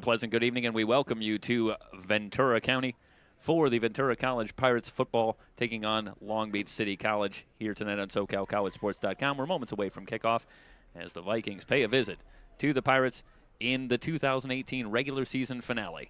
a pleasant good evening, and we welcome you to Ventura County for the Ventura College Pirates football taking on Long Beach City College here tonight on SoCalCollegeSports.com. We're moments away from kickoff as the Vikings pay a visit to the Pirates in the 2018 regular season finale.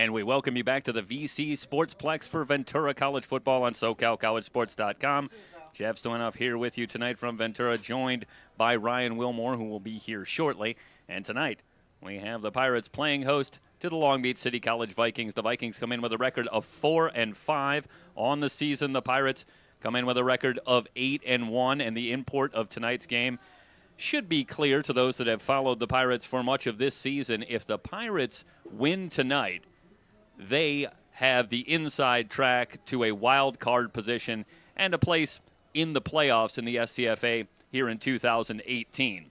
And we welcome you back to the VC Sportsplex for Ventura College football on SoCalCollegeSports.com. Jeff Stoynoff here with you tonight from Ventura, joined by Ryan Wilmore, who will be here shortly. And tonight, we have the Pirates playing host to the Long Beach City College Vikings. The Vikings come in with a record of 4-5 on the season. The Pirates come in with a record of 8-1, and the import of tonight's game should be clear to those that have followed the Pirates for much of this season. If the Pirates win tonight, they have the inside track to a wild card position and a place in the playoffs in the SCFA here in 2018.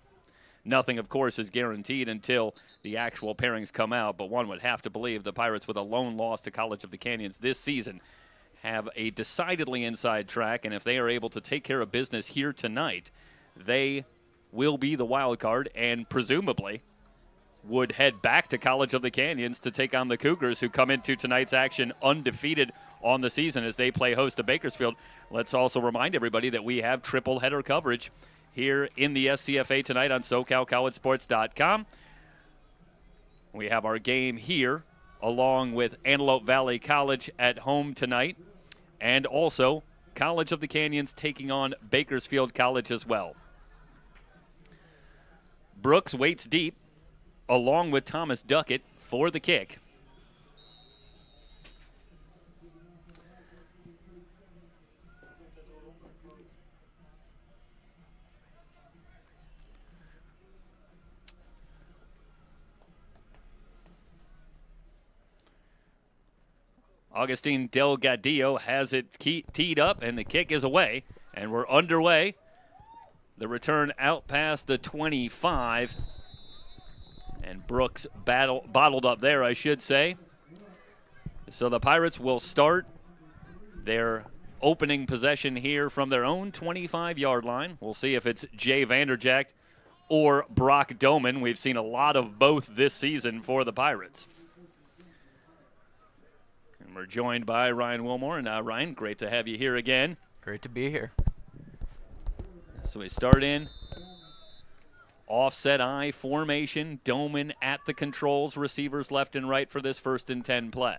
Nothing, of course, is guaranteed until the actual pairings come out, but one would have to believe the Pirates, with a lone loss to College of the Canyons this season, have a decidedly inside track, and if they are able to take care of business here tonight, they will be the wild card and presumably would head back to College of the Canyons to take on the Cougars, who come into tonight's action undefeated on the season as they play host to Bakersfield. Let's also remind everybody that we have triple header coverage here in the SCFA tonight on SoCalCollegeSports.com. We have our game here along with Antelope Valley College at home tonight, and also College of the Canyons taking on Bakersfield College as well. Brooks waits deep, along with Thomas Duckett for the kick. Augustine Delgadillo has it teed up, and the kick is away, and we're underway. The return out past the 25, and Brooks bottled up there, I should say. So the Pirates will start their opening possession here from their own 25-yard line. We'll see if it's Jay Vanderjagt or Brock Doman. We've seen a lot of both this season for the Pirates. And we're joined by Ryan Wilmore. And Ryan, great to have you here again. Great to be here. So we start in offset I formation. Doman at the controls, receivers left and right for this 1st and 10 play.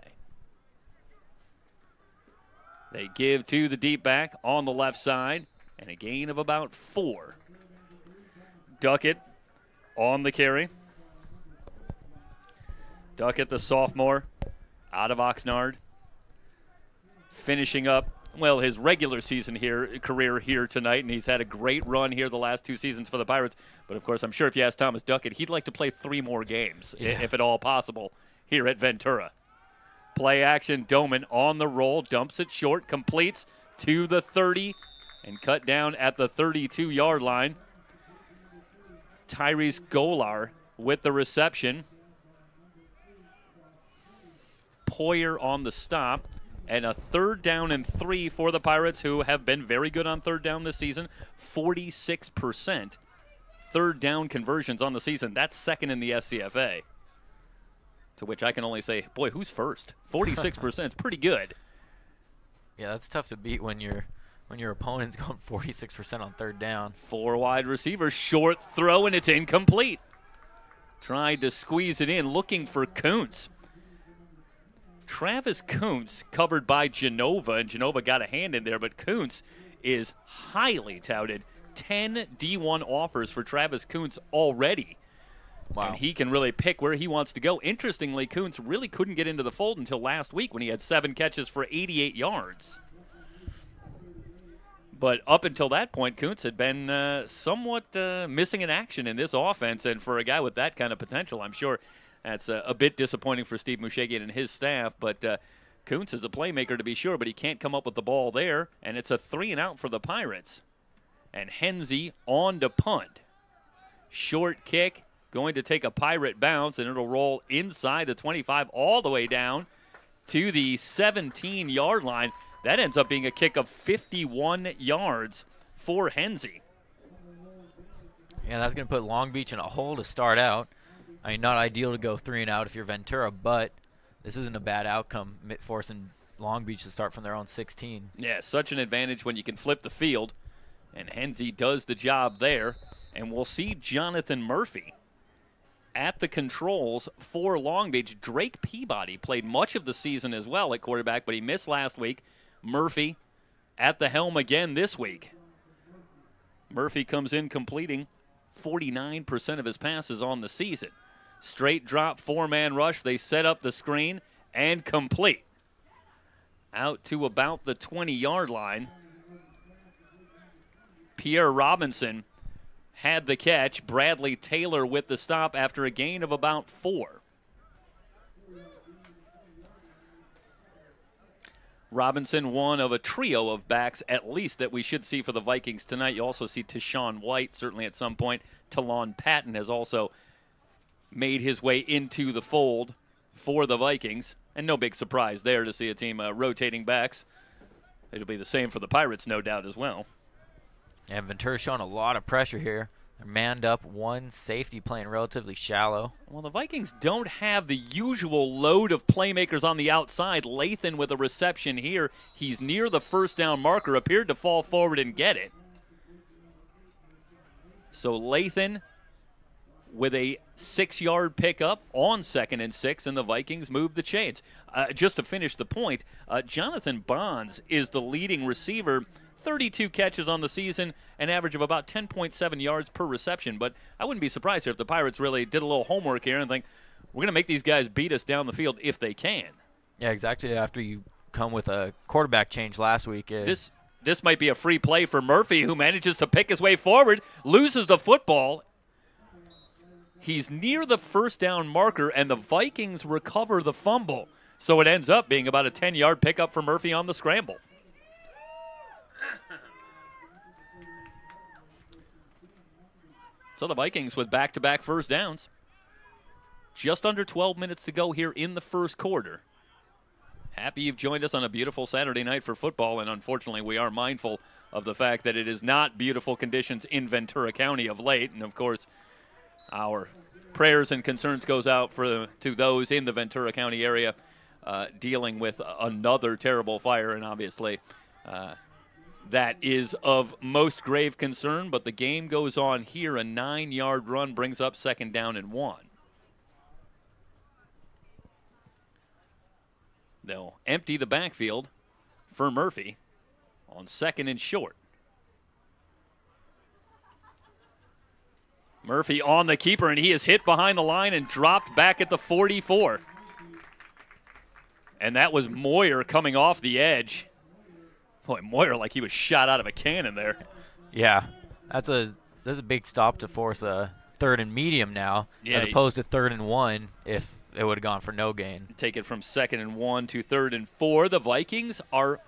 They give to the deep back on the left side, and a gain of about 4. Duckett on the carry. Duckett, the sophomore, out of Oxnard, finishing up, well, his regular season career here tonight, and he's had a great run here the last 2 seasons for the Pirates. But, of course, I'm sure if you ask Thomas Duckett, he'd like to play 3 more games, if at all possible, here at Ventura. Play action, Doman on the roll, dumps it short, completes to the 30, and cut down at the 32-yard line. Tyrese Golar with the reception. Poyer on the stop. And a 3rd down and 3 for the Pirates, who have been very good on 3rd down this season. 46% 3rd down conversions on the season. That's 2nd in the SCFA. To which I can only say, boy, who's first? 46% is pretty good. Yeah, that's tough to beat when your opponent's going 46% on 3rd down. 4 wide receivers, short throw, and it's incomplete. Tried to squeeze it in, looking for Kuntz. Travis Kuntz covered by Genova, and Genova got a hand in there, but Kuntz is highly touted. 10 D1 offers for Travis Kuntz already. Wow. And he can really pick where he wants to go. Interestingly, Kuntz really couldn't get into the fold until last week when he had 7 catches for 88 yards. But up until that point, Kuntz had been somewhat missing in action in this offense, and for a guy with that kind of potential, I'm sure that's a bit disappointing for Steve Mushagian and his staff. But Kuntz is a playmaker to be sure, but he can't come up with the ball there, and it's a 3-and-out for the Pirates. And Hensey on to punt. Short kick, going to take a Pirate bounce, and it'll roll inside the 25 all the way down to the 17-yard line. That ends up being a kick of 51 yards for Hensey. Yeah, that's going to put Long Beach in a hole to start out. I mean, not ideal to go 3-and-out if you're Ventura, but this isn't a bad outcome, forcing Long Beach to start from their own 16. Yeah, such an advantage when you can flip the field, and Hensey does the job there. And we'll see Jonathan Murphy at the controls for Long Beach. Drake Peabody played much of the season as well at quarterback, but he missed last week. Murphy at the helm again this week. Murphy comes in completing 49% of his passes on the season. Straight drop, 4-man rush. They set up the screen and complete. Out to about the 20-yard line. Pierre Robinson had the catch. Bradley Taylor with the stop after a gain of about 4. Robinson, one of a trio of backs at least that we should see for the Vikings tonight. You also see Tashawn White certainly at some point. Talon Patton has also made his way into the fold for the Vikings. And no big surprise there to see a team rotating backs. It'll be the same for the Pirates, no doubt, as well. And Ventura showing a lot of pressure here. They're manned up, one safety playing relatively shallow. Well, the Vikings don't have the usual load of playmakers on the outside. Lathan with a reception here. He's near the 1st down marker, appeared to fall forward and get it. So Lathan with a 6-yard pickup on 2nd and 6, and the Vikings move the chains. Just to finish the point, Jonathan Bonds is the leading receiver, 32 catches on the season, an average of about 10.7 yards per reception. But I wouldn't be surprised here if the Pirates really did a little homework here and think, we're going to make these guys beat us down the field if they can. Yeah, exactly. After you come with a quarterback change last week. This might be a free play for Murphy, who manages to pick his way forward, loses the football. He's near the first down marker, and the Vikings recover the fumble. So it ends up being about a 10-yard pickup for Murphy on the scramble. So the Vikings with back-to-back first downs. Just under 12 minutes to go here in the first quarter. Happy you've joined us on a beautiful Saturday night for football, and unfortunately we are mindful of the fact that it is not beautiful conditions in Ventura County of late, and of course our prayers and concerns goes out to those in the Ventura County area dealing with another terrible fire, and obviously that is of most grave concern. But the game goes on here. A 9-yard run brings up 2nd down and 1. They'll empty the backfield for Murphy on 2nd and short. Murphy on the keeper, and he is hit behind the line and dropped back at the 44. And that was Moyer coming off the edge. Boy, Moyer like he was shot out of a cannon there. Yeah, that's a big stop to force a 3rd and medium now, as opposed to 3rd and 1 if it would have gone for no gain. Take it from 2nd and 1 to 3rd and 4. The Vikings are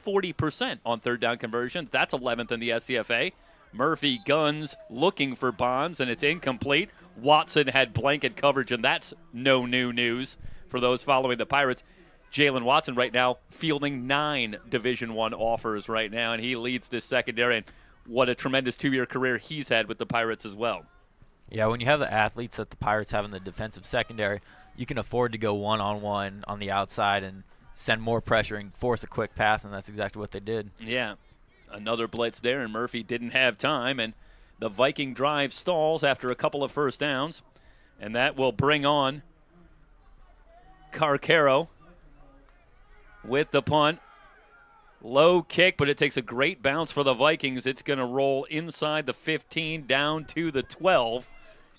40% on 3rd down conversions. That's 11th in the SCFA. Murphy guns looking for Bonds, and it's incomplete. Watson had blanket coverage, and that's no new news for those following the Pirates. Jalen Watson right now fielding 9 Division I offers right now, and he leads this secondary. And what a tremendous 2-year career he's had with the Pirates as well. Yeah, when you have the athletes that the Pirates have in the defensive secondary, you can afford to go one-on-one on the outside and send more pressure and force a quick pass, and that's exactly what they did. Yeah. Another blitz there, and Murphy didn't have time, and the Viking drive stalls after a couple of first downs, and that will bring on Carcaro with the punt. Low kick, but it takes a great bounce for the Vikings. It's going to roll inside the 15 down to the 12.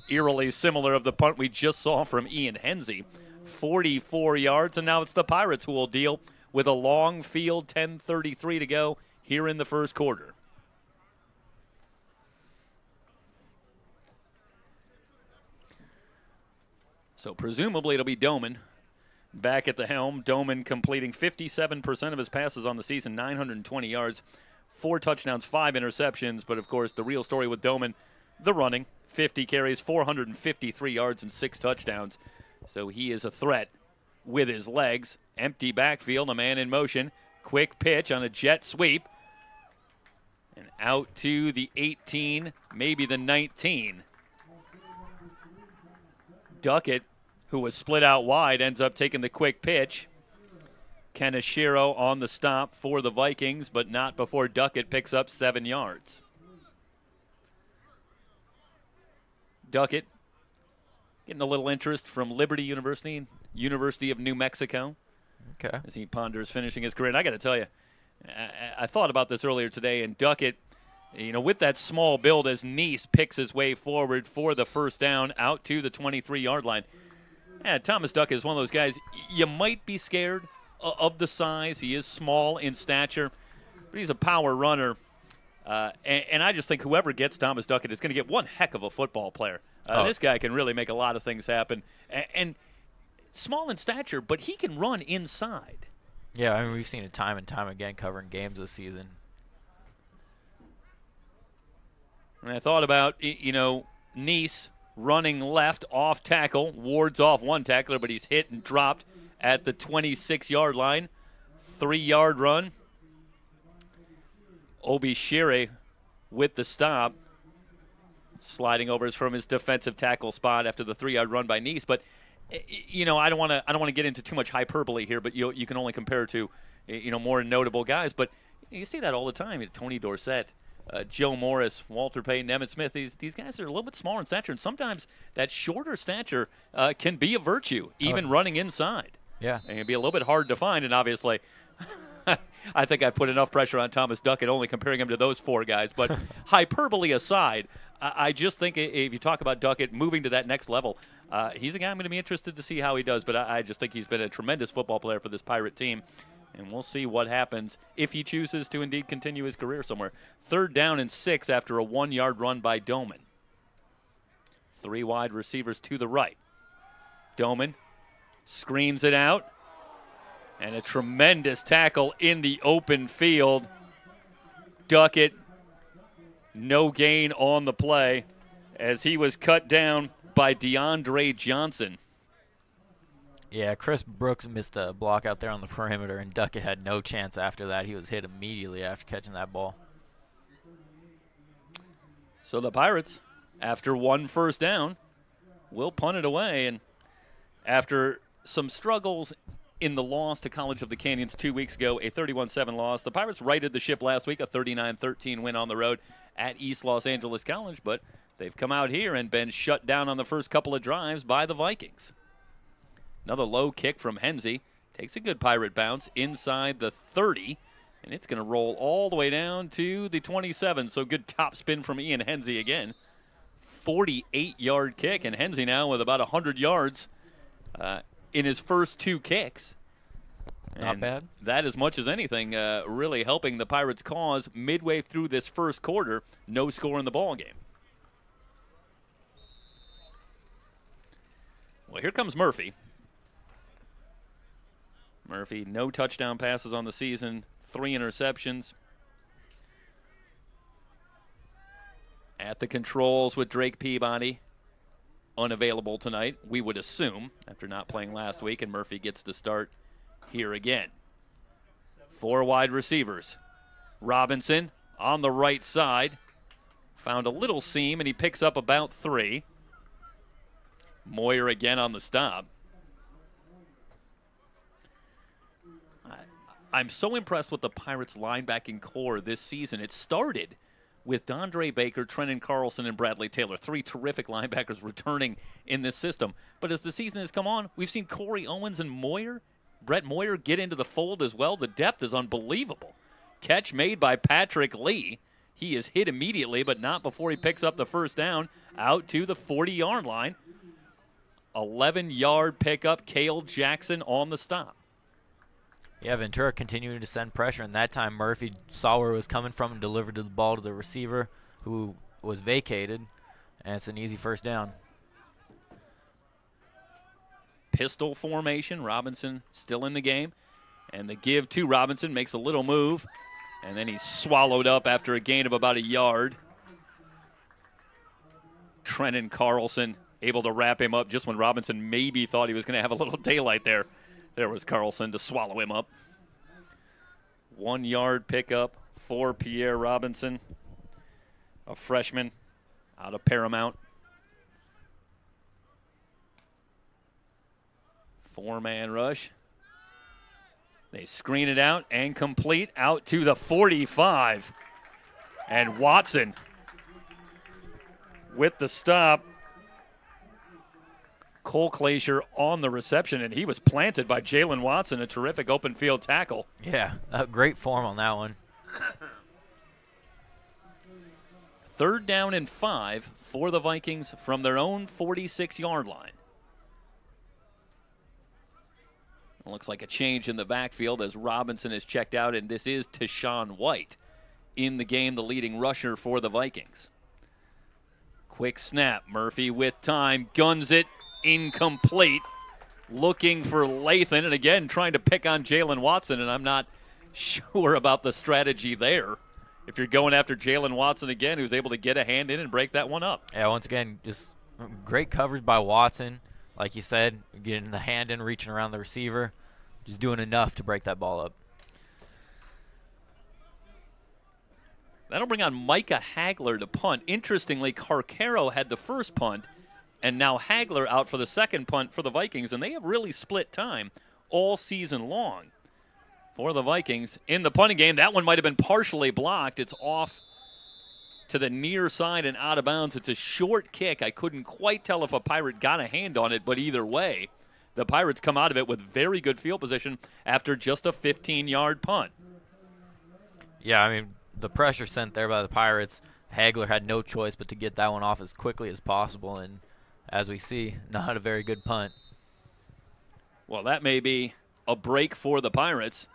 Eerily similar of the punt we just saw from Ian Hensey. 44 yards, and now it's the Pirates who will deal with a long field, 10:33 to go here in the first quarter. So presumably it'll be Doman back at the helm. Doman completing 57% of his passes on the season, 920 yards, 4 touchdowns, 5 interceptions. But, of course, the real story with Doman, the running, 50 carries, 453 yards, and 6 touchdowns. So he is a threat with his legs. Empty backfield, a man in motion. Quick pitch on a jet sweep. And out to the 18, maybe the 19. Duckett, who was split out wide, ends up taking the quick pitch. Kaneshiro on the stop for the Vikings, but not before Duckett picks up 7 yards. Duckett getting a little interest from Liberty University, University of New Mexico. Okay. As he ponders finishing his career. And I got to tell you, I thought about this earlier today, and Duckett, with that small build as Neese picks his way forward for the first down out to the 23-yard line. Yeah, Thomas Duckett is one of those guys, you might be scared of the size. He is small in stature, but he's a power runner. And I just think whoever gets Thomas Duckett is going to get one heck of a football player. This guy can really make a lot of things happen. And small in stature, but he can run inside. Yeah, I mean, we've seen it time and time again covering games this season. And I thought about, Neese running left off tackle, wards off one tackler, but he's hit and dropped at the 26-yard line. 3-yard run. Obishire with the stop. Sliding over from his defensive tackle spot after the 3-yard run by Neese. But, I don't want to get into too much hyperbole here, but you can only compare to, more notable guys. But you see that all the time. Tony Dorsett, Joe Morris, Walter Payton, Emmitt Smith. These guys are a little bit smaller in stature, and sometimes that shorter stature can be a virtue, even running inside. Yeah. And it can be a little bit hard to find, and obviously I think I put enough pressure on Thomas Duckett only comparing him to those four guys. But hyperbole aside, I just think if you talk about Duckett moving to that next level, he's a guy I'm going to be interested to see how he does. But I just think he's been a tremendous football player for this Pirate team. And we'll see what happens if he chooses to indeed continue his career somewhere. 3rd down and 6 after a 1-yard run by Doman. 3 wide receivers to the right. Doman screens it out. And a tremendous tackle in the open field. Duckett, no gain on the play as he was cut down by DeAndre Johnson. Yeah, Chris Brooks missed a block out there on the perimeter, and Duckett had no chance after that. He was hit immediately after catching that ball. So the Pirates, after 1 first down, will punt it away. And after some struggles in the loss to College of the Canyons 2 weeks ago, a 31-7 loss, the Pirates righted the ship last week, a 39-13 win on the road at East Los Angeles College. But they've come out here and been shut down on the first couple of drives by the Vikings. Another low kick from Hensey. Takes a good Pirate bounce inside the 30, and it's going to roll all the way down to the 27. So good top spin from Ian Hensey again. 48-yard kick, and Hensey now with about 100 yards in his first 2 kicks. Not bad. That, as much as anything, really helping the Pirates' cause midway through this first quarter. No score in the ball game. Well, here comes Murphy. Murphy, no touchdown passes on the season, 3 interceptions. At the controls with Drake Peabody, unavailable tonight, we would assume, after not playing last week, and Murphy gets to start here again. 4 wide receivers. Robinson on the right side, found a little seam, and he picks up about 3. Moyer again on the stop. I'm so impressed with the Pirates' linebacking core this season. It started with Dondre Baker, Trenton Carlson, and Bradley Taylor, 3 terrific linebackers returning in this system. But as the season has come on, we've seen Corey Owens and Brett Moyer get into the fold as well. The depth is unbelievable. Catch made by Patrick Lee. He is hit immediately, but not before he picks up the first down out to the 40-yard line. 11-yard pickup, Cale Jackson on the stop. Yeah, Ventura continuing to send pressure, and that time Murphy saw where it was coming from and delivered the ball to the receiver, who was vacated, and it's an easy first down. Pistol formation, Robinson still in the game, and the give to Robinson makes a little move, and then he's swallowed up after a gain of about 1 yard. Trenton Carlson able to wrap him up just when Robinson maybe thought he was going to have a little daylight there. There was Carlson to swallow him up. 1 yard pickup for Pierre Robinson, a freshman out of Paramount. 4-man rush. They screen it out and complete out to the 45. And Watson with the stop. Cole Glacier on the reception, and he was planted by Jalen Watson, a terrific open field tackle. Yeah, great form on that one. 3rd down and 5 for the Vikings from their own 46-yard line. It looks like a change in the backfield as Robinson is checked out, and this is Tashawn White in the game, the leading rusher for the Vikings. Quick snap, Murphy with time, guns it. Incomplete. Looking for Lathan, and again trying to pick on Jalen Watson, and I'm not sure about the strategy there. If you're going after Jalen Watson again, who's able to get a hand in and break that one up. Yeah, once again, just great coverage by Watson. Like you said, getting the hand in, reaching around the receiver, just doing enough to break that ball up. That'll bring on Micah Hagler to punt. Interestingly, Carcaro had the first punt, and now Hagler out for the second punt for the Vikings, and they have really split time all season long for the Vikings. In the punting game, that one might have been partially blocked. It's off to the near side and out of bounds. It's a short kick. I couldn't quite tell if a Pirate got a hand on it, but either way, the Pirates come out of it with very good field position after just a 15-yard punt. Yeah, I mean, the pressure sent there by the Pirates, Hagler had no choice but to get that one off as quickly as possible, and as we see, not a very good punt. Well, that may be a break for the Pirates,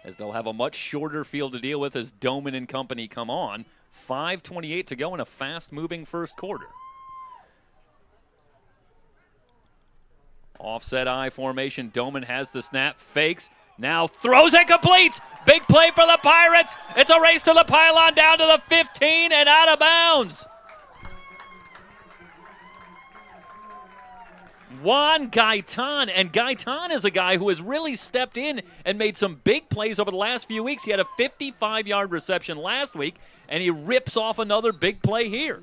as they'll have a much shorter field to deal with as Doman and company come on. 5:28 to go in a fast-moving first quarter. Offset I formation. Doman has the snap, fakes, now throws and completes. Big play for the Pirates. It's a race to the pylon, down to the 15 and out of bounds. Juan Gaitan, and Gaitan is a guy who has really stepped in and made some big plays over the last few weeks. He had a 55-yard reception last week, and he rips off another big play here.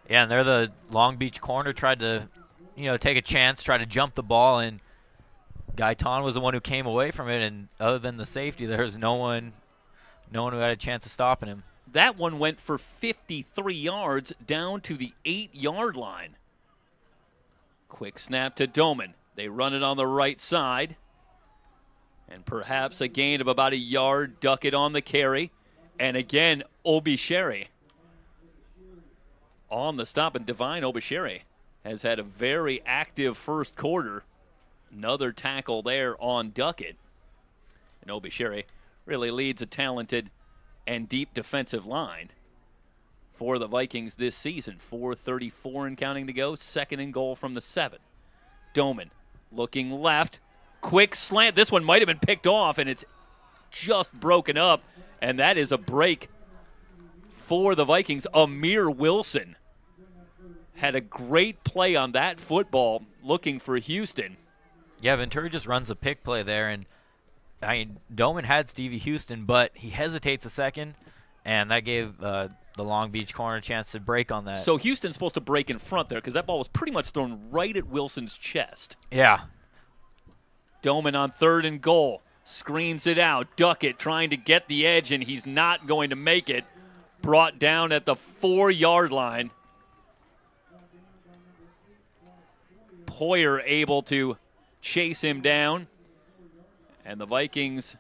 Yeah, and they're the Long Beach corner, tried to, take a chance, try to jump the ball, and Gaitan was the one who came away from it, and other than the safety, there's no one who had a chance of stopping him. That one went for 53 yards down to the 8-yard line. Quick snap to Doman. They run it on the right side. And perhaps a gain of about a yard. Duckett on the carry. And again, Obichere on the stop. And Divine Obichere has had a very active first quarter. Another tackle there on Duckett. And Obichere really leads a talented and deep defensive line for the Vikings this season. 4:34 and counting to go. Second and goal from the 7. Doman looking left. Quick slant. This one might have been picked off, and it's just broken up. And that is a break for the Vikings. Amir Wilson had a great play on that football looking for Houston. Yeah, Ventura just runs the pick play there, and Doman had Stevie Houston, but he hesitates a second, and that gave the Long Beach corner a chance to break on that. So Houston's supposed to break in front there because that ball was pretty much thrown right at Wilson's chest. Yeah. Doman on 3rd and goal. Screens it out. Duckett trying to get the edge, and he's not going to make it. Brought down at the 4-yard line. Poyer able to chase him down. And the Vikings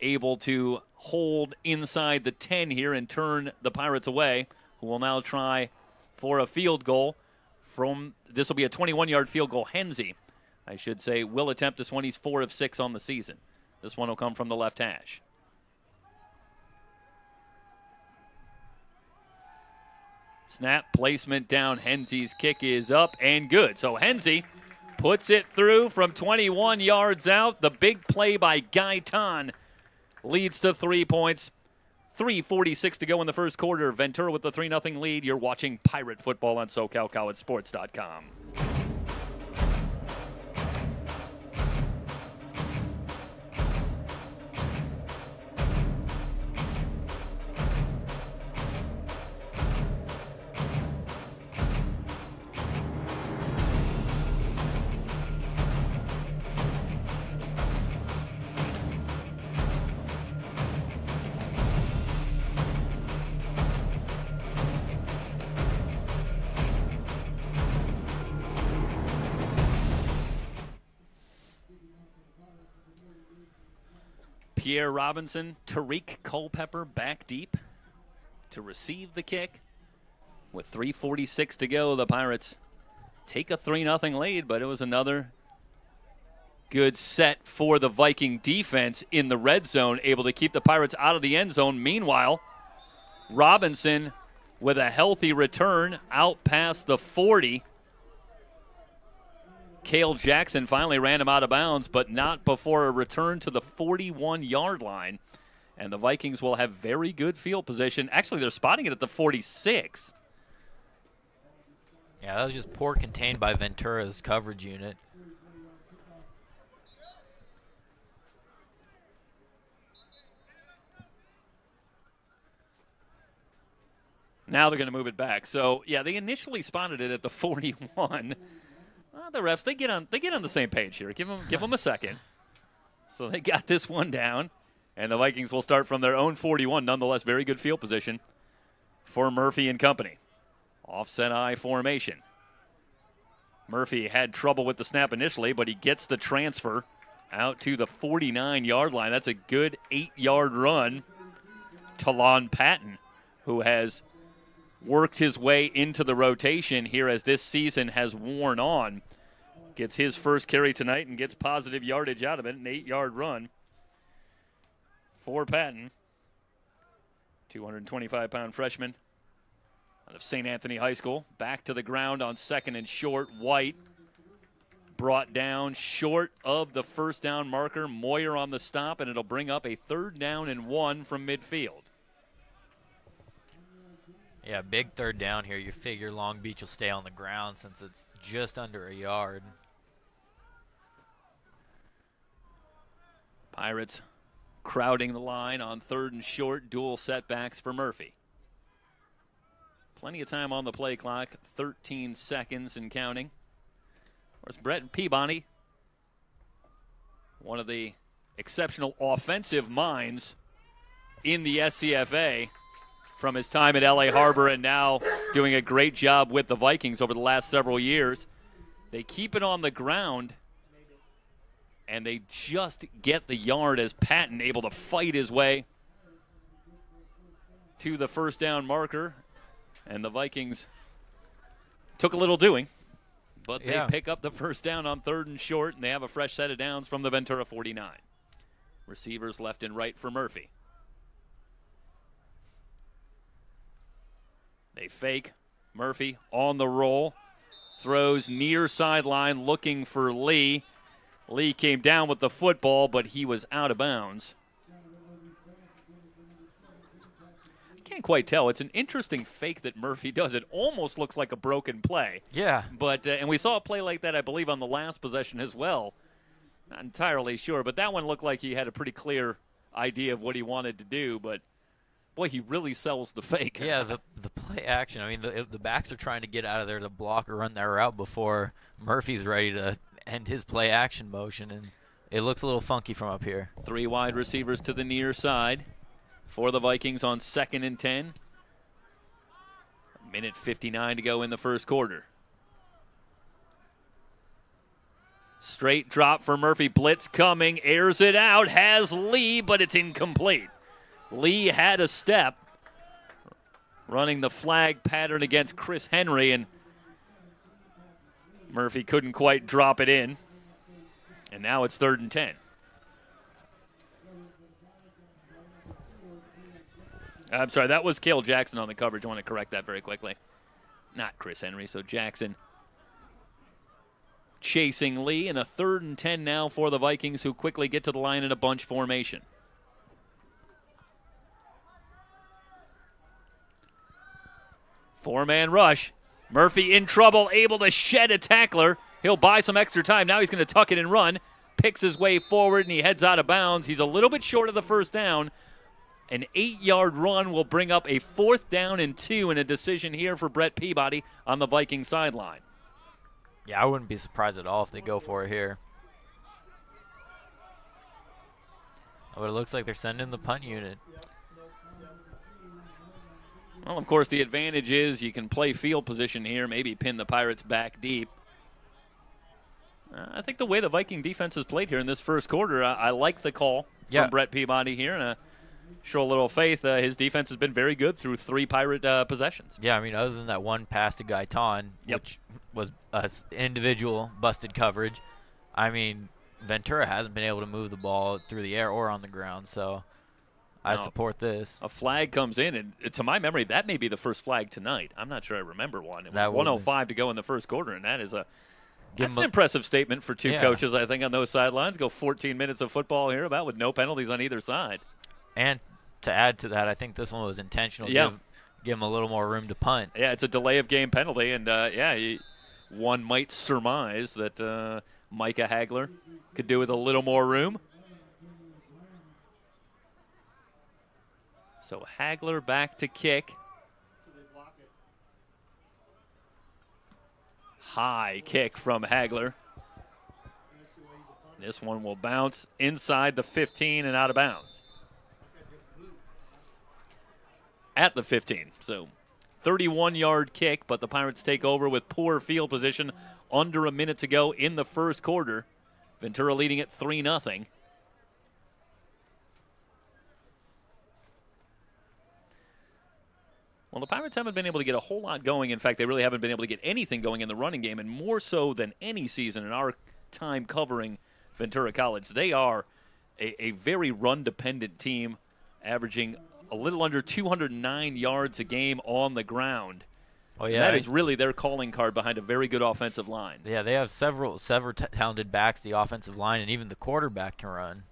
able to hold inside the 10 here and turn the Pirates away, who will now try for a field goal from, this will be a 21-yard field goal. Hensey, I should say, will attempt this one. He's 4 of 6 on the season. This one will come from the left hash. Snap, placement down. Hensey's kick is up and good. So Hensey puts it through from 21 yards out. The big play by Gaitan leads to 3 points. 3:46 to go in the first quarter. Ventura with the 3-0 lead. You're watching Pirate football on SoCalCollegeSports.com. Pierre Robinson, Tariq Culpepper back deep to receive the kick. With 3:46 to go, the Pirates take a 3-0 lead, but it was another good set for the Viking defense in the red zone, able to keep the Pirates out of the end zone. Meanwhile, Robinson with a healthy return out past the 40. Cale Jackson finally ran him out of bounds, but not before a return to the 41-yard line. And the Vikings will have very good field position. Actually, they're spotting it at the 46. Yeah, that was just poor contained by Ventura's coverage unit. Now they're going to move it back. So, yeah, they initially spotted it at the 41. The refs, they get on the same page here. Give them a second. So they got this one down, and the Vikings will start from their own 41. Nonetheless, very good field position for Murphy and company. Offset I formation. Murphy had trouble with the snap initially, but he gets the transfer out to the 49-yard line. That's a good 8-yard run. Talon Patton, who has worked his way into the rotation here as this season has worn on, gets his first carry tonight and gets positive yardage out of it, an 8-yard run for Patton. 225-pound freshman out of St. Anthony High School. Back to the ground on 2nd and short. White brought down short of the first down marker. Moyer on the stop, and it'll bring up a 3rd down and 1 from midfield. Yeah, big 3rd down here. You figure Long Beach will stay on the ground since it's just under a yard. Pirates crowding the line on 3rd and short. Dual setbacks for Murphy. Plenty of time on the play clock, 13 seconds and counting. Of course, Brett Peabody, one of the exceptional offensive minds in the SCFA from his time at LA Harbor and now doing a great job with the Vikings over the last several years. They keep it on the ground, and they just get the yard as Patton able to fight his way to the first down marker. And the Vikings took a little doing, but they pick up the first down on 3rd and short, and they have a fresh set of downs from the Ventura 49. Receivers left and right for Murphy. They fake. Murphy on the roll. Throws near sideline looking for Lee. Lee came down with the football, but he was out of bounds. Can't quite tell. It's an interesting fake that Murphy does. It almost looks like a broken play. Yeah. But and we saw a play like that, I believe, on the last possession as well. Not entirely sure, but that one looked like he had a pretty clear idea of what he wanted to do. But boy, he really sells the fake. Yeah, the play action. I mean, the backs are trying to get out of there to block or run their route before Murphy's ready to end his play action motion, and it looks a little funky from up here. 3 wide receivers to the near side for the Vikings on 2nd and 10. 1:59 to go in the first quarter. Straight drop for Murphy. Blitz coming. Airs it out. Has Lee, but it's incomplete. Lee had a step. Running the flag pattern against Chris Henry, and Murphy couldn't quite drop it in. And now it's 3rd and 10. I'm sorry, that was Cale Jackson on the coverage. I want to correct that very quickly. Not Chris Henry, so Jackson chasing Lee, and a 3rd and 10 now for the Vikings, who quickly get to the line in a bunch formation. Four-man rush. Murphy in trouble, able to shed a tackler. He'll buy some extra time. Now he's going to tuck it and run. Picks his way forward, and he heads out of bounds. He's a little bit short of the first down. An 8-yard run will bring up a 4th down and 2, and a decision here for Brett Peabody on the Viking sideline. Yeah, I wouldn't be surprised at all if they go for it here. But it looks like they're sending the punt unit. Well, of course, the advantage is you can play field position here, maybe pin the Pirates back deep. I think the way the Viking defense has played here in this first quarter, I like the call from Brett Peabody here. And show a little faith. His defense has been very good through 3 Pirate possessions. Yeah, I mean, other than that one pass to Gaitan, which was individual busted coverage, I mean, Ventura hasn't been able to move the ball through the air or on the ground, so I support this. A flag comes in, and to my memory, that may be the first flag tonight. I'm not sure I remember one. It was 1:05 to go in the first quarter, and that's an impressive statement for 2 coaches, I think, on those sidelines. Go 14 minutes of football here, about with no penalties on either side. And to add to that, I think this one was intentional. Give him a little more room to punt. Yeah, it's a delay of game penalty, and one might surmise that Micah Hagler could do with a little more room. So Hagler back to kick. High kick from Hagler. This one will bounce inside the 15 and out of bounds. At the 15. So 31-yard kick, but the Pirates take over with poor field position. Under a minute to go in the first quarter. Ventura leading it 3-0. Well, the Pirates haven't been able to get a whole lot going. In fact, they really haven't been able to get anything going in the running game, and more so than any season in our time covering Ventura College. They are a very run-dependent team, averaging a little under 209 yards a game on the ground. Oh, yeah. That is really their calling card behind a very good offensive line. Yeah, they have several talented backs, the offensive line, and even the quarterback can run.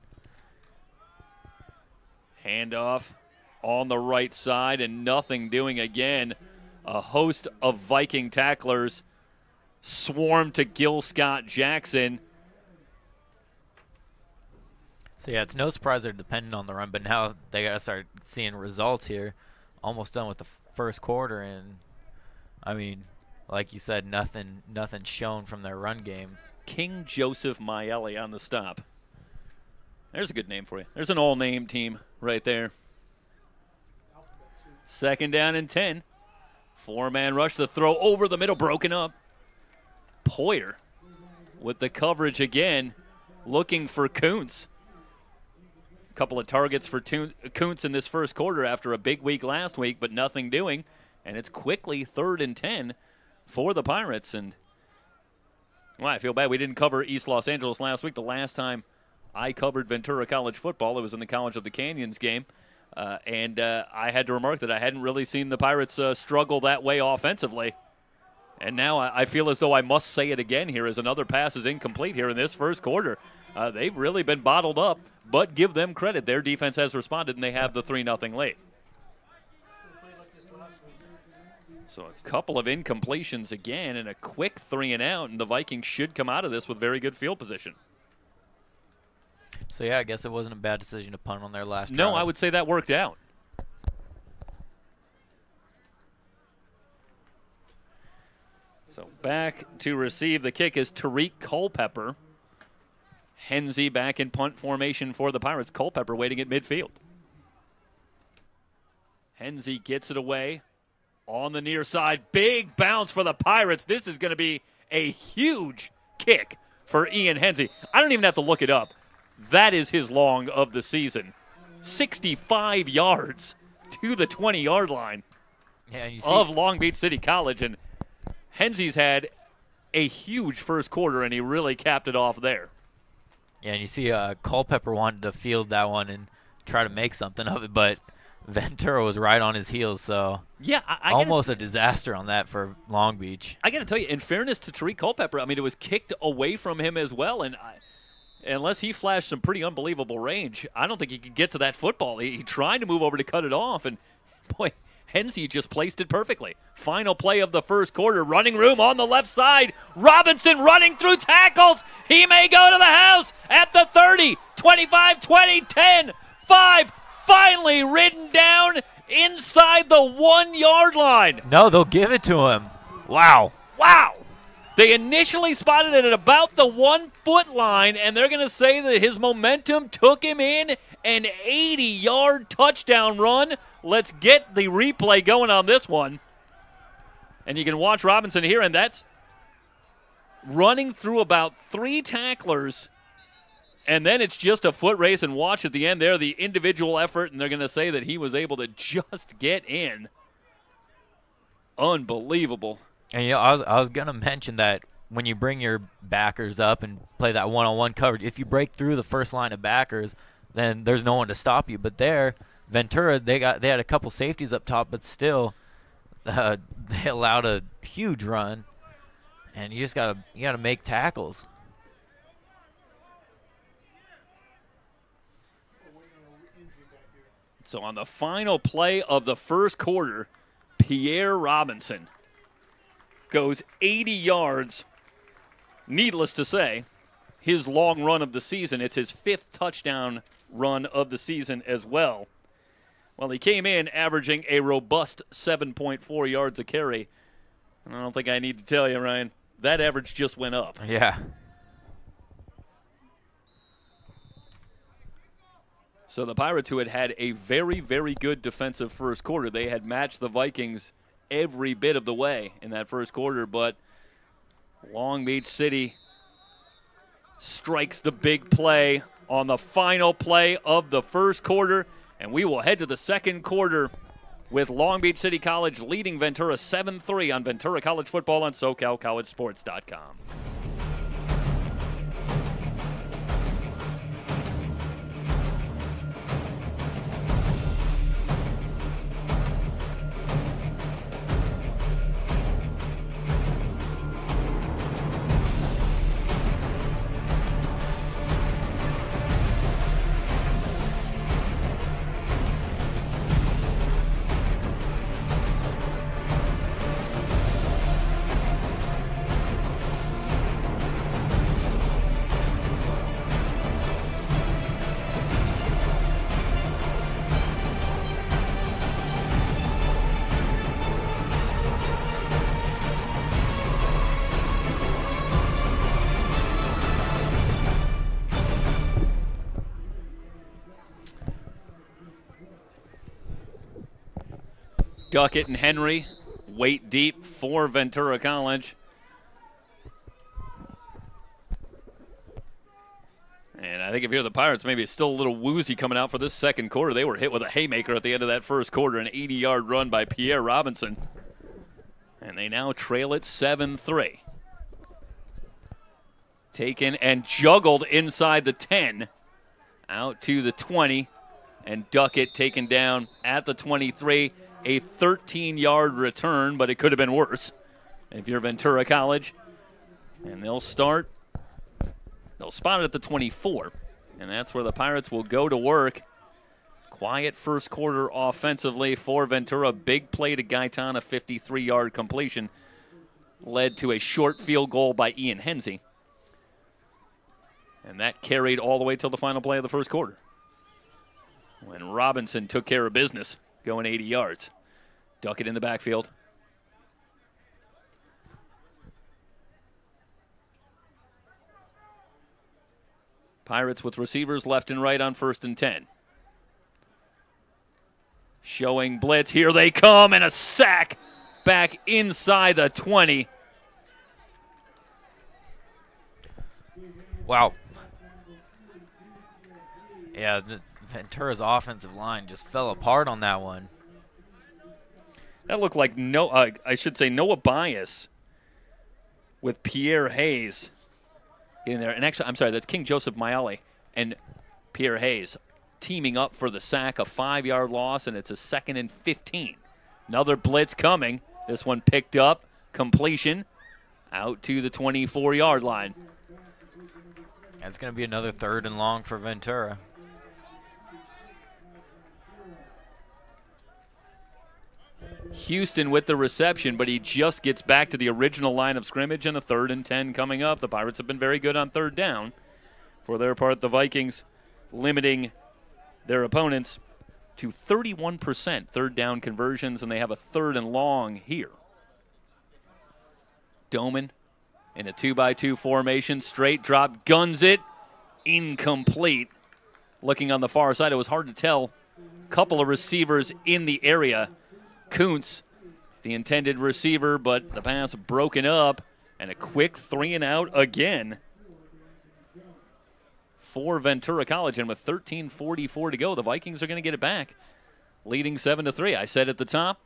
Handoff on the right side, and nothing doing again. A host of Viking tacklers swarm to Gil Scott Jackson. So, yeah, it's no surprise they're dependent on the run, but now they got to start seeing results here. Almost done with the first quarter, and, I mean, like you said, nothing shown from their run game. King Joseph Maeli on the stop. There's a good name for you. There's an all-name team right there. 2nd down and 10. 4-man rush, the throw over the middle, broken up. Poyer with the coverage again, looking for Kuntz. A couple of targets for Kuntz in this first quarter after a big week last week, but nothing doing. And it's quickly 3rd and 10 for the Pirates. And, well, I feel bad we didn't cover East Los Angeles last week. The last time I covered Ventura College football, it was in the College of the Canyons game. And I had to remark that I hadn't really seen the Pirates struggle that way offensively. And now I feel as though I must say it again here as another pass is incomplete here in this first quarter. They've really been bottled up, but give them credit. Their defense has responded, and they have the 3-0 lead. So a couple of incompletions again and a quick 3-and-out, and the Vikings should come out of this with very good field position. So, yeah, I guess it wasn't a bad decision to punt on their last drive. No, I would say that worked out. So back to receive the kick is Tariq Culpepper. Hensey back in punt formation for the Pirates. Culpepper waiting at midfield. Hensey gets it away on the near side. Big bounce for the Pirates. This is going to be a huge kick for Ian Hensey. I don't even have to look it up. That is his long of the season. 65 yards to the 20-yard line of Long Beach City College. And Hensey's had a huge first quarter, and he really capped it off there. Yeah, and you see Culpepper wanted to field that one and try to make something of it, but Ventura was right on his heels, so yeah, almost a disaster on that for Long Beach. I got to tell you, in fairness to Tariq Culpepper, I mean, it was kicked away from him as well, and unless he flashed some pretty unbelievable range, I don't think he could get to that football. He tried to move over to cut it off, and, boy, Hensey just placed it perfectly. Final play of the first quarter, running room on the left side. Robinson running through tackles. He may go to the house at the 30, 25, 20, 10, 5. Finally ridden down inside the 1-yard line. No, they'll give it to him. Wow. Wow. They initially spotted it at about the 1-foot line, and they're going to say that his momentum took him in an 80-yard touchdown run. Let's get the replay going on this one. And you can watch Robinson here, and that's running through about 3 tacklers. And then it's just a foot race, and watch at the end there the individual effort, and they're going to say that he was able to just get in. Unbelievable. And, you know, I was going to mention that when you bring your backers up and play that one-on-one coverage, if you break through the first line of backers, then there's no one to stop you. But there, Ventura, they had a couple safeties up top, but still they allowed a huge run, and you just gotta make tackles. So on the final play of the first quarter, Pierre Robinson goes 80 yards. Needless to say, his long run of the season. It's his 5th touchdown run of the season as well. Well, he came in averaging a robust 7.4 yards a carry. And I don't think I need to tell you, Ryan, that average just went up. Yeah. So the Pirates, who had a very, very good defensive first quarter, they had matched the Vikings every bit of the way in that first quarter, but Long Beach City strikes the big play on the final play of the first quarter, and we will head to the second quarter with Long Beach City College leading Ventura 7-3 on Ventura College Football on SoCalCollegeSports.com. Duckett and Henry wait deep for Ventura College. And I think if you're the Pirates, maybe it's still a little woozy coming out for this second quarter. They were hit with a haymaker at the end of that first quarter, an 80-yard run by Pierre Robinson. And they now trail it 7-3. Taken and juggled inside the 10, out to the 20, and Duckett taken down at the 23. A 13-yard return, but it could have been worse if you're Ventura College. And they'll spot it at the 24, and that's where the Pirates will go to work. Quiet first quarter offensively for Ventura. Big play to Gaitan, a 53-yard completion, led to a short field goal by Ian Hensey. And that carried all the way till the final play of the first quarter, when Robinson took care of business, going 80 yards. Duckett in the backfield. Pirates with receivers left and right on 1st and 10. Showing blitz. Here they come, and a sack back inside the 20. Wow. Yeah, Ventura's offensive line just fell apart on that one. That looked like Noah Bias with Pierre Hayes in there. And actually, I'm sorry, that's King Joseph Mayale and Pierre Hayes teaming up for the sack, a 5-yard loss, and it's a 2nd and 15. Another blitz coming. This one picked up, completion, out to the 24-yard line. That's going to be another 3rd and long for Ventura. Houston with the reception, but he just gets back to the original line of scrimmage, and a 3rd and 10 coming up. The Pirates have been very good on 3rd down. For their part, the Vikings limiting their opponents to 31% 3rd down conversions, and they have a 3rd and long here. Doman in a 2-by-2 formation, straight drop, guns it, incomplete. Looking on the far side, it was hard to tell. Couple of receivers in the area. Kuntz, the intended receiver, but the pass broken up, and a quick 3-and-out again for Ventura College. And with 13:44 to go, the Vikings are going to get it back, leading 7-3. I said at the top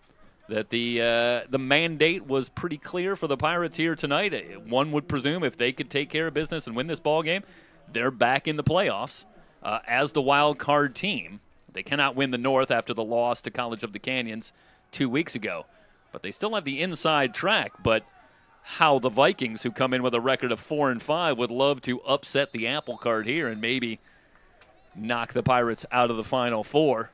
that the mandate was pretty clear for the Pirates here tonight. One would presume if they could take care of business and win this ball game, they're back in the playoffs as the wild card team. They cannot win the North after the loss to College of the Canyons 2 weeks ago, but they still have the inside track. But how the Vikings, who come in with a record of 4-5, would love to upset the apple cart here and maybe knock the Pirates out of the Final Four.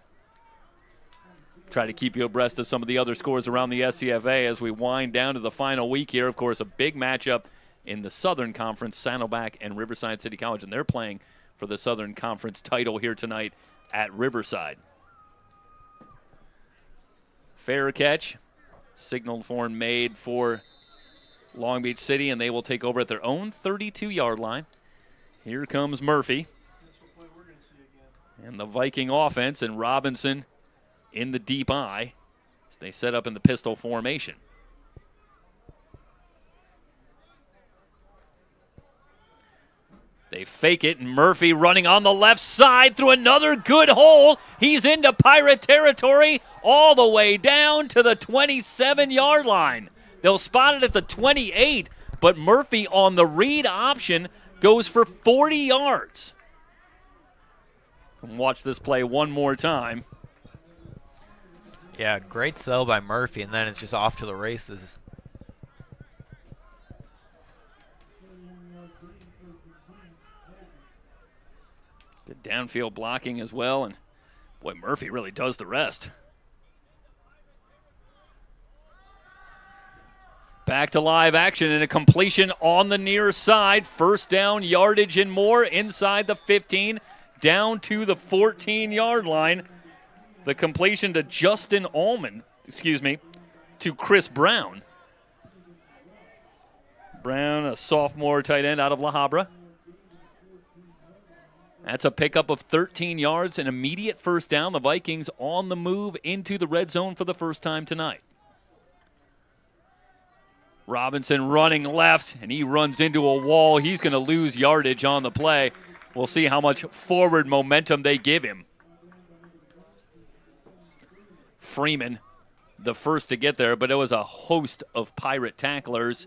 Try to keep you abreast of some of the other scores around the SCFA as we wind down to the final week here. Of course, a big matchup in the Southern Conference, Saddleback and Riverside City College, and they're playing for the Southern Conference title here tonight at Riverside. Fair catch, signaled for and made for Long Beach City, and they will take over at their own 32-yard line. Here comes Murphy. And the Viking offense, and Robinson in the deep eye. So they set up in the pistol formation. They fake it, and Murphy running on the left side through another good hole. He's into Pirate territory all the way down to the 27-yard line. They'll spot it at the 28, but Murphy on the read option goes for 40 yards. Watch this play one more time. Yeah, great sell by Murphy, and then it's just off to the races. Good downfield blocking as well, and boy, Murphy really does the rest. Back to live action and a completion on the near side. First down, yardage and more inside the 15, down to the 14-yard line. The completion to to Chris Brown. Brown, a sophomore tight end out of La Habra. That's a pickup of 13 yards, an immediate first down. The Vikings on the move into the red zone for the first time tonight. Robinson running left, and he runs into a wall. He's going to lose yardage on the play. We'll see how much forward momentum they give him. Freeman, the first to get there, but it was a host of Pirate tacklers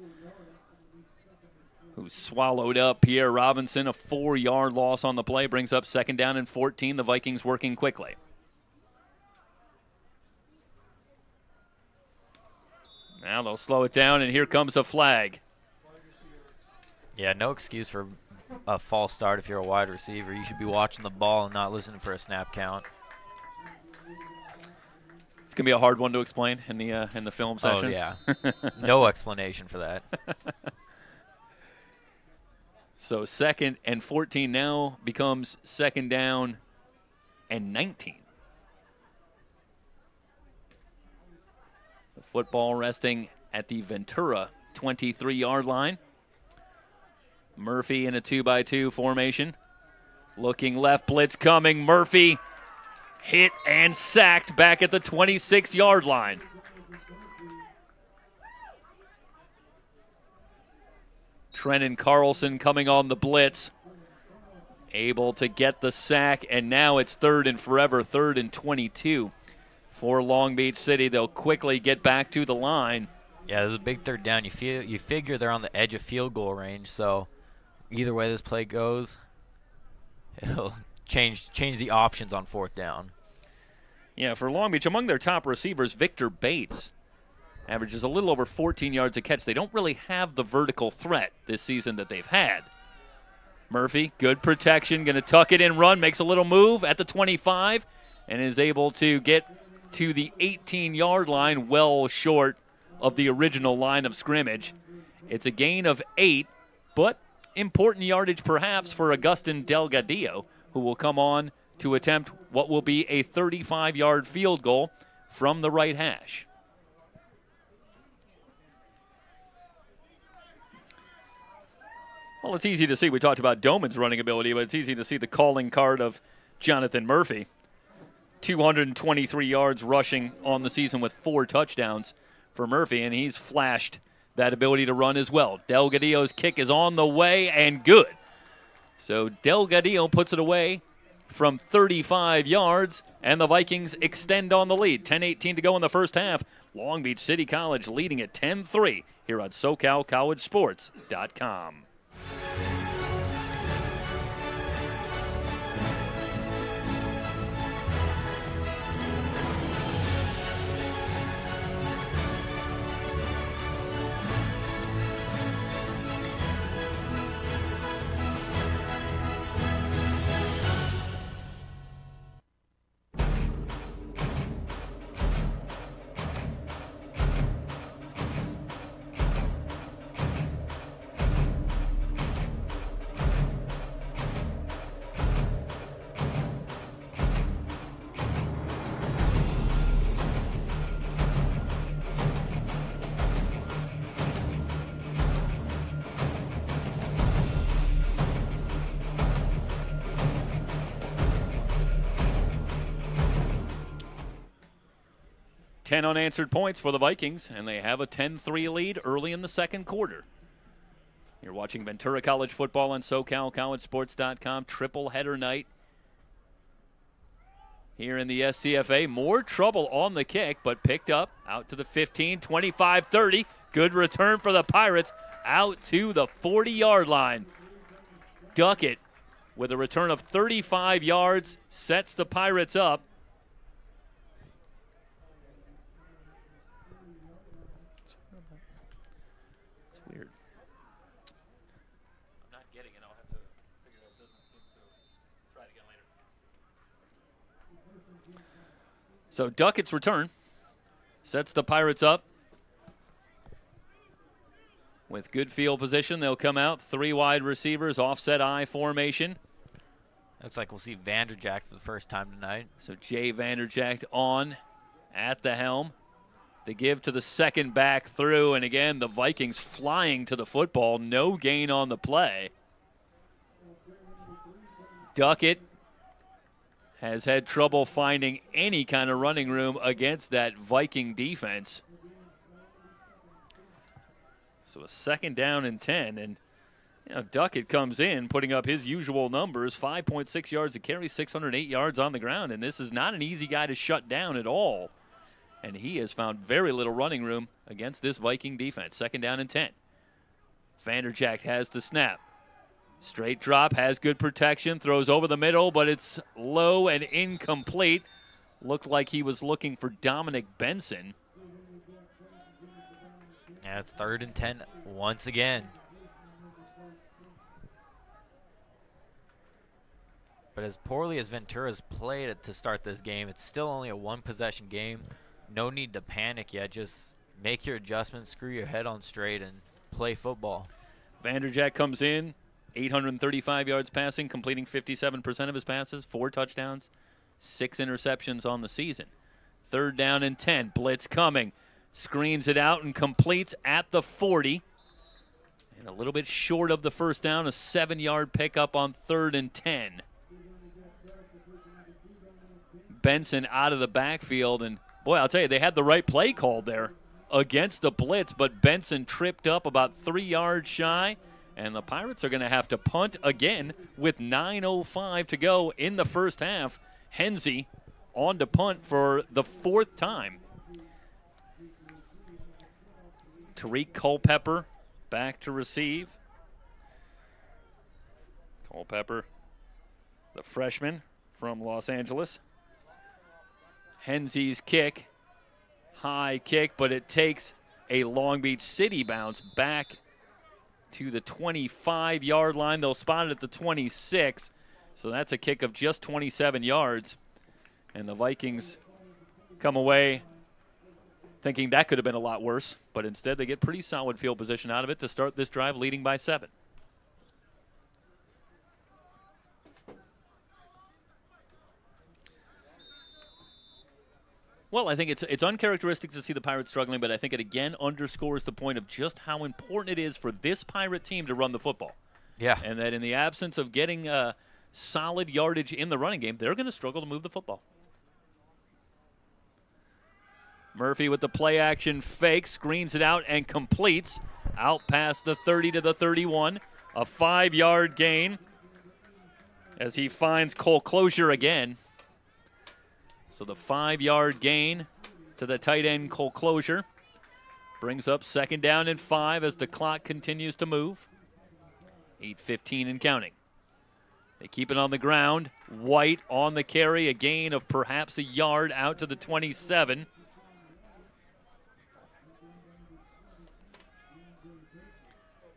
who swallowed up Pierre Robinson. A 4-yard loss on the play brings up second down and 14. The Vikings working quickly. Now they'll slow it down, and here comes a flag. Yeah, no excuse for a false start if you're a wide receiver. You should be watching the ball and not listening for a snap count. It's going to be a hard one to explain in the film session. Oh, yeah. No explanation for that. So second and 14 now becomes second down and 19. The football resting at the Ventura 23-yard line. Murphy in a 2-by-2 formation. Looking left, blitz coming. Murphy hit and sacked back at the 26-yard line. Trenton Carlson coming on the blitz, able to get the sack, and now it's third and forever, 3rd and 22 for Long Beach City. They'll quickly get back to the line. Yeah, there's a big third down. You figure they're on the edge of field goal range, so either way this play goes, it'll change the options on 4th down. Yeah, for Long Beach, among their top receivers, Victor Bates averages a little over 14 yards a catch. They don't really have the vertical threat this season that they've had. Murphy, good protection, going to tuck it in, run, makes a little move at the 25, and is able to get to the 18-yard line, well short of the original line of scrimmage. It's a gain of 8, but important yardage perhaps for Agustin Delgadillo, who will come on to attempt what will be a 35-yard field goal from the right hash. Well, it's easy to see. We talked about Doman's running ability, but it's easy to see the calling card of Jonathan Murphy. 223 yards rushing on the season with 4 touchdowns for Murphy, and he's flashed that ability to run as well. Delgadillo's kick is on the way and good. So Delgadillo puts it away from 35 yards, and the Vikings extend on the lead. 10:18 to go in the first half. Long Beach City College leading at 10-3 here on SoCalCollegeSports.com. 10 unanswered points for the Vikings, and they have a 10-3 lead early in the second quarter. You're watching Ventura College football on SoCalCollegeSports.com. Triple header night here in the SCFA. More trouble on the kick, but picked up out to the 15, 25, 30. Good return for the Pirates out to the 40-yard line. Duckett with a return of 35 yards sets the Pirates up. It's weird. I'm not getting it. I'll have to figure out. It doesn't seem to. Try it again later. So Duckett's return sets the Pirates up. With good field position, they'll come out. 3 wide receivers, offset I formation. Looks like we'll see Vanderjack for the first time tonight. So Jay Vanderjack on at the helm. The give to the second back through, and again, the Vikings flying to the football. No gain on the play. Duckett has had trouble finding any kind of running room against that Viking defense. So a second down and 10, and Duckett comes in putting up his usual numbers, 5.6 yards a carry, 608 yards on the ground, and this is not an easy guy to shut down at all. And he has found very little running room against this Viking defense. Second down and 10. Vanderjack has the snap. Straight drop, has good protection, throws over the middle, but it's low and incomplete. Looked like he was looking for Dominic Benson. Yeah, it's 3rd and 10 once again. But as poorly as Ventura's played it to start this game, it's still only a 1-possession game. No need to panic yet. Just make your adjustments, screw your head on straight, and play football. Vanderjack comes in, 835 yards passing, completing 57% of his passes, 4 touchdowns, 6 interceptions on the season. 3rd down and 10, blitz coming. Screens it out and completes at the 40. And a little bit short of the first down, a 7-yard pickup on 3rd and 10. Benson out of the backfield, and boy, I'll tell you, they had the right play called there against the blitz, but Benson tripped up about 3 yards shy, and the Pirates are going to have to punt again with 9:05 to go in the first half. Hensey on to punt for the 4th time. Tariq Culpepper back to receive. Culpepper, the freshman from Los Angeles. Hensey's kick, high kick, but it takes a Long Beach City bounce back to the 25-yard line. They'll spot it at the 26, so that's a kick of just 27 yards. And the Vikings come away thinking that could have been a lot worse, but instead they get pretty solid field position out of it to start this drive, leading by 7. Well, I think it's uncharacteristic to see the Pirates struggling, but I think it again underscores the point of just how important it is for this Pirate team to run the football. Yeah. And that in the absence of getting solid yardage in the running game, they're going to struggle to move the football. Murphy with the play action fake, screens it out and completes out past the 30 to the 31. A 5-yard gain as he finds Cole Closure again. So the 5-yard gain to the tight end Cole Closure brings up 2nd down and 5 as the clock continues to move. 8:15 and counting. They keep it on the ground. White on the carry, a gain of perhaps a yard out to the 27.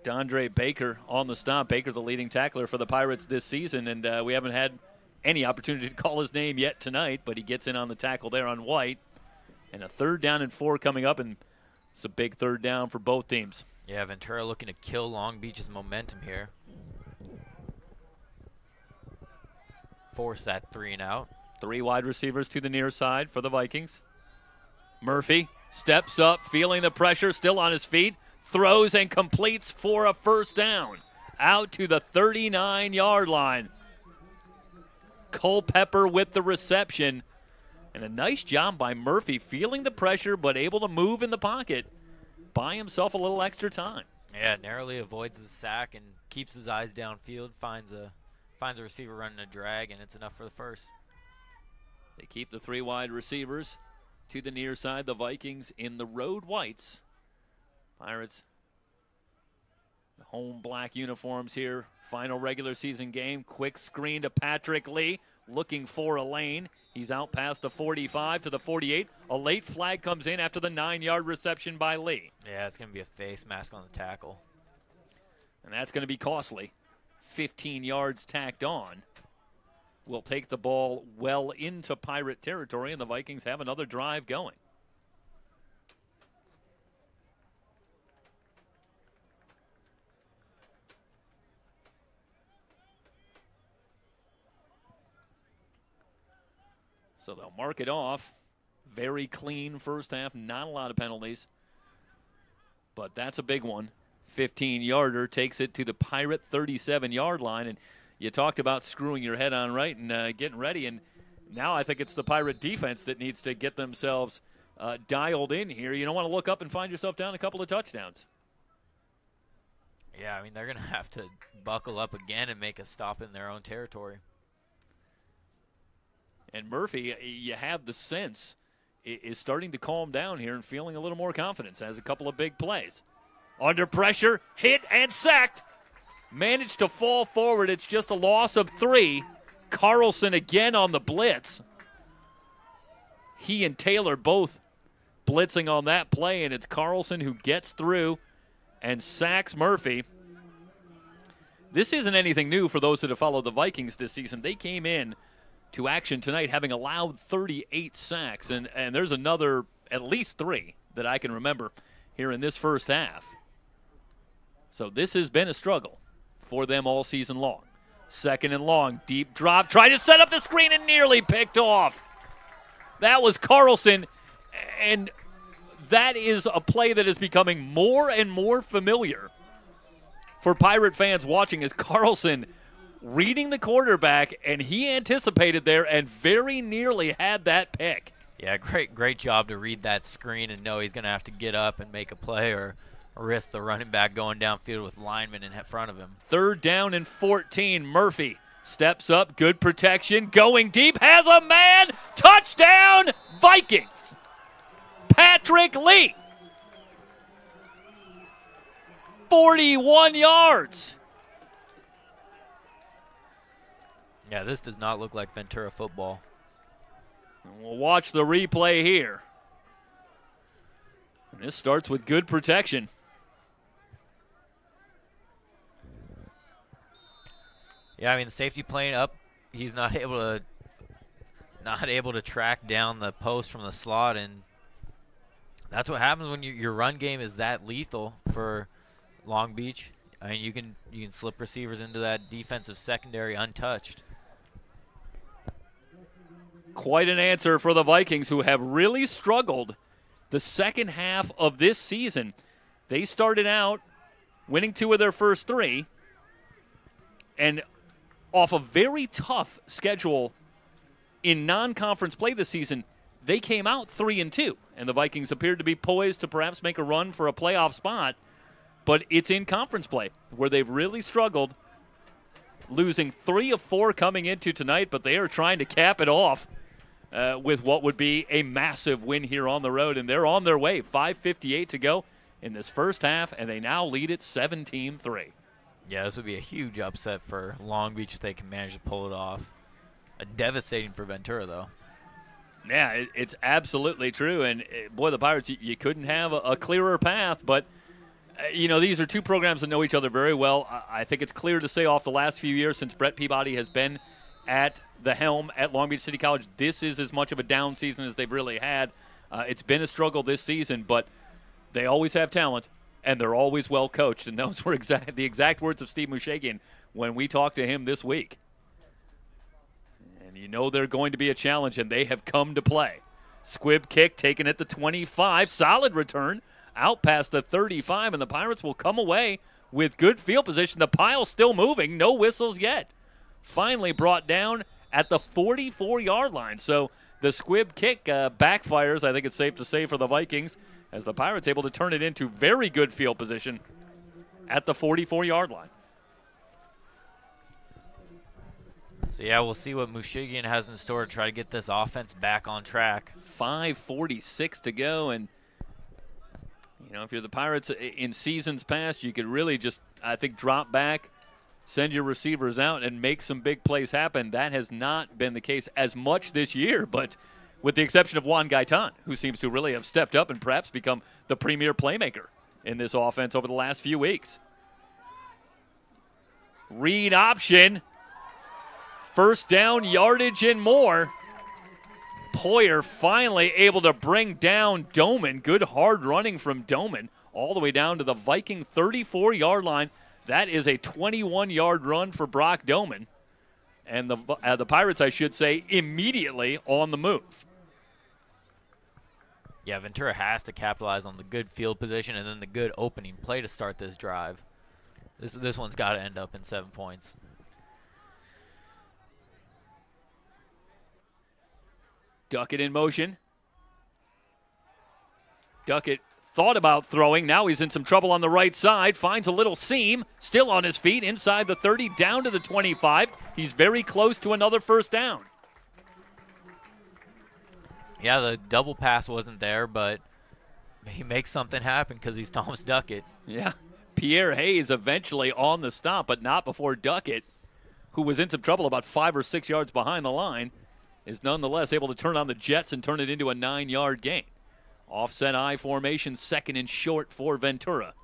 Dondre Baker on the stop. Baker, the leading tackler for the Pirates this season, and we haven't had any opportunity to call his name yet tonight, but he gets in on the tackle there on White. And a 3rd down and 4 coming up, and it's a big 3rd down for both teams. Yeah, Ventura looking to kill Long Beach's momentum here. Force that 3 and out. 3 wide receivers to the near side for the Vikings. Murphy steps up, feeling the pressure, still on his feet. Throws and completes for a 1st down. Out to the 39-yard line. Culpepper with the reception. And a nice job by Murphy, feeling the pressure but able to move in the pocket, buy himself a little extra time. Yeah, narrowly avoids the sack and keeps his eyes downfield, finds a receiver running a drag, and it's enough for the first. They keep the 3 wide receivers to the near side. The Vikings in the road whites. Pirates, the home black uniforms here. Final regular season game. Quick screen to Patrick Lee, looking for a lane. He's out past the 45 to the 48. A late flag comes in after the 9-yard reception by Lee. Yeah, it's going to be a face mask on the tackle. And that's going to be costly. 15 yards tacked on. Will take the ball well into Pirate territory, and the Vikings have another drive going. So they'll mark it off. Very clean first half, not a lot of penalties. But that's a big one. 15-yarder takes it to the Pirate 37-yard line. And you talked about screwing your head on right and getting ready. And now I think it's the Pirate defense that needs to get themselves dialed in here. You don't want to look up and find yourself down a couple of touchdowns. Yeah, I mean, they're going to have to buckle up again and make a stop in their own territory. And Murphy, you have the sense, is starting to calm down here and feeling a little more confidence. Has a couple of big plays. Under pressure, hit and sacked. Managed to fall forward. It's just a loss of 3. Carlson again on the blitz. He and Taylor both blitzing on that play, and it's Carlson who gets through and sacks Murphy. This isn't anything new for those that have followed the Vikings this season. They came in to action tonight having allowed 38 sacks, and there's another at least 3 that I can remember here in this first half. So this has been a struggle for them all season long. Second and long, deep drop, trying to set up the screen and nearly picked off. That was Carlson, and that is a play that is becoming more and more familiar for Pirate fans watching as Carlson reading the quarterback, and he anticipated there and very nearly had that pick. Yeah, great job to read that screen and know he's going to have to get up and make a play or risk the running back going downfield with linemen in front of him. 3rd down and 14. Murphy steps up, good protection, going deep, has a man, touchdown, Vikings. Patrick Lee, 41 yards. Yeah, this does not look like Ventura football. And we'll watch the replay here. And this starts with good protection. Yeah, I mean, the safety playing up, he's not able to track down the post from the slot, and that's what happens when your run game is that lethal for Long Beach. I mean, you can slip receivers into that defensive secondary untouched. Quite an answer for the Vikings, who have really struggled the second half of this season. They started out winning 2 of their first 3, and off a very tough schedule in non-conference play this season, they came out 3-2, and the Vikings appeared to be poised to perhaps make a run for a playoff spot, but it's in conference play where they've really struggled, losing 3 of 4 coming into tonight, but they are trying to cap it off with what would be a massive win here on the road, and they're on their way. 5:58 to go in this first half, and they now lead it 17-3. Yeah, this would be a huge upset for Long Beach if they can manage to pull it off. Devastating for Ventura, though. Yeah, it's absolutely true, and boy, the Pirates, you couldn't have a clearer path, but these are 2 programs that know each other very well. I think it's clear to say off the last few years since Brett Peabody has been at the helm at Long Beach City College, this is as much of a down season as they've really had. It's been a struggle this season, but they always have talent, and they're always well coached, and those were the exact words of Steve Mushagian when we talked to him this week. And they're going to be a challenge, and they have come to play. Squib kick taken at the 25, solid return out past the 35, and the Pirates will come away with good field position. The pile still moving, no whistles yet. Finally brought down at the 44-yard line. So the squib kick backfires, I think it's safe to say, for the Vikings, as the Pirates able to turn it into very good field position at the 44-yard line. So, yeah, we'll see what Mushigian has in store to try to get this offense back on track. 5:46 to go, and, you know, if you're the Pirates in seasons past, you could really just, I think, drop back, send your receivers out, and make some big plays happen. That has not been the case as much this year, but with the exception of Juan Gaitan, who seems to really have stepped up and perhaps become the premier playmaker in this offense over the last few weeks. Read option. First down, yardage, and more. Poyer finally able to bring down Doman. Good hard running from Doman all the way down to the Viking 34-yard line. That is a 21-yard run for Brock Doman. And the Pirates, I should say, immediately on the move. Yeah, Ventura has to capitalize on the good field position and then the good opening play to start this drive. This one's got to end up in 7 points. Duckett in motion. Duckett thought about throwing. Now he's in some trouble on the right side. Finds a little seam. Still on his feet. Inside the 30, down to the 25. He's very close to another first down. Yeah, the double pass wasn't there, but he makes something happen because he's Thomas Duckett. Yeah. Pierre Hayes eventually on the stop, but not before Duckett, who was in some trouble about 5 or 6 yards behind the line, is nonetheless able to turn on the Jets and turn it into a 9-yard gain. Offset I formation, second and short for Ventura.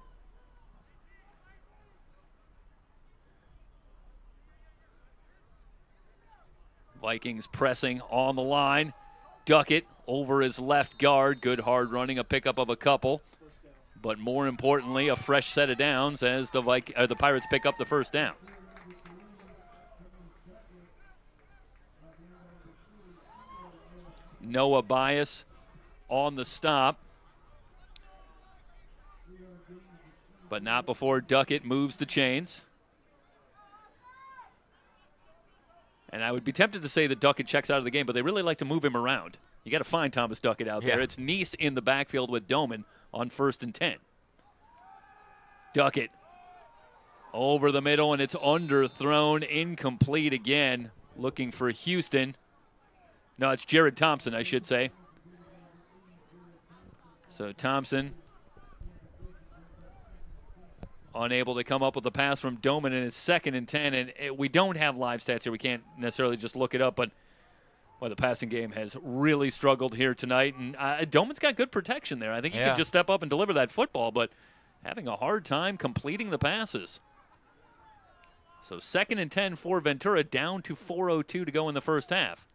Vikings pressing on the line. Duckett over his left guard. Good hard running, a pickup of a couple. But more importantly, a fresh set of downs as the Pirates pick up the first down. Noah Bias on the stop. But not before Duckett moves the chains. And I would be tempted to say that Duckett checks out of the game, but they really like to move him around. You got to find Thomas Duckett out there. It's Neese in the backfield with Doman on 1st and 10. Duckett over the middle, and it's underthrown, incomplete again. Looking for Houston. No, it's Jared Thompson, I should say. So Thompson unable to come up with a pass from Doman, and it's 2nd and 10. And we don't have live stats here. We can't necessarily just look it up, but the passing game has really struggled here tonight. And Doman's got good protection there. I think he could just step up and deliver that football, but having a hard time completing the passes. So 2nd and 10 for Ventura, down to 4:02 to go in the first half.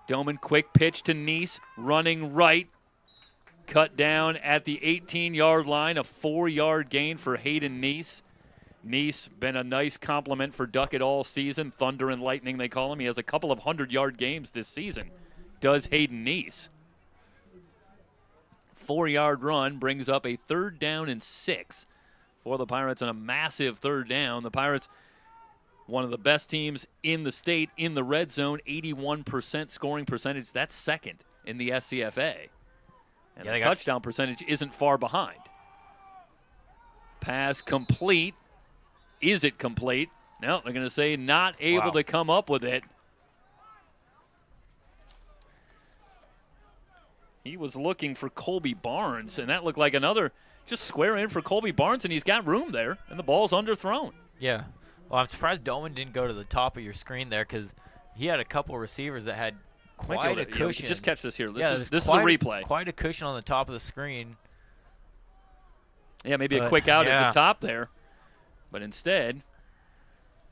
Doman, quick pitch to Neese, running right. Cut down at the 18-yard line, a 4-yard gain for Hayden Neese. Neese been a nice compliment for Duckett all season. Thunder and lightning, they call him. He has a couple of 100-yard games this season. Does Hayden Neese. 4-yard run brings up a 3rd down and 6 for the Pirates, and a massive 3rd down. The Pirates, one of the best teams in the state in the red zone, 81% scoring percentage. That's 2nd in the SCFA. And the touchdown percentage isn't far behind. Pass complete. Is it complete? No, they're going to say not able to come up with it. He was looking for Colby Barnes, and that looked like another just square in for Colby Barnes, and he's got room there, and the ball's underthrown. Yeah. Well, I'm surprised Doman didn't go to the top of your screen there because he had a couple receivers that had quite a cushion. Just catch this here. This is the replay. Quite a cushion on the top of the screen. Yeah, maybe a quick out at the top there. But instead,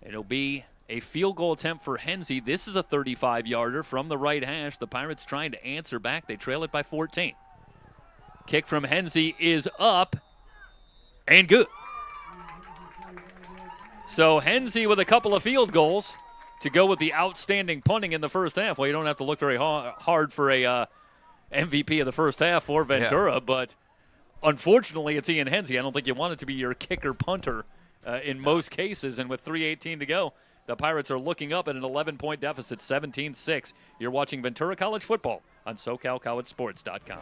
it'll be a field goal attempt for Hensey. This is a 35-yarder from the right hash. The Pirates trying to answer back. They trail it by 14. Kick from Hensey is up and good. So Hensey with a couple of field goals to go with the outstanding punting in the first half. Well, you don't have to look very hard for a MVP of the first half for Ventura, but unfortunately it's Ian Hensey. I don't think you want it to be your kicker punter in most cases, and with 3:18 to go, The Pirates are looking up at an 11-point deficit, 17-6. You're watching Ventura College football on SoCalCollegeSports.com.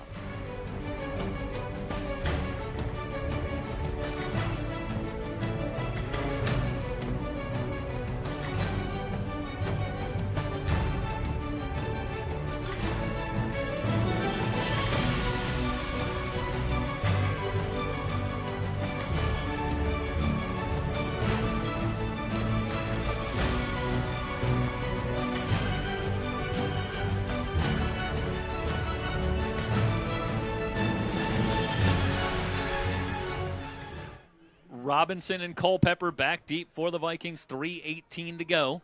Robinson and Culpepper back deep for the Vikings. 3:18 to go.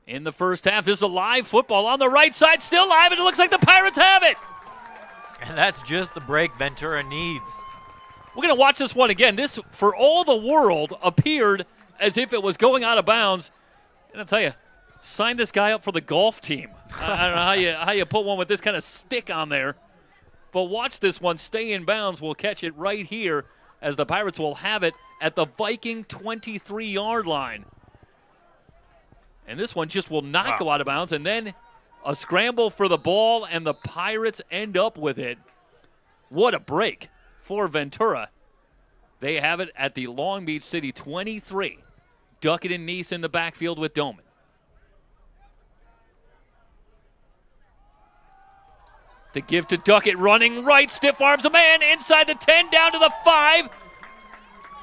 In the first half, this is a live football on the right side, still live, and it looks like the Pirates have it. And that's just the break Ventura needs. We're going to watch this one again. This, for all the world, appeared as if it was going out of bounds. And I'll tell you, sign this guy up for the golf team. I don't know how you put one with this kind of stick on there. But watch this one stay in bounds. We'll catch it right here as the Pirates will have it at the Viking 23-yard line. And this one just will not go out of bounds. And then a scramble for the ball, and the Pirates end up with it. What a break for Ventura. They have it at the Long Beach City 23. Duckett and Neese in the backfield with Doman. The give to Duckett, running right, stiff arms a man inside the 10, down to the 5,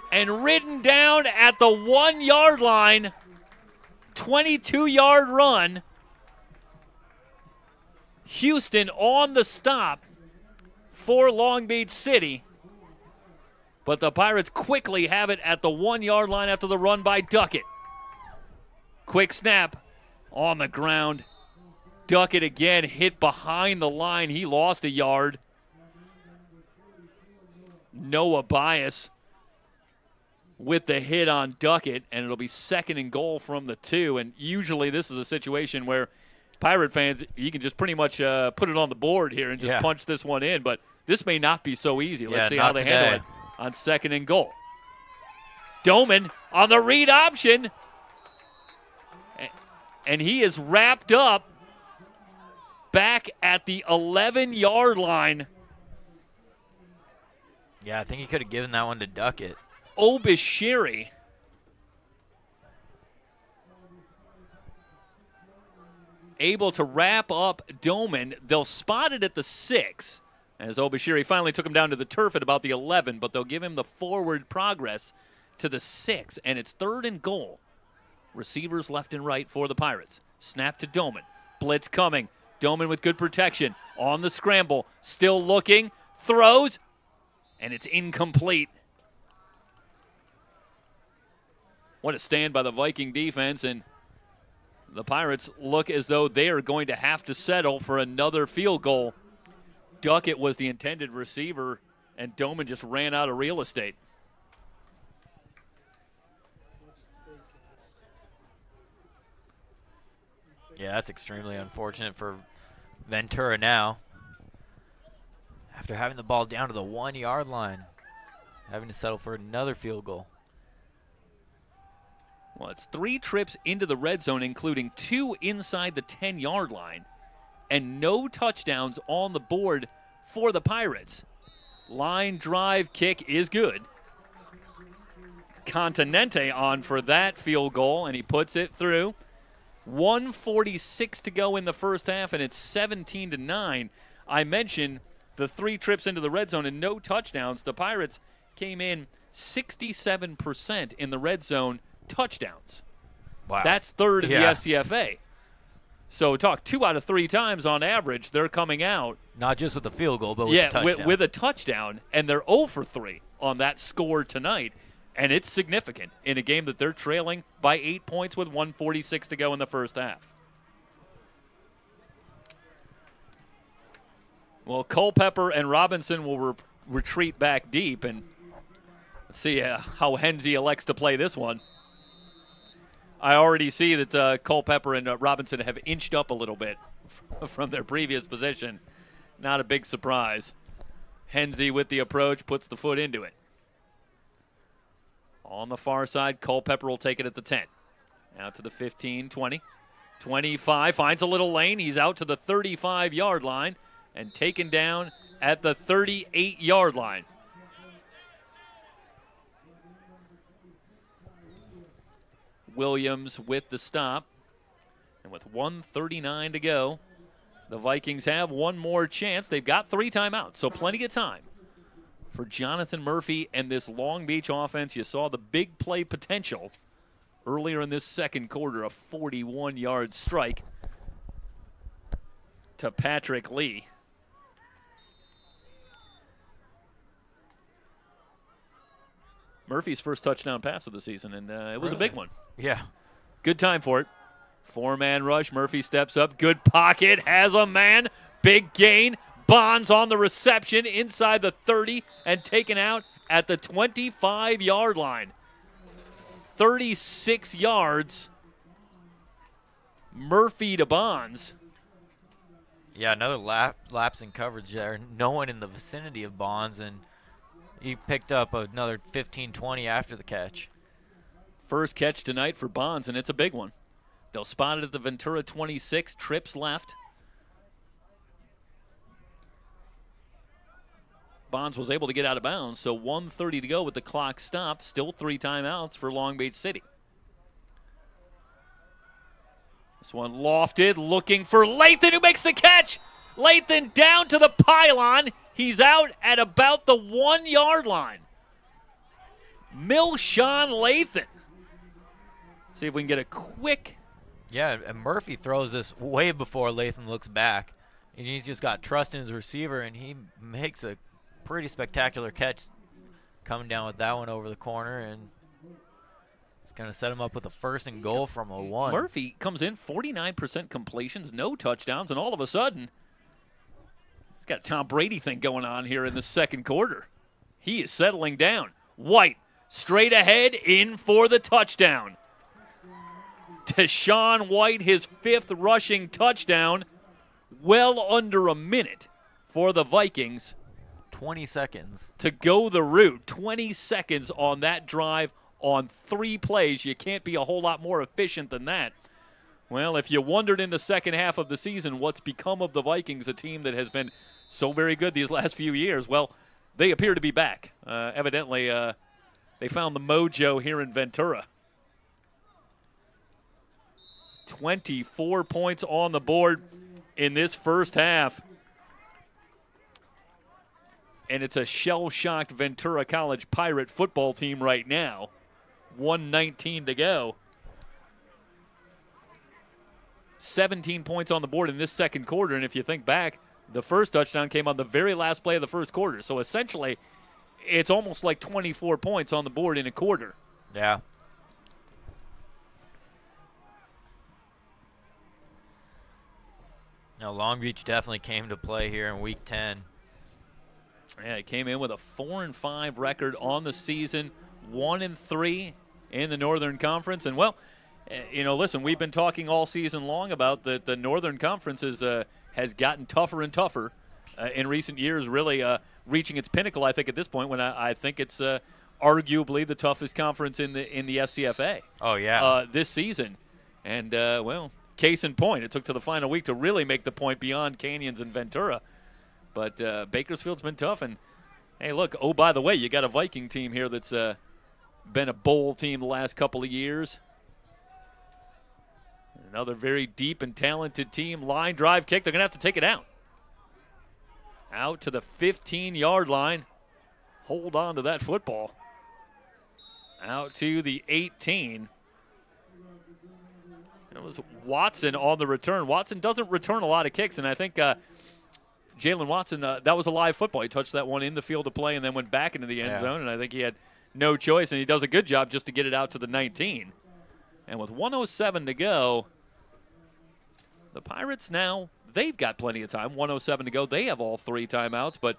and ridden down at the 1 yard line. 22-yard run. Houston on the stop for Long Beach City. But the Pirates quickly have it at the 1 yard line after the run by Duckett. Quick snap on the ground. Duckett again hit behind the line. He lost a yard. Noah Bias with the hit on Duckett, and it'll be 2nd and goal from the 2. And usually this is a situation where Pirate fans, you can just pretty much put it on the board here and just punch this one in. But this may not be so easy. Let's see how they handle it on 2nd and goal. Doman on the read option, and he is wrapped up back at the 11-yard line. Yeah, I think he could have given that one to Duckett. Obishiri able to wrap up Doman. They'll spot it at the 6 as Obishiri finally took him down to the turf at about the 11, but they'll give him the forward progress to the 6, and it's 3rd and goal. Receivers left and right for the Pirates. Snap to Doman. Blitz coming. Doman with good protection on the scramble. Still looking. Throws. And it's incomplete. What a stand by the Viking defense. And the Pirates look as though they are going to have to settle for another field goal. Duckett was the intended receiver, and Doman just ran out of real estate. Yeah, that's extremely unfortunate for Ventura now. After having the ball down to the 1 yard line, having to settle for another field goal. Well, it's 3 trips into the red zone, including 2 inside the 10-yard line, and no touchdowns on the board for the Pirates. Line drive kick is good. Continente on for that field goal, and he puts it through. 1:46 to go in the first half, and it's 17-9. I mentioned the 3 trips into the red zone and no touchdowns. The Pirates came in 67% in the red zone touchdowns. Wow. That's 3rd in the SCFA. So talk 2 out of 3 times on average they're coming out. Not just with a field goal, but with a touchdown. With a touchdown, and they're 0 for 3 on that score tonight. And it's significant in a game that they're trailing by 8 points with 1:46 to go in the first half. Well, Culpepper and Robinson will retreat back deep, and let's see how Hensey elects to play this one. I already see that Culpepper and Robinson have inched up a little bit from their previous position. Not a big surprise. Hensey with the approach puts the foot into it. On the far side, Culpepper will take it at the 10. Out to the 15, 20, 25. Finds a little lane. He's out to the 35-yard line and taken down at the 38-yard line. Williams with the stop. And with 1:39 to go, the Vikings have one more chance. They've got 3 timeouts, so plenty of time for Jonathan Murphy and this Long Beach offense. You saw the big play potential earlier in this second quarter, a 41-yard strike to Patrick Lee. Murphy's first touchdown pass of the season, and it was a big one. Yeah. Good time for it. 4-man rush. Murphy steps up. Good pocket. Has a man. Big gain. Bonds on the reception inside the 30 and taken out at the 25-yard line. 36 yards. Murphy to Bonds. Yeah, another lapse in coverage there. No one in the vicinity of Bonds, and he picked up another 15, 20 after the catch. First catch tonight for Bonds, and it's a big one. They'll spot it at the Ventura 26, trips left. Bonds was able to get out of bounds, so 1:30 to go with the clock stopped. Still 3 timeouts for Long Beach City. This one lofted, looking for Lathan, who makes the catch. Lathan down to the pylon. He's out at about the 1-yard line. Milshawn Lathan. See if we can get a quick. Yeah, and Murphy throws this way before Lathan looks back. And he's just got trust in his receiver, and he makes a pretty spectacular catch coming down with that one over the corner, and it's going to set him up with a 1st and goal from a 1. Murphy comes in, 49% completions, no touchdowns, and all of a sudden, he's got a Tom Brady thing going on here in the second quarter. He is settling down. White, straight ahead, in for the touchdown. Deshaun White, his 5th rushing touchdown, well under a minute for the Vikings. 20 seconds. To go the route. 20 seconds on that drive on 3 plays. You can't be a whole lot more efficient than that. Well, if you wondered in the second half of the season what's become of the Vikings, a team that has been so very good these last few years, well, they appear to be back. Evidently, they found the mojo here in Ventura. 24 points on the board in this first half. And it's a shell-shocked Ventura College Pirate football team right now. 1:19 to go. 17 points on the board in this second quarter. And if you think back, the first touchdown came on the very last play of the first quarter. So essentially, it's almost like 24 points on the board in a quarter. Yeah. Now, Long Beach definitely came to play here in Week 10. Yeah, he came in with a 4-5 record on the season, 1-3 in the Northern Conference. And, well, you know, listen, we've been talking all season long about the Northern Conference has gotten tougher and tougher in recent years, really reaching its pinnacle, I think, at this point, when I think it's arguably the toughest conference in the SCFA. Oh, yeah. This season. And, well, case in point, it took to the final week to really make the point beyond Canyons and Ventura. But Bakersfield's been tough. And, hey, look, oh, by the way, you got a Viking team here that's been a bowl team the last couple of years. Another very deep and talented team. Line drive kick. They're going to have to take it out. Out to the 15-yard line. Hold on to that football. Out to the 18. It was Watson on the return. Watson doesn't return a lot of kicks, and I think Jalen Watson, that was a live football. He touched that one in the field of play and then went back into the end zone, and I think he had no choice, and he does a good job just to get it out to the 19. And with 1:07 to go, the Pirates now, they've got plenty of time. 1:07 to go. They have all 3 timeouts, but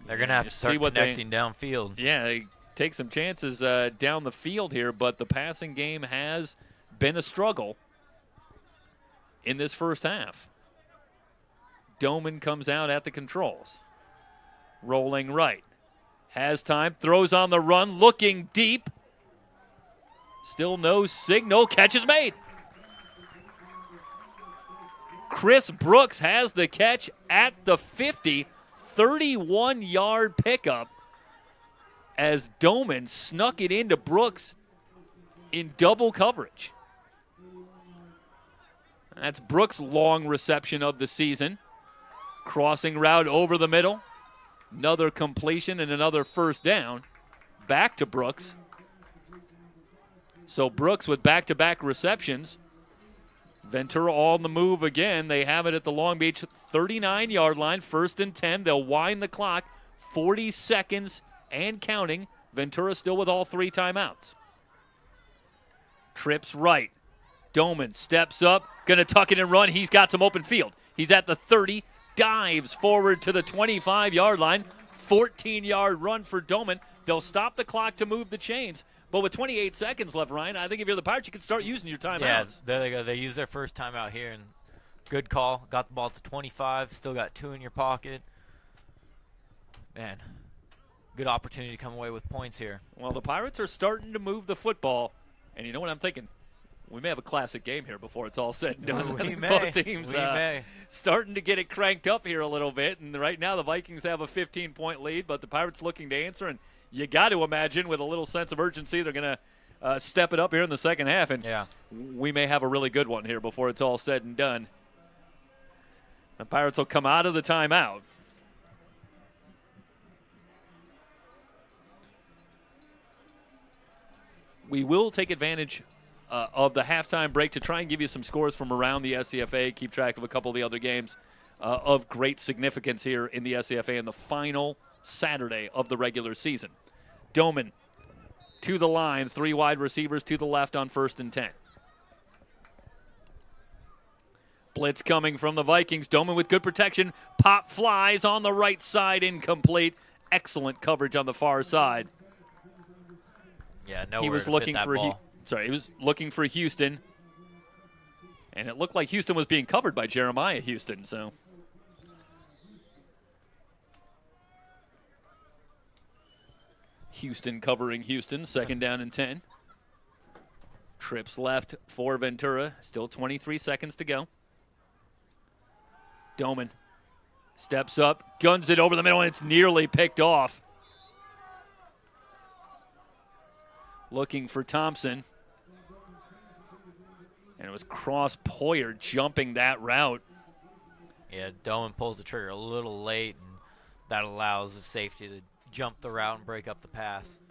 they're going to have to start connecting downfield. Yeah, they take some chances down the field here, but the passing game has been a struggle in this first half. Doman comes out at the controls. Rolling right. Has time. Throws on the run. Looking deep. Still no signal. Catch is made. Chris Brooks has the catch at the 50. 31-yard pickup as Doman snuck it into Brooks in double coverage. That's Brooks' long reception of the season. Crossing route over the middle. Another completion and another first down. Back to Brooks. So Brooks with back-to-back receptions. Ventura on the move again. They have it at the Long Beach 39-yard line, 1st and 10. They'll wind the clock, 40 seconds and counting. Ventura still with all 3 timeouts. Trips right. Doman steps up, gonna tuck it and run. He's got some open field. He's at the 30, dives forward to the 25-yard line. 14-yard run for Doman. They'll stop the clock to move the chains. But with 28 seconds left, Ryan, I think if you're the Pirates, you can start using your timeouts. Yeah, there they go. They use their first timeout here, and good call. Got the ball to 25. Still got 2 in your pocket. Man, good opportunity to come away with points here. Well, the Pirates are starting to move the football, and you know what I'm thinking? We may have a classic game here before it's all said and done. We may. Both teams We may. starting to get it cranked up here a little bit, and right now the Vikings have a 15-point lead, but the Pirates looking to answer, and you got to imagine with a little sense of urgency they're going to step it up here in the second half, and we may have a really good one here before it's all said and done. The Pirates will come out of the timeout. We will take advantage of the halftime break to try and give you some scores from around the SCFA, keep track of a couple of the other games of great significance here in the SCFA in the final Saturday of the regular season. Doman to the line, 3 wide receivers to the left on 1st and 10. Blitz coming from the Vikings. Doman with good protection. Pop flies on the right side, incomplete. Excellent coverage on the far side. Yeah, nowhere he was to looking fit that for ball. he was looking for Houston, and it looked like Houston was being covered by Jeremiah Houston. So Houston covering Houston. 2nd down and 10. Trips left for Ventura. Still 23 seconds to go. Doman steps up, guns it over the middle, and it's nearly picked off. Looking for Thompson. And it was Cross Poyer jumping that route. Yeah, Doman pulls the trigger a little late, and that allows the safety to jump the route and break up the pass.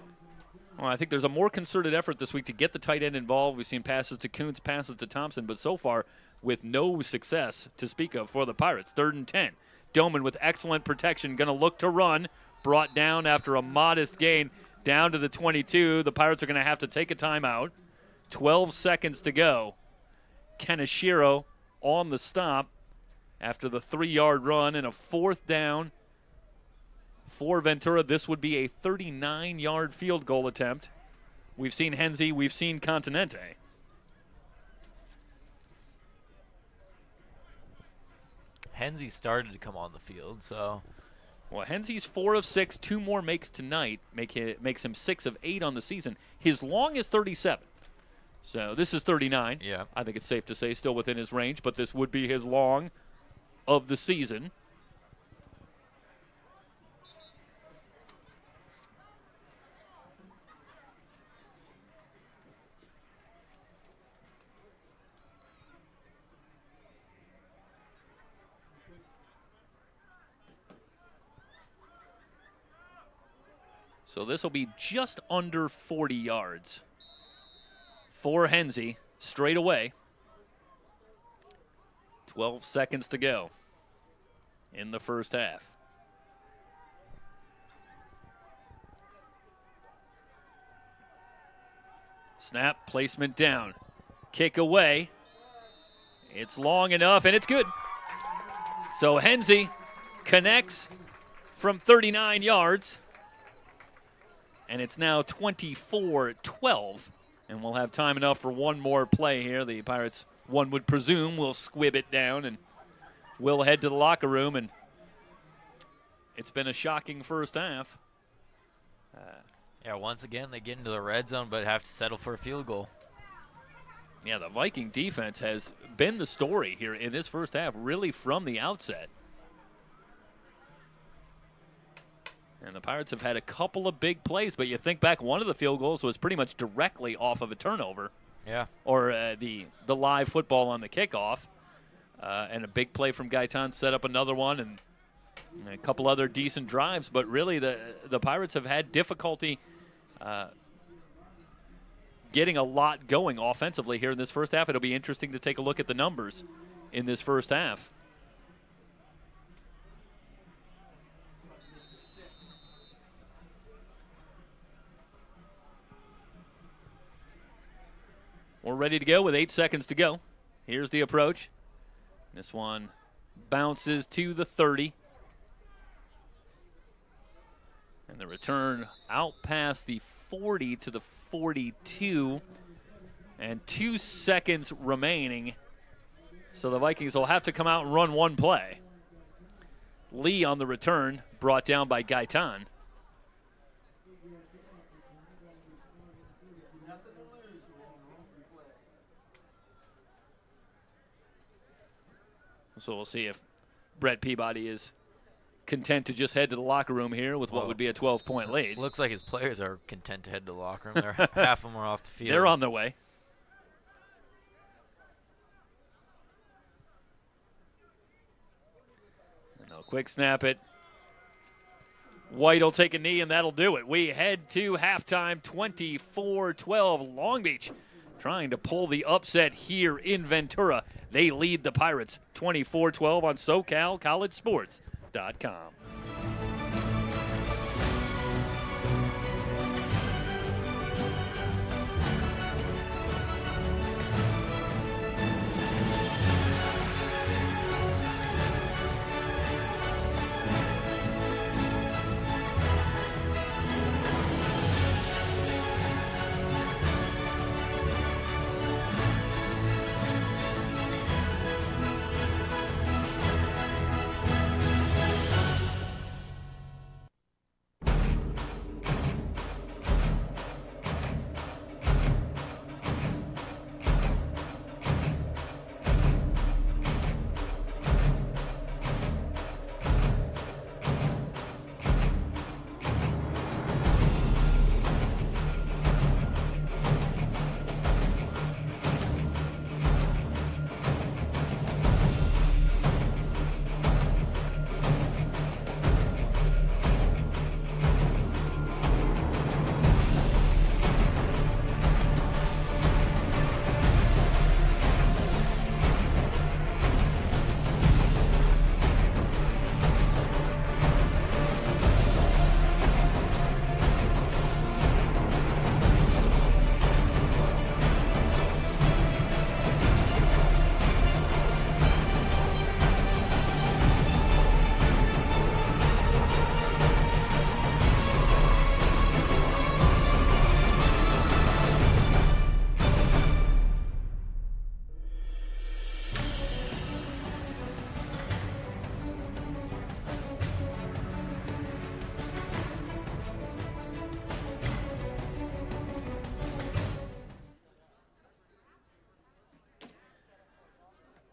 Well, I think there's a more concerted effort this week to get the tight end involved. We've seen passes to Kuntz, passes to Thompson, but so far with no success to speak of for the Pirates. 3rd and 10. Doman with excellent protection, going to look to run. Brought down after a modest gain down to the 22. The Pirates are going to have to take a timeout. 12 seconds to go. Kaneshiro on the stop after the 3-yard run and a 4th down for Ventura. This would be a 39-yard field goal attempt. We've seen Henze, we've seen Continente. Henze started to come on the field, so. Well, Henze's 4 of 6, 2 more makes tonight, makes him 6 of 8 on the season. His long is 37. So this is 39. Yeah. I think it's safe to say still within his range, but this would be his long of the season. So this will be just under 40 yards for Henze straight away. 12 seconds to go in the first half. Snap, placement down. Kick away. It's long enough, and it's good. So Henze connects from 39 yards. And it's now 24-12. And we'll have time enough for one more play here. The Pirates, one would presume, will squib it down and will head to the locker room. And it's been a shocking first half. Yeah, once again, they get into the red zone but have to settle for a field goal. Yeah, the Viking defense has been the story here in this first half, really from the outset. And the Pirates have had a couple of big plays, but you think back, one of the field goals was pretty much directly off of a turnover. Yeah. Or the live football on the kickoff. And a big play from Gaitan set up another one, and a couple other decent drives. But really, the Pirates have had difficulty getting a lot going offensively here in this first half. It'll be interesting to take a look at the numbers in this first half. We're ready to go with 8 seconds to go. Here's the approach. This one bounces to the 30. And the return out past the 40 to the 42. And 2 seconds remaining. So the Vikings will have to come out and run one play. Lee on the return, brought down by Gaitan. So we'll see if Brett Peabody is content to just head to the locker room here with what would be a 12-point lead. Looks like his players are content to head to the locker room. Half of them are off the field. They're on their way. And they'll quick snap it. White will take a knee, and that'll do it. We head to halftime, 24-12. Long Beach trying to pull the upset here in Ventura. They lead the Pirates 24-12 on SoCalCollegeSports.com.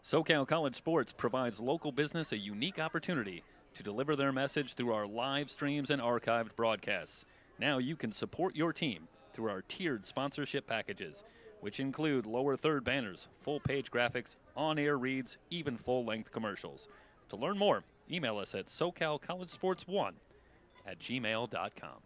SoCal College Sports provides local business a unique opportunity to deliver their message through our live streams and archived broadcasts. Now you can support your team through our tiered sponsorship packages, which include lower third banners, full page graphics, on-air reads, even full-length commercials. To learn more, email us at SoCalCollegeSports1@gmail.com.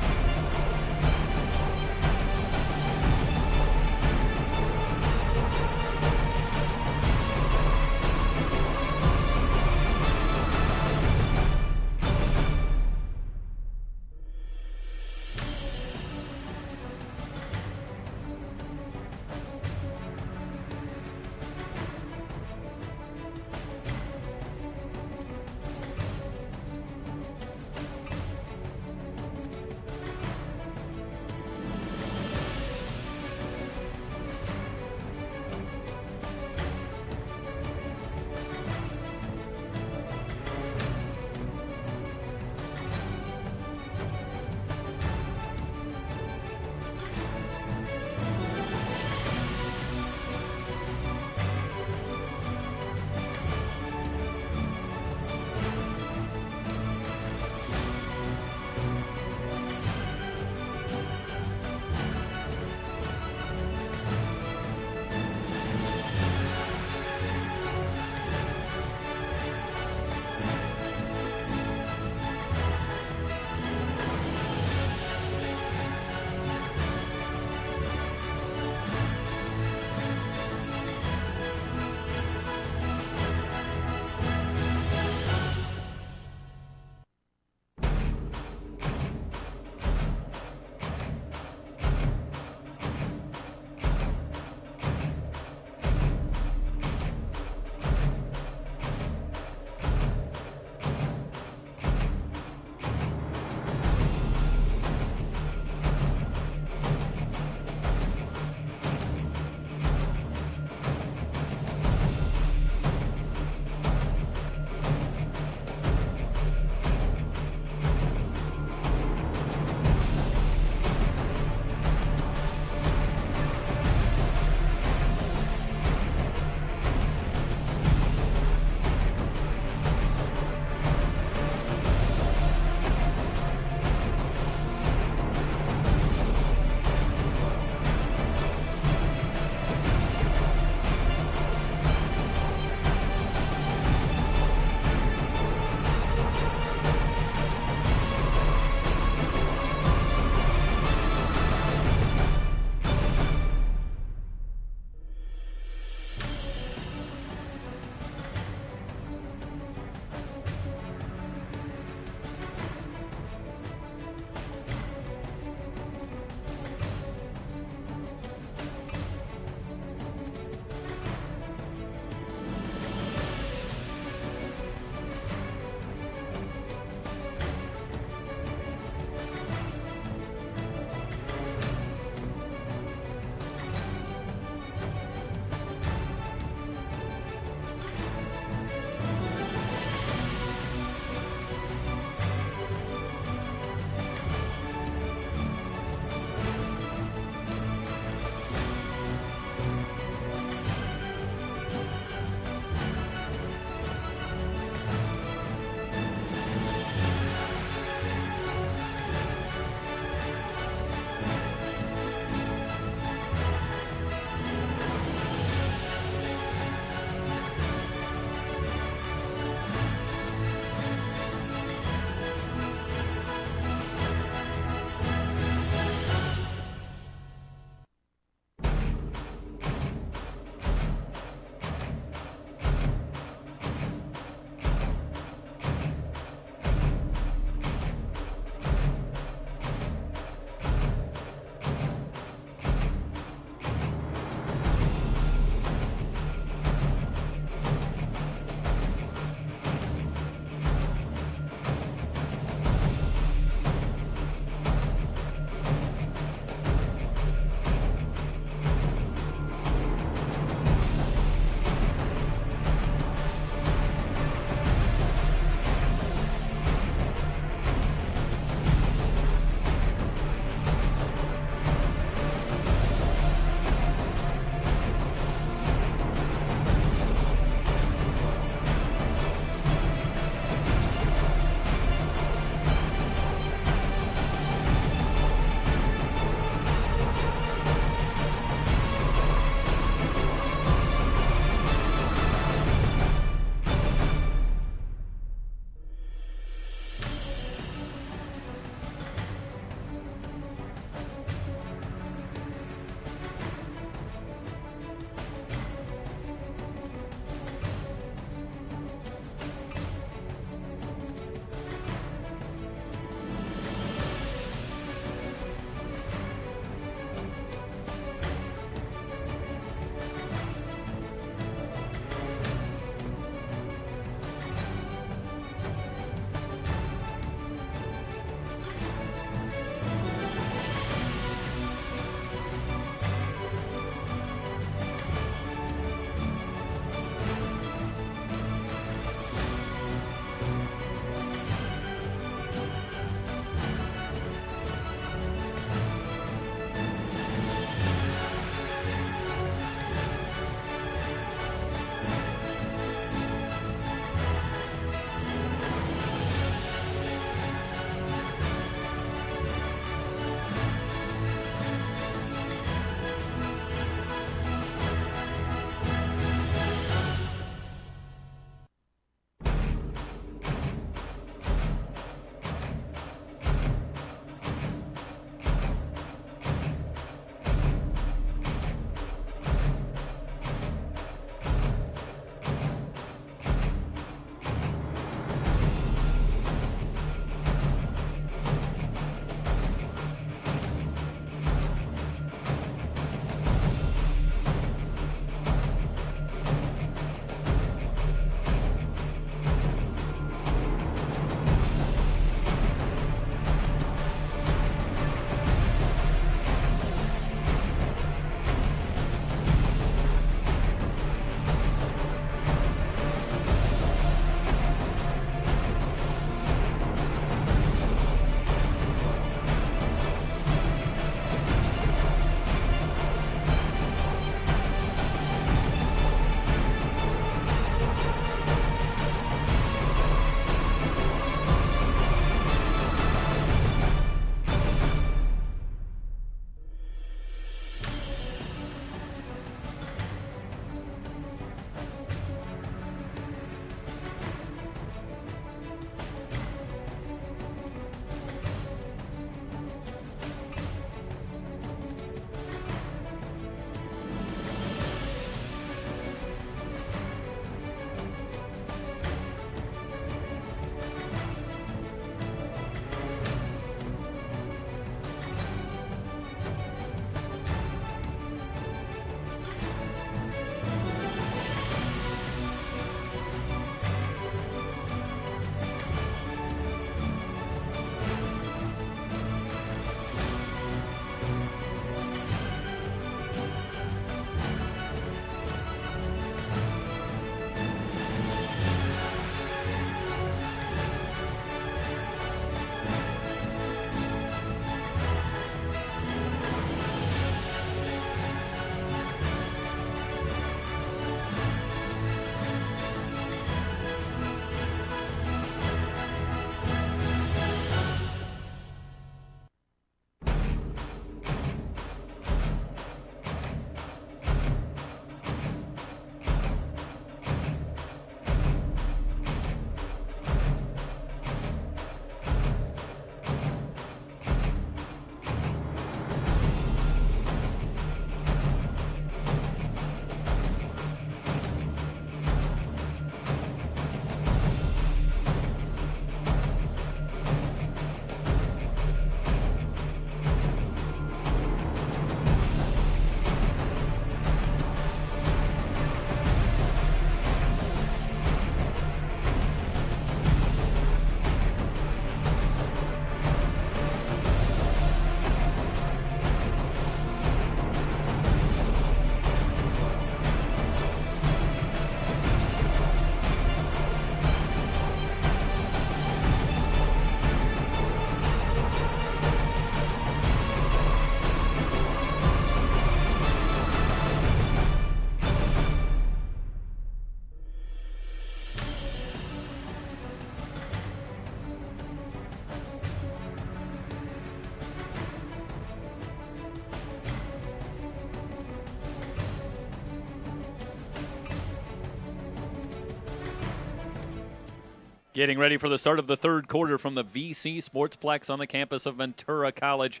Getting ready for the start of the third quarter from the VC Sportsplex on the campus of Ventura College.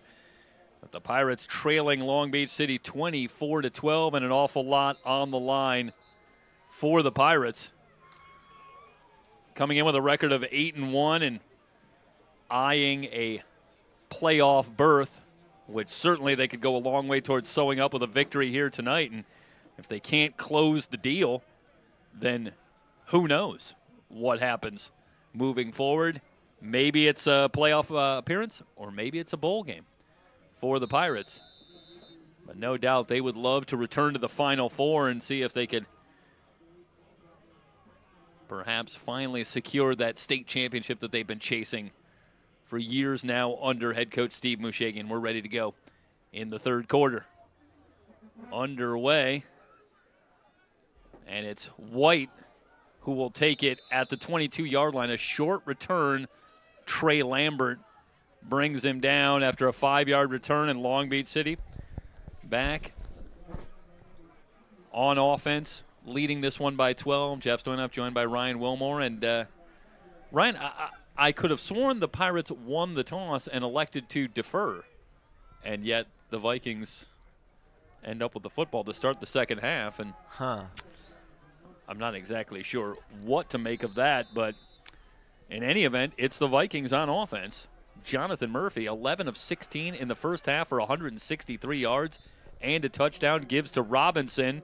With the Pirates trailing Long Beach City 24-12, and an awful lot on the line for the Pirates. Coming in with a record of 8-1 and eyeing a playoff berth, which certainly they could go a long way towards sewing up with a victory here tonight. And if they can't close the deal, then who knows what happens moving forward. Maybe it's a playoff appearance, or maybe it's a bowl game for the Pirates. But no doubt they would love to return to the Final Four and see if they could perhaps finally secure that state championship that they've been chasing for years now under head coach Steve Mushagan. We're ready to go in the third quarter. Underway. And it's White who will take it at the 22-yard line. A short return. Trey Lambert brings him down after a 5-yard return, in Long Beach City back on offense, leading this one by 12. Jeff Stoynoff joined by Ryan Wilmore. And Ryan, I could have sworn the Pirates won the toss and elected to defer, and yet the Vikings end up with the football to start the second half. And I'm not exactly sure what to make of that, but in any event, it's the Vikings on offense. Jonathan Murphy, 11 of 16 in the first half for 163 yards and a touchdown, gives to Robinson.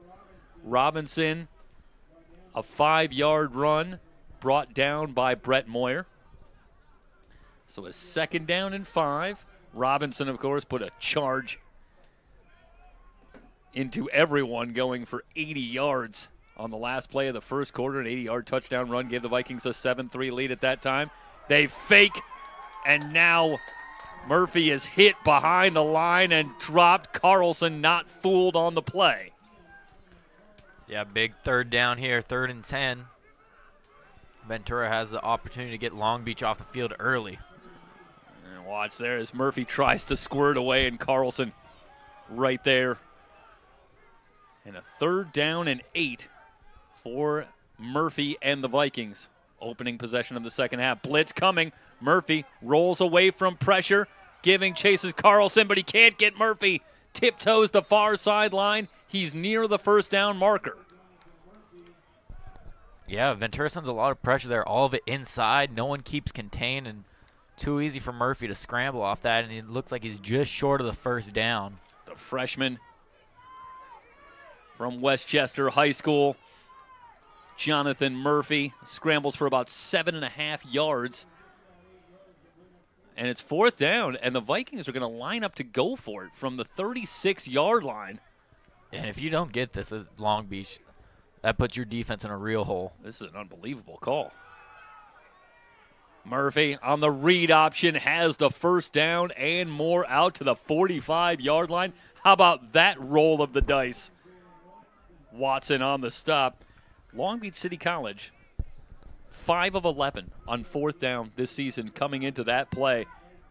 Robinson, a 5-yard run brought down by Brett Moyer. So a 2nd down and 5. Robinson, of course, put a charge into everyone, going for 80 yards on the last play of the first quarter. An 80-yard touchdown run gave the Vikings a 7-3 lead at that time. They fake, and now Murphy is hit behind the line and dropped. Carlson not fooled on the play. So yeah, big third down here, 3rd and 10. Ventura has the opportunity to get Long Beach off the field early. And watch there as Murphy tries to squirt away, and Carlson right there. And a 3rd down and 8 for Murphy and the Vikings. Opening possession of the second half. Blitz coming. Murphy rolls away from pressure. Chases Carlson, but he can't get Murphy. Tiptoes the far sideline. He's near the first down marker. Yeah, Ventura sends a lot of pressure there. All of it inside. No one keeps contained, and too easy for Murphy to scramble off that, and it looks like he's just short of the first down. The freshman from Westchester High School, Jonathan Murphy, scrambles for about 7.5 yards. And it's 4th down, and the Vikings are going to line up to go for it from the 36-yard line. And if you don't get this at Long Beach, that puts your defense in a real hole. This is an unbelievable call. Murphy on the read option has the first down and more out to the 45-yard line. How about that roll of the dice? Watson on the stop. Long Beach City College, 5 of 11 on 4th down this season coming into that play.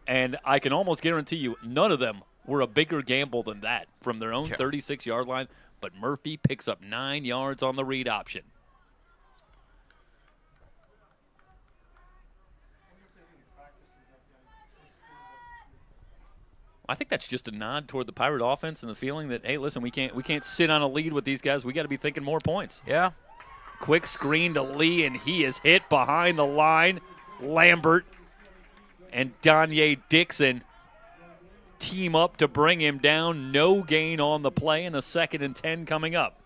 And I can almost guarantee you none of them were a bigger gamble than that from their own 36-yard line. But Murphy picks up 9 yards on the read option. I think that's just a nod toward the Pirate offense and the feeling that, hey, listen, we can't sit on a lead with these guys. We got to be thinking more points. Yeah. Quick screen to Lee, and he is hit behind the line. Lambert and Danye Dixon team up to bring him down. No gain on the play, and a 2nd and 10 coming up.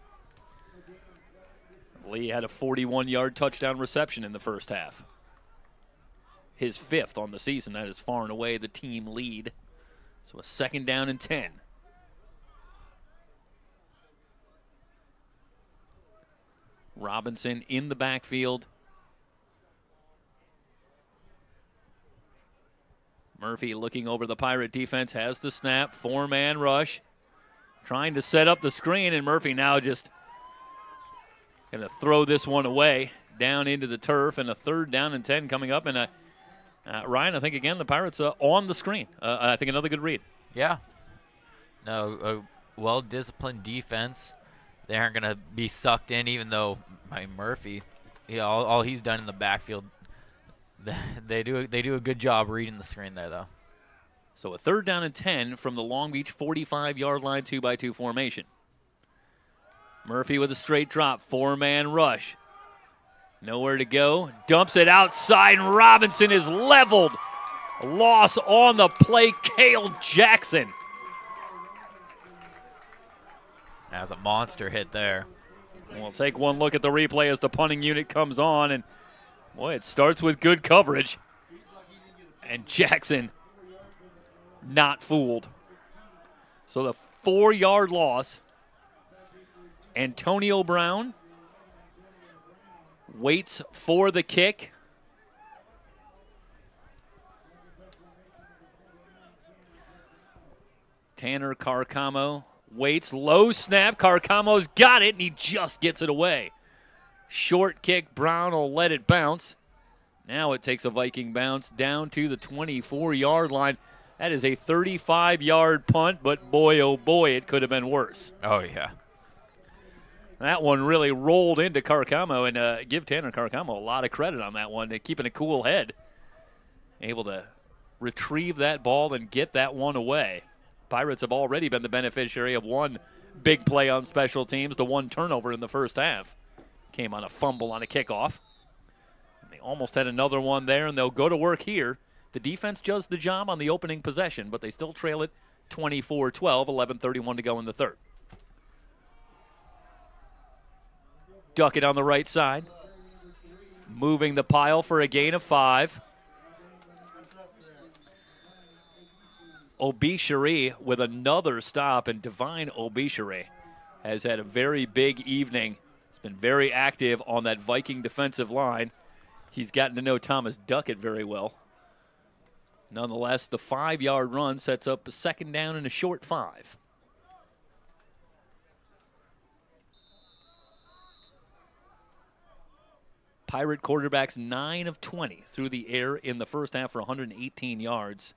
Lee had a 41-yard touchdown reception in the first half. His 5th on the season. That is far and away the team lead. So a 2nd down and 10. Robinson in the backfield. Murphy looking over the Pirate defense, has the snap, 4-man rush. Trying to set up the screen, and Murphy now just going to throw this one away down into the turf, and a 3rd down and 10 coming up. And Ryan, I think, again, the Pirates on the screen. I think another good read. Yeah. No, a well-disciplined defense. They aren't going to be sucked in, even though Murphy, all he's done in the backfield They do a good job reading the screen there, though. So a 3rd down and 10 from the Long Beach 45-yard line, 2-by-2 formation. Murphy with a straight drop, 4-man rush. Nowhere to go. Dumps it outside, and Robinson is leveled. A loss on the play, Cale Jackson. That's a monster hit there. We'll take one look at the replay as the punting unit comes on, and boy, it starts with good coverage. And Jackson not fooled. So the 4-yard loss. Antonio Brown waits for the kick. Tanner Carcamo waits, low snap. Carcamo's got it, and he just gets it away. Short kick, Brown will let it bounce. Now it takes a Viking bounce down to the 24-yard line. That is a 35-yard punt, but boy, oh boy, it could have been worse. Oh, yeah. That one really rolled into Carcamo, and give Tanner Carcamo a lot of credit on that one, keeping a cool head. Able to retrieve that ball and get that one away. Pirates have already been the beneficiary of one big play on special teams. The one turnover in the first half came on a fumble on a kickoff. And they almost had another one there, and they'll go to work here. The defense does the job on the opening possession, but they still trail it 24-12, 11:31 to go in the 3rd. Duckett on the right side. Moving the pile for a gain of 5. Obishiri with another stop, and Divine Obishiri has had a very big evening. He's been very active on that Viking defensive line. He's gotten to know Thomas Duckett very well. Nonetheless, the 5-yard run sets up a 2nd down and a short 5. Pirate quarterbacks 9 of 20 through the air in the first half for 118 yards.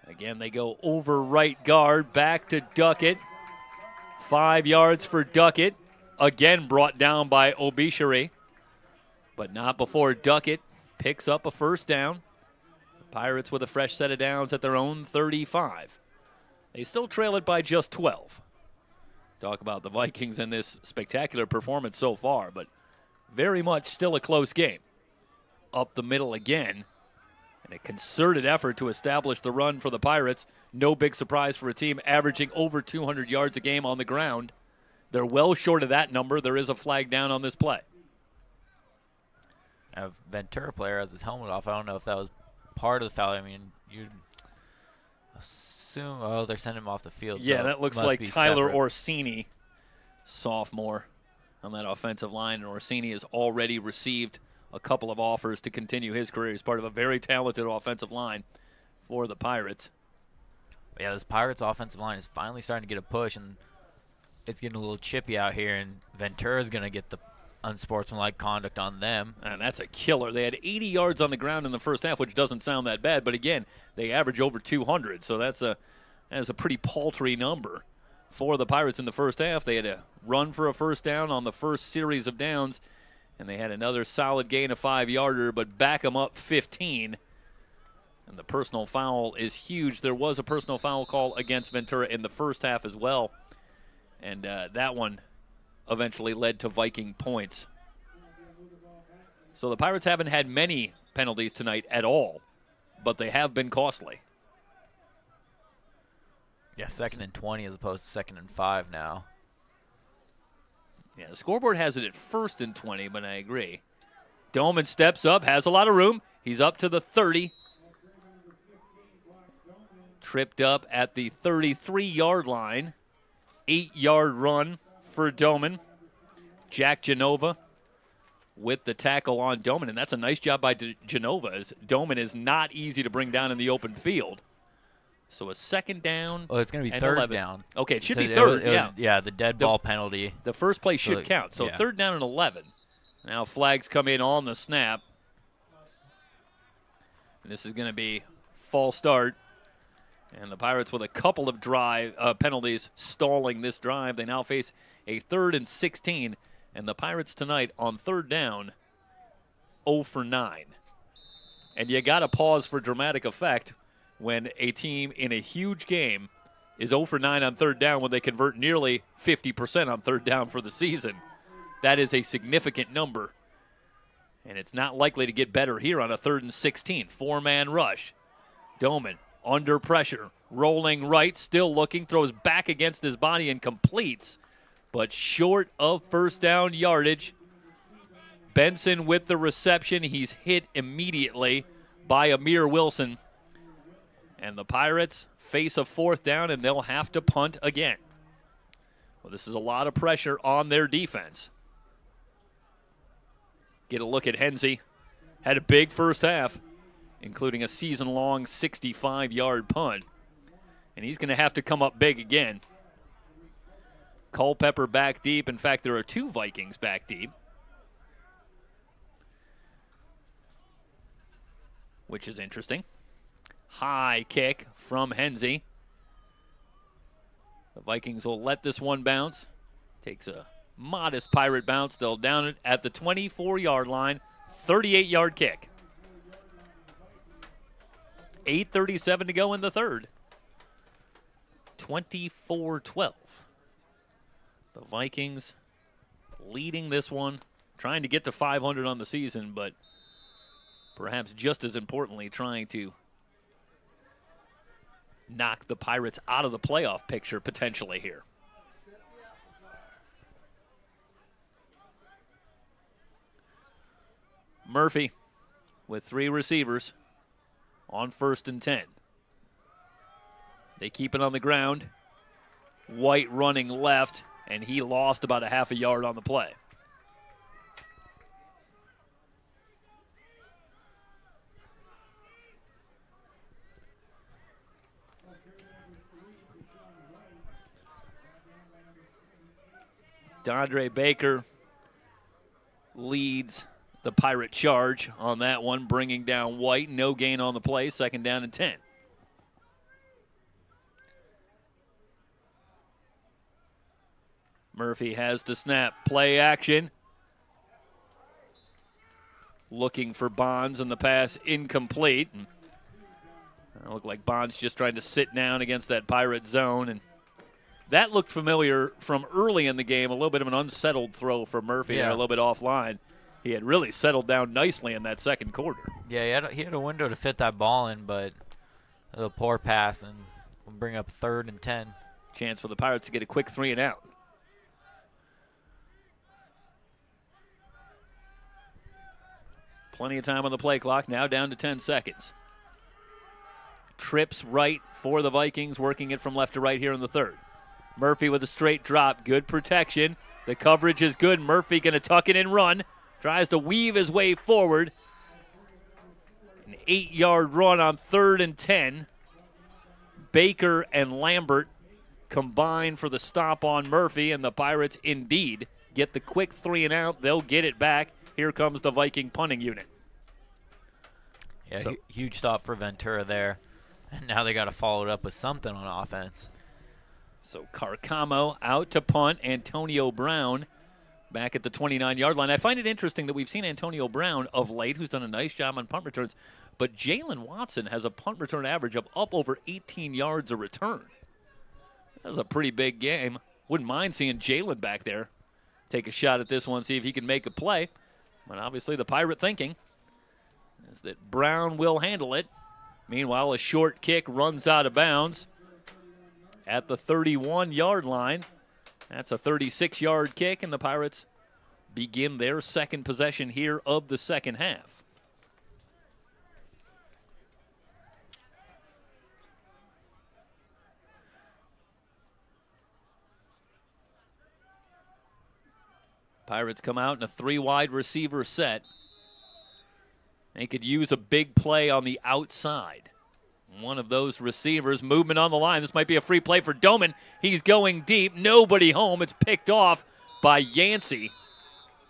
Again, they go over right guard, back to Duckett. 5 yards for Duckett. Again brought down by Obishiri, but not before Duckett picks up a 1st down. The Pirates with a fresh set of downs at their own 35. They still trail it by just 12. Talk about the Vikings in this spectacular performance so far, but very much still a close game. Up the middle again, and a concerted effort to establish the run for the Pirates. No big surprise for a team averaging over 200 yards a game on the ground. They're well short of that number. There is a flag down on this play. A Ventura player has his helmet off. I don't know if that was part of the foul. I mean, you'd assume, oh, they're sending him off the field. Yeah, so that looks like Tyler separate. Orsini, sophomore, on that offensive line. And Orsini has already received a couple of offers to continue his career. He's part of a very talented offensive line for the Pirates. But yeah, this Pirates offensive line is finally starting to get a push, and it's getting a little chippy out here, and Ventura's going to get the unsportsmanlike conduct on them. And that's a killer. They had 80 yards on the ground in the first half, which doesn't sound that bad, but again, they average over 200, so that's a pretty paltry number for the Pirates in the first half. They had a run for a 1st down on the first series of downs, and they had another solid gain of 5-yarder, but back them up 15. And the personal foul is huge. There was a personal foul call against Ventura in the first half as well, and that one eventually led to Viking points. So the Pirates haven't had many penalties tonight at all, but they have been costly. Yeah, 2nd and 20 as opposed to 2nd and 5 now. Yeah, the scoreboard has it at 1st and 20, but I agree. Doman steps up, has a lot of room. He's up to the 30. Tripped up at the 33-yard line. 8-yard run for Doman. Jack Genova with the tackle on Doman, and that's a nice job by Genova, as Doman is not easy to bring down in the open field. So a 2nd down. Well, it's going to be 3rd down. Okay, it should be 3rd, yeah, the dead ball penalty. The first play should count. So yeah. 3rd down and 11. Now flags come in on the snap. And this is going to be false start. And the Pirates with a couple of penalties stalling this drive. They now face a 3rd and 16. And the Pirates tonight on 3rd down, 0 for 9. And you got to pause for dramatic effect when a team in a huge game is 0 for 9 on 3rd down when they convert nearly 50% on 3rd down for the season. That is a significant number. And it's not likely to get better here on a 3rd and 16. 4-man rush. Doman under pressure, rolling right, still looking, throws back against his body and completes, but short of first down yardage. Benson with the reception. He's hit immediately by Amir Wilson. And the Pirates face a 4th down, and they'll have to punt again. Well, this is a lot of pressure on their defense. Get a look at Hensey. Had a big first half, including a season-long 65-yard punt. And he's going to have to come up big again. Culpepper back deep. In fact, there are 2 Vikings back deep, which is interesting. High kick from Hensey. The Vikings will let this one bounce. Takes a modest Pirate bounce. They'll down it at the 24-yard line. 38-yard kick. 8:37 to go in the 3rd. 24-12. The Vikings leading this one, trying to get to 500 on the season, but perhaps just as importantly, trying to knock the Pirates out of the playoff picture potentially here. Murphy with 3 receivers on 1st and 10. They keep it on the ground. White running left, and he lost about a half a yard on the play. Dondre Baker leads the Pirate charge on that one, bringing down White. No gain on the play, 2nd down and 10. Murphy has the snap. Play action. Looking for Bonds, and the pass incomplete. It looked like Bonds just trying to sit down against that Pirate zone, and that looked familiar from early in the game. A little bit of an unsettled throw for Murphy, a little bit offline. He had really settled down nicely in that 2nd quarter. Yeah, he had a window to fit that ball in, but a poor pass, and we'll bring up 3rd and 10. Chance for the Pirates to get a quick 3 and out. Plenty of time on the play clock, now down to 10 seconds. Trips right for the Vikings, working it from left to right here in the 3rd. Murphy with a straight drop, good protection. The coverage is good. Murphy going to tuck it and run. Tries to weave his way forward. An 8-yard run on 3rd and 10. Baker and Lambert combine for the stop on Murphy, and the Pirates indeed get the quick 3 and out. They'll get it back. Here comes the Viking punting unit. Yeah, huge stop for Ventura there. And now they got to follow it up with something on offense. So Carcamo out to punt. Antonio Brown back at the 29-yard line. I find it interesting that we've seen Antonio Brown of late, who's done a nice job on punt returns, but Jalen Watson has a punt return average of up over 18 yards a return. That's a pretty big game. Wouldn't mind seeing Jalen back there take a shot at this one, see if he can make a play. But obviously the Pirate thinking is that Brown will handle it. Meanwhile, a short kick runs out of bounds at the 31-yard line. That's a 36-yard kick, and the Pirates begin their 2nd possession here of the 2nd half. Pirates come out in a 3-wide receiver set. They could use a big play on the outside. One of those receivers, movement on the line. This might be a free play for Doman. He's going deep. Nobody home. It's picked off by Yancey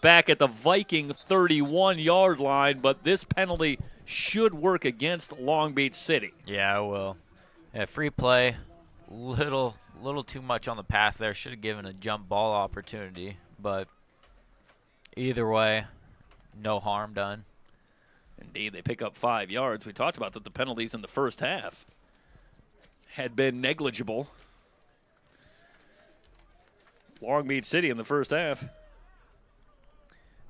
back at the Viking 31-yard line, but this penalty should work against Long Beach City. Yeah, it will. Yeah, free play. Little too much on the pass there. Should have given a jump ball opportunity, but either way, no harm done. Indeed, they pick up 5 yards. We talked about that the penalties in the first half had been negligible. Long Beach City in the first half,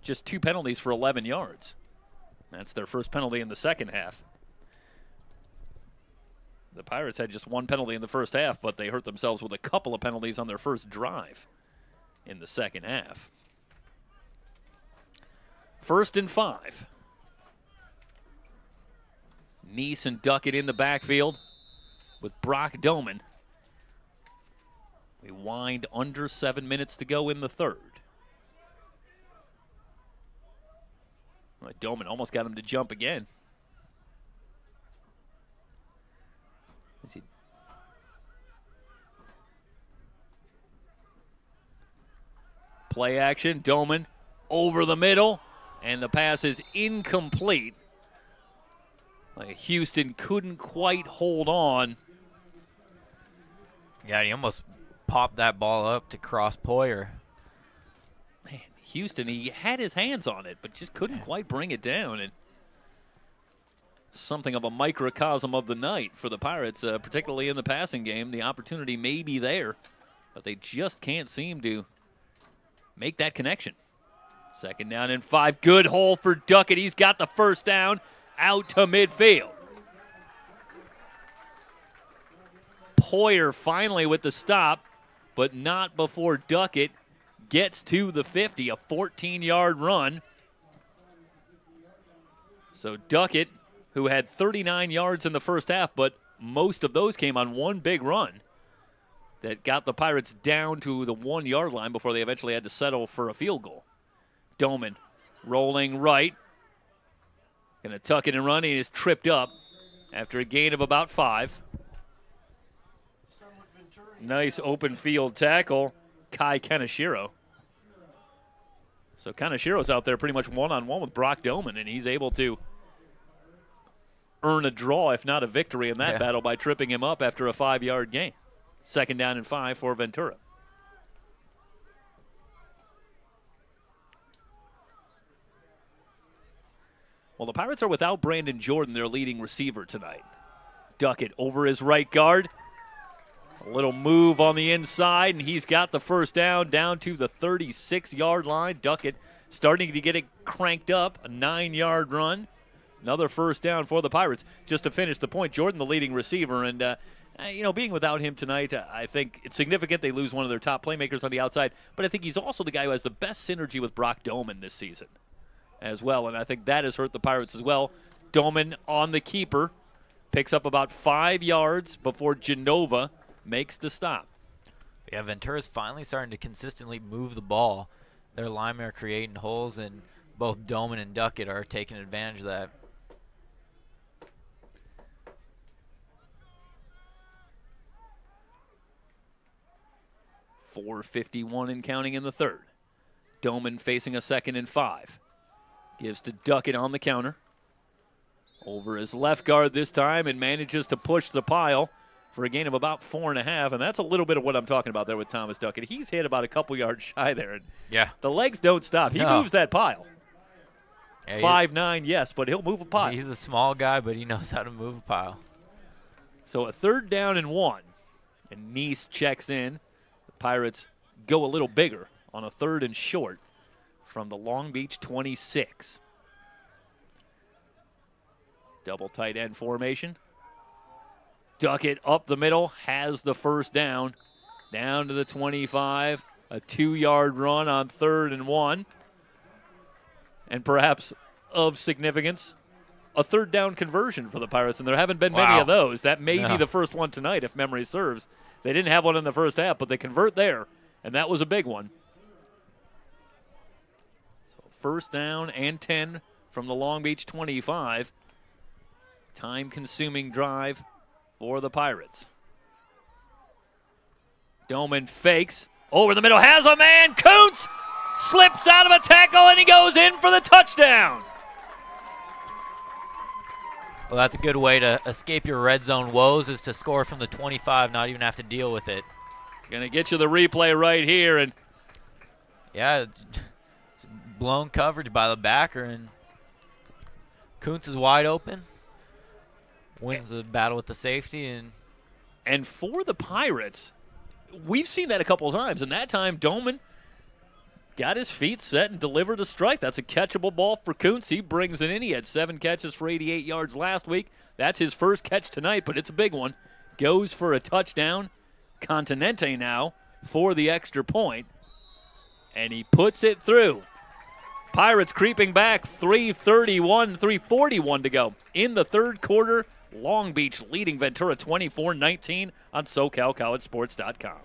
just 2 penalties for 11 yards. That's their first penalty in the second half. The Pirates had just 1 penalty in the first half, but they hurt themselves with a couple of penalties on their first drive in the second half. 1st and 5. Neese and Duckett in the backfield with Brock Doman. We wind under 7 minutes to go in the third. Well, Doman almost got him to jump again. Play action, Doman over the middle, and the pass is incomplete. Houston couldn't quite hold on. Yeah, he almost popped that ball up to cross Poyer. Man, Houston, he had his hands on it, but just couldn't quite bring it down. And something of a microcosm of the night for the Pirates, particularly in the passing game. The opportunity may be there, but they just can't seem to make that connection. 2nd down and 5. Good hole for Duckett. He's got the first down out to midfield. Poyer finally with the stop, but not before Duckett gets to the 50, a 14-yard run. So Duckett, who had 39 yards in the first half, but most of those came on one big run that got the Pirates down to the 1-yard line before they eventually had to settle for a field goal. Doman rolling right. Going to tuck it and run. He is tripped up after a gain of about 5. Nice open field tackle, Kai Kaneshiro. So Kaneshiro's out there pretty much one-on-one with Brock Doman, and he's able to earn a draw, if not a victory, in that battle by tripping him up after a 5-yard gain. 2nd down and 5 for Ventura. Well, the Pirates are without Brandon Jordan, their leading receiver tonight. Duckett over his right guard. A little move on the inside, and he's got the first down to the 36-yard line. Duckett starting to get it cranked up, a 9-yard run. Another first down for the Pirates. Just to finish the point, Jordan, the leading receiver, and being without him tonight, I think it's significant. They lose one of their top playmakers on the outside, but I think he's also the guy who has the best synergy with Brock Doman this season as well, and I think that has hurt the Pirates as well. Doman on the keeper, picks up about 5 yards before Genova makes the stop. Yeah, Ventura's finally starting to consistently move the ball. Their linemen are creating holes, and both Doman and Duckett are taking advantage of that. .451 and counting in the third. Doman facing a 2nd and 5. Gives to Duckett on the counter. Over his left guard this time and manages to push the pile for a gain of about 4.5. And that's a little bit of what I'm talking about there with Thomas Duckett. He's hit about a couple yards shy there. And the legs don't stop. He moves that pile. Yeah, 5'9", yes, but he'll move a pile. He's a small guy, but he knows how to move a pile. So a 3rd down and 1. And Neese checks in. The Pirates go a little bigger on a 3rd and short from the Long Beach 26. Double tight end formation. Duckett up the middle, has the first down. Down to the 25. A 2-yard run on 3rd and 1. And perhaps of significance, a 3rd down conversion for the Pirates, and there haven't been many of those. That may be the first one tonight, if memory serves. They didn't have one in the first half, but they convert there, and that was a big one. 1st down and 10 from the Long Beach 25. Time-consuming drive for the Pirates. Doman fakes. Over the middle, has a man. Kuntz slips out of a tackle, and he goes in for the touchdown. Well, that's a good way to escape your red zone woes, is to score from the 25, not even have to deal with it. Going to get you the replay right here. And yeah, blown coverage by the backer, and Kuntz is wide open. Wins the battle with the safety. And for the Pirates, we've seen that a couple of times, and that time Doman got his feet set and delivered a strike. That's a catchable ball for Kuntz. He brings it in. He had 7 catches for 88 yards last week. That's his first catch tonight, but it's a big one. Goes for a touchdown. Continente now for the extra point, and he puts it through. Pirates creeping back, 3:41 to go in the third quarter. Long Beach leading Ventura 24-19 on SoCalCollegeSports.com.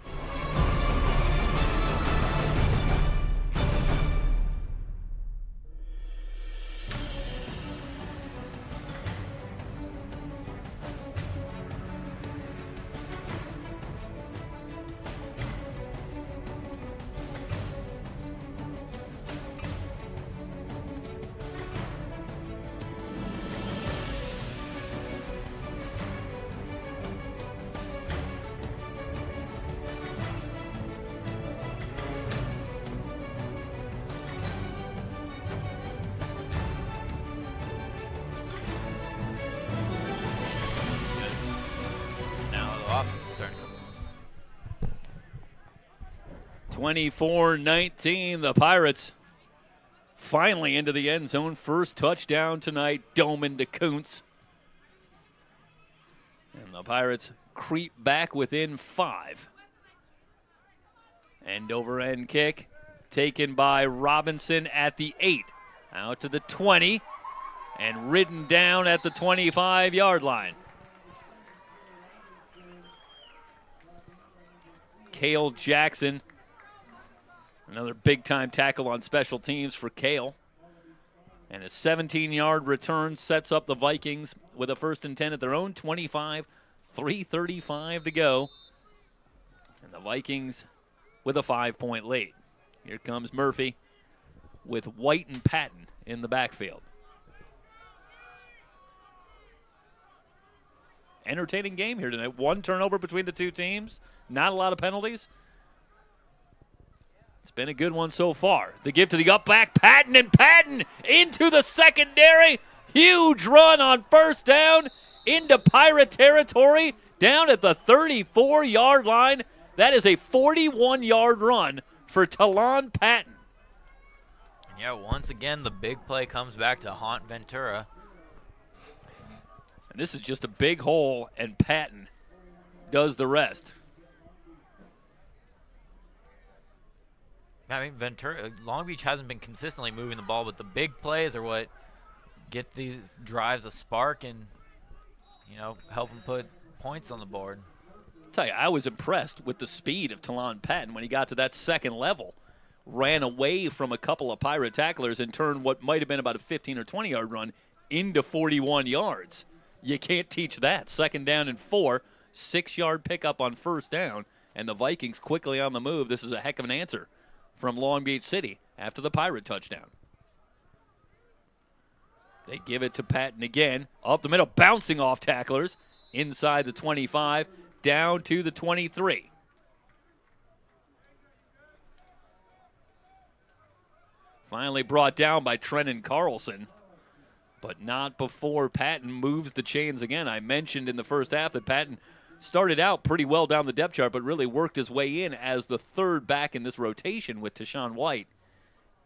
Now the offense is starting to come on. 24-19, the Pirates finally into the end zone. First touchdown tonight, Doman to Kuntz. And the Pirates creep back within 5. End over end kick taken by Robinson at the 8. Out to the 20 and ridden down at the 25-yard line. Cale Jackson, another big-time tackle on special teams for Cale. And a 17-yard return sets up the Vikings with a 1st and 10 at their own 25, 3:35 to go. And the Vikings with a 5-point lead. Here comes Murphy with White and Patton in the backfield. Entertaining game here tonight. 1 turnover between the two teams. Not a lot of penalties. It's been a good one so far. The give to the up back, Patton, and Patton into the secondary. Huge run on 1st down into Pirate territory down at the 34-yard line. That is a 41-yard run for Talon Patton. And yeah, once again, the big play comes back to haunt Ventura. And this is just a big hole, and Patton does the rest. I mean, Ventura, Long Beach hasn't been consistently moving the ball, but the big plays are what get these drives a spark and, you know, help them put points on the board. I'll tell you, I was impressed with the speed of Talon Patton when he got to that second level. Ran away from a couple of Pirate tacklers and turned what might have been about a 15 or 20-yard run into 41 yards. You can't teach that. 2nd down and 4, 6-yard pickup on 1st down, and the Vikings quickly on the move. This is a heck of an answer from Long Beach City after the Pirate touchdown. They give it to Patton again. Up the middle, bouncing off tacklers. Inside the 25, down to the 23. Finally brought down by Trenton Carlson, but not before Patton moves the chains again. I mentioned in the first half that Patton started out pretty well down the depth chart, but really worked his way in as the 3rd back in this rotation with Tashawn White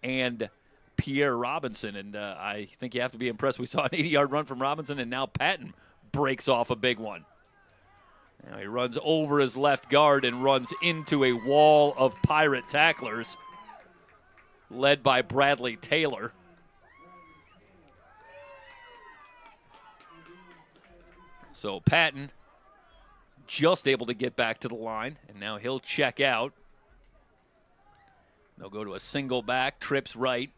and Pierre Robinson. And I think you have to be impressed. We saw an 80-yard run from Robinson, and now Patton breaks off a big one. Now he runs over his left guard and runs into a wall of Pirate tacklers, led by Bradley Taylor. So Patton just able to get back to the line, and now he'll check out. They'll go to a single back, trips right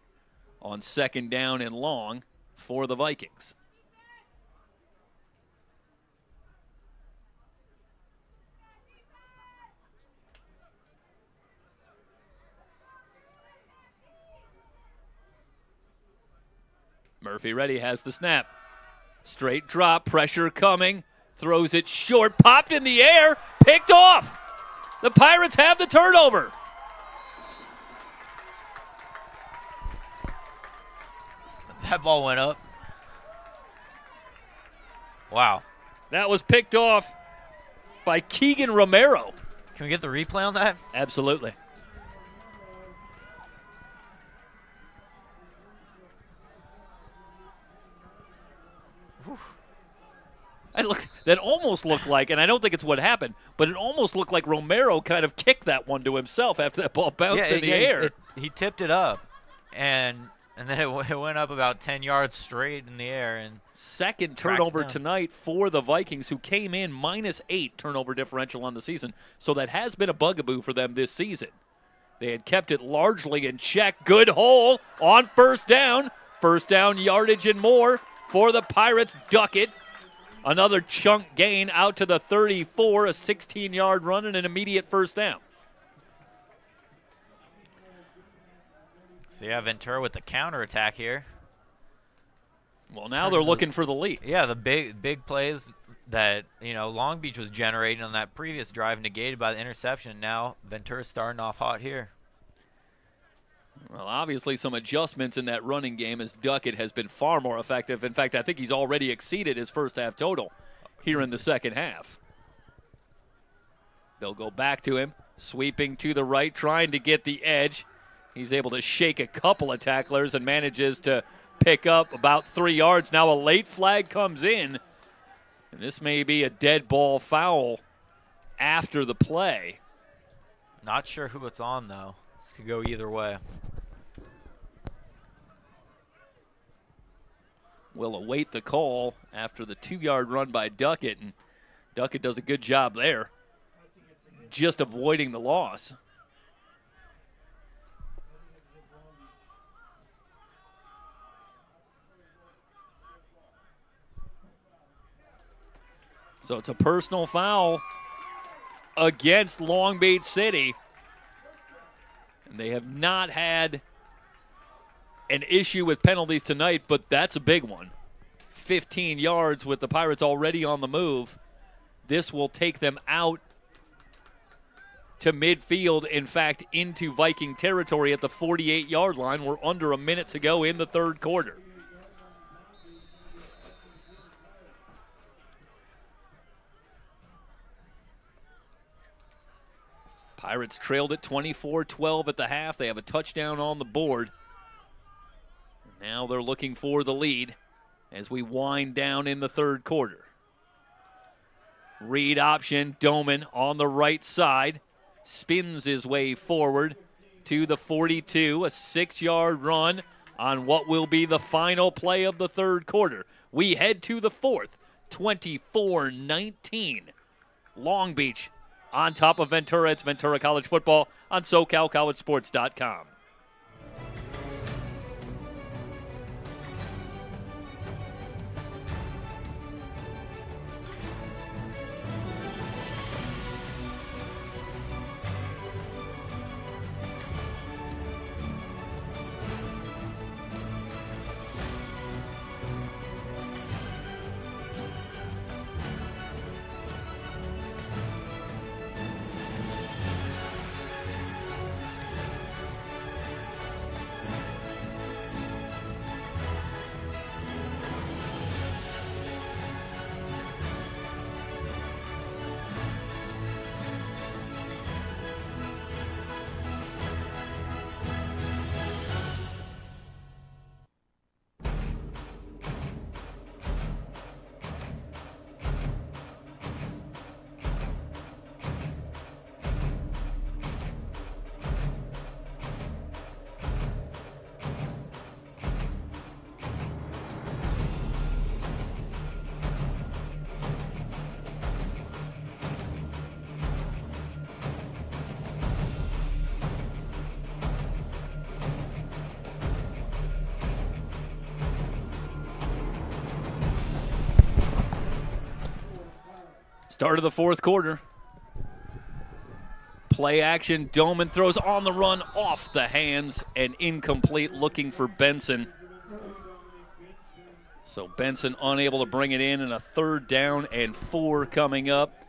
on 2nd down and long for the Vikings. Murphy ready, has the snap. Straight drop, pressure coming. Throws it short, popped in the air, picked off. The Pirates have the turnover. That ball went up. Wow. That was picked off by Keegan Romero. Can we get the replay on that? Absolutely. That almost looked like, and I don't think it's what happened, but it almost looked like Romero kind of kicked that one to himself after that ball bounced in the air. He tipped it up, and then it went up about 10 yards straight in the air. And second turnover tonight for the Vikings, who came in -8 turnover differential on the season. So that has been a bugaboo for them this season. They had kept it largely in check. Good hole on first down. First down yardage and more for the Pirates. Duckett. Another chunk gain out to the 34, a 16-yard run and an immediate first down. So, yeah, Ventura with the counterattack here. Well, now they're looking for the lead. Yeah, the big plays that, Long Beach was generating on that previous drive negated by the interception. Now Ventura's starting off hot here. Well, obviously some adjustments in that running game as Duckett has been far more effective. In fact, I think he's already exceeded his first half total here in the second half. They'll go back to him, sweeping to the right, trying to get the edge. He's able to shake a couple of tacklers and manages to pick up about 3 yards. Now a late flag comes in, and this may be a dead ball foul after the play. Not sure who it's on, though. This could go either way. We'll await the call after the 2-yard run by Duckett, and Duckett does a good job there, just avoiding the loss. So it's a personal foul against Long Beach City. And they have not had an issue with penalties tonight, but that's a big one. 15 yards with the Pirates already on the move. This will take them out to midfield, in fact, into Viking territory at the 48-yard line. We're under a minute to go in the third quarter. Pirates trailed it 24-12 at the half. They have a touchdown on the board. Now they're looking for the lead as we wind down in the third quarter. Read option, Doman on the right side. Spins his way forward to the 42. A 6-yard run on what will be the final play of the third quarter. We head to the fourth, 24-19. Long Beach on top of Ventura. It's Ventura College Football on SoCalCollegeSports.com. Start of the fourth quarter. Play action. Doman throws on the run off the hands and incomplete, looking for Benson. So Benson unable to bring it in, and a 3rd down and 4 coming up.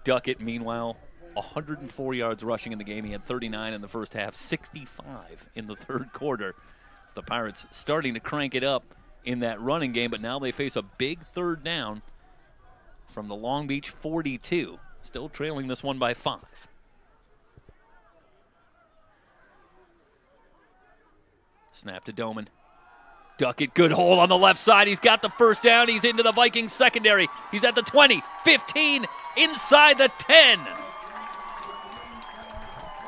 Duckett, meanwhile, 104 yards rushing in the game. He had 39 in the first half, 65 in the 3rd quarter. The Pirates starting to crank it up in that running game, but now they face a big 3rd down from the Long Beach 42. Still trailing this one by 5. Snap to Doman. Duckett, good hold on the left side. He's got the 1st down. He's into the Vikings secondary. He's at the 20, 15, inside the 10.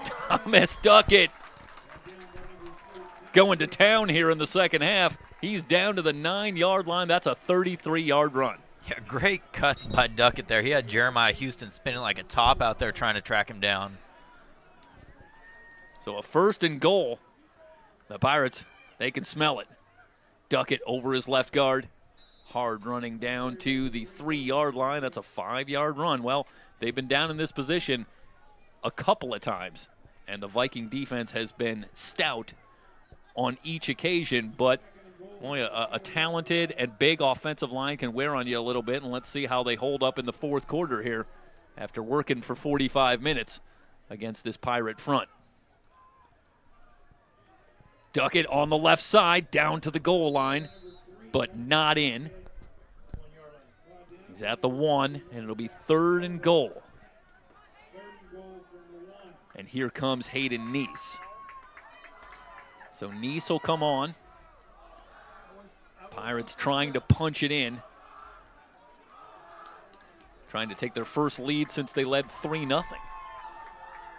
Thomas Duckett going to town here in the second half. He's down to the 9-yard line. That's a 33-yard run. Yeah, great cuts by Duckett there. He had Jeremiah Houston spinning like a top out there trying to track him down. So a 1st and goal. The Pirates, they can smell it. Duckett over his left guard. Hard running down to the 3-yard line. That's a 5-yard run. Well, they've been down in this position a couple of times, and the Viking defense has been stout on each occasion, but boy, a talented and big offensive line can wear on you a little bit, and let's see how they hold up in the 4th quarter here after working for 45 minutes against this Pirate front. Duckett on the left side, down to the goal line, but not in. He's at the 1, and it'll be 3rd and goal. And here comes Hayden Neese. So Neese will come on. Pirates trying to punch it in. Trying to take their first lead since they led 3-0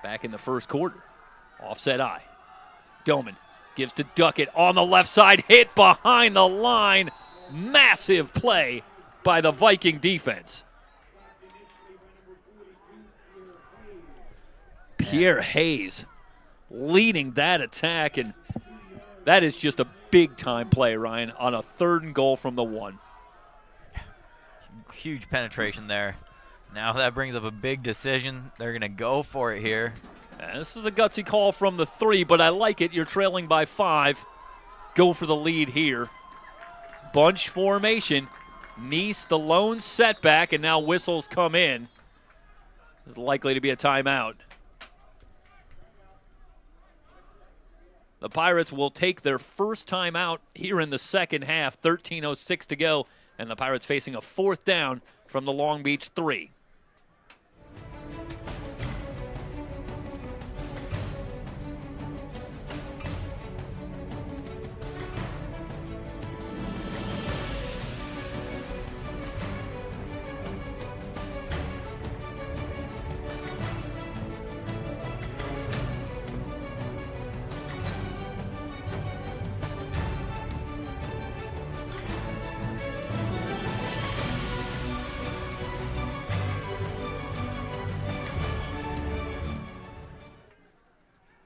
back in the 1st quarter. Offset eye. Doman gives to Duckett on the left side, hit behind the line. Massive play by the Viking defense. Pierre Hayes leading that attack, and that is just a big-time play, Ryan, on a 3rd and goal from the 1. Huge penetration there. Now that brings up a big decision. They're going to go for it here. This is a gutsy call from the 3, but I like it. You're trailing by 5. Go for the lead here. Bunch formation. Neese, the lone setback, and now whistles come in. There's likely to be a timeout. The Pirates will take their first timeout here in the second half. 13:06 to go, and the Pirates facing a 4th down from the Long Beach 3.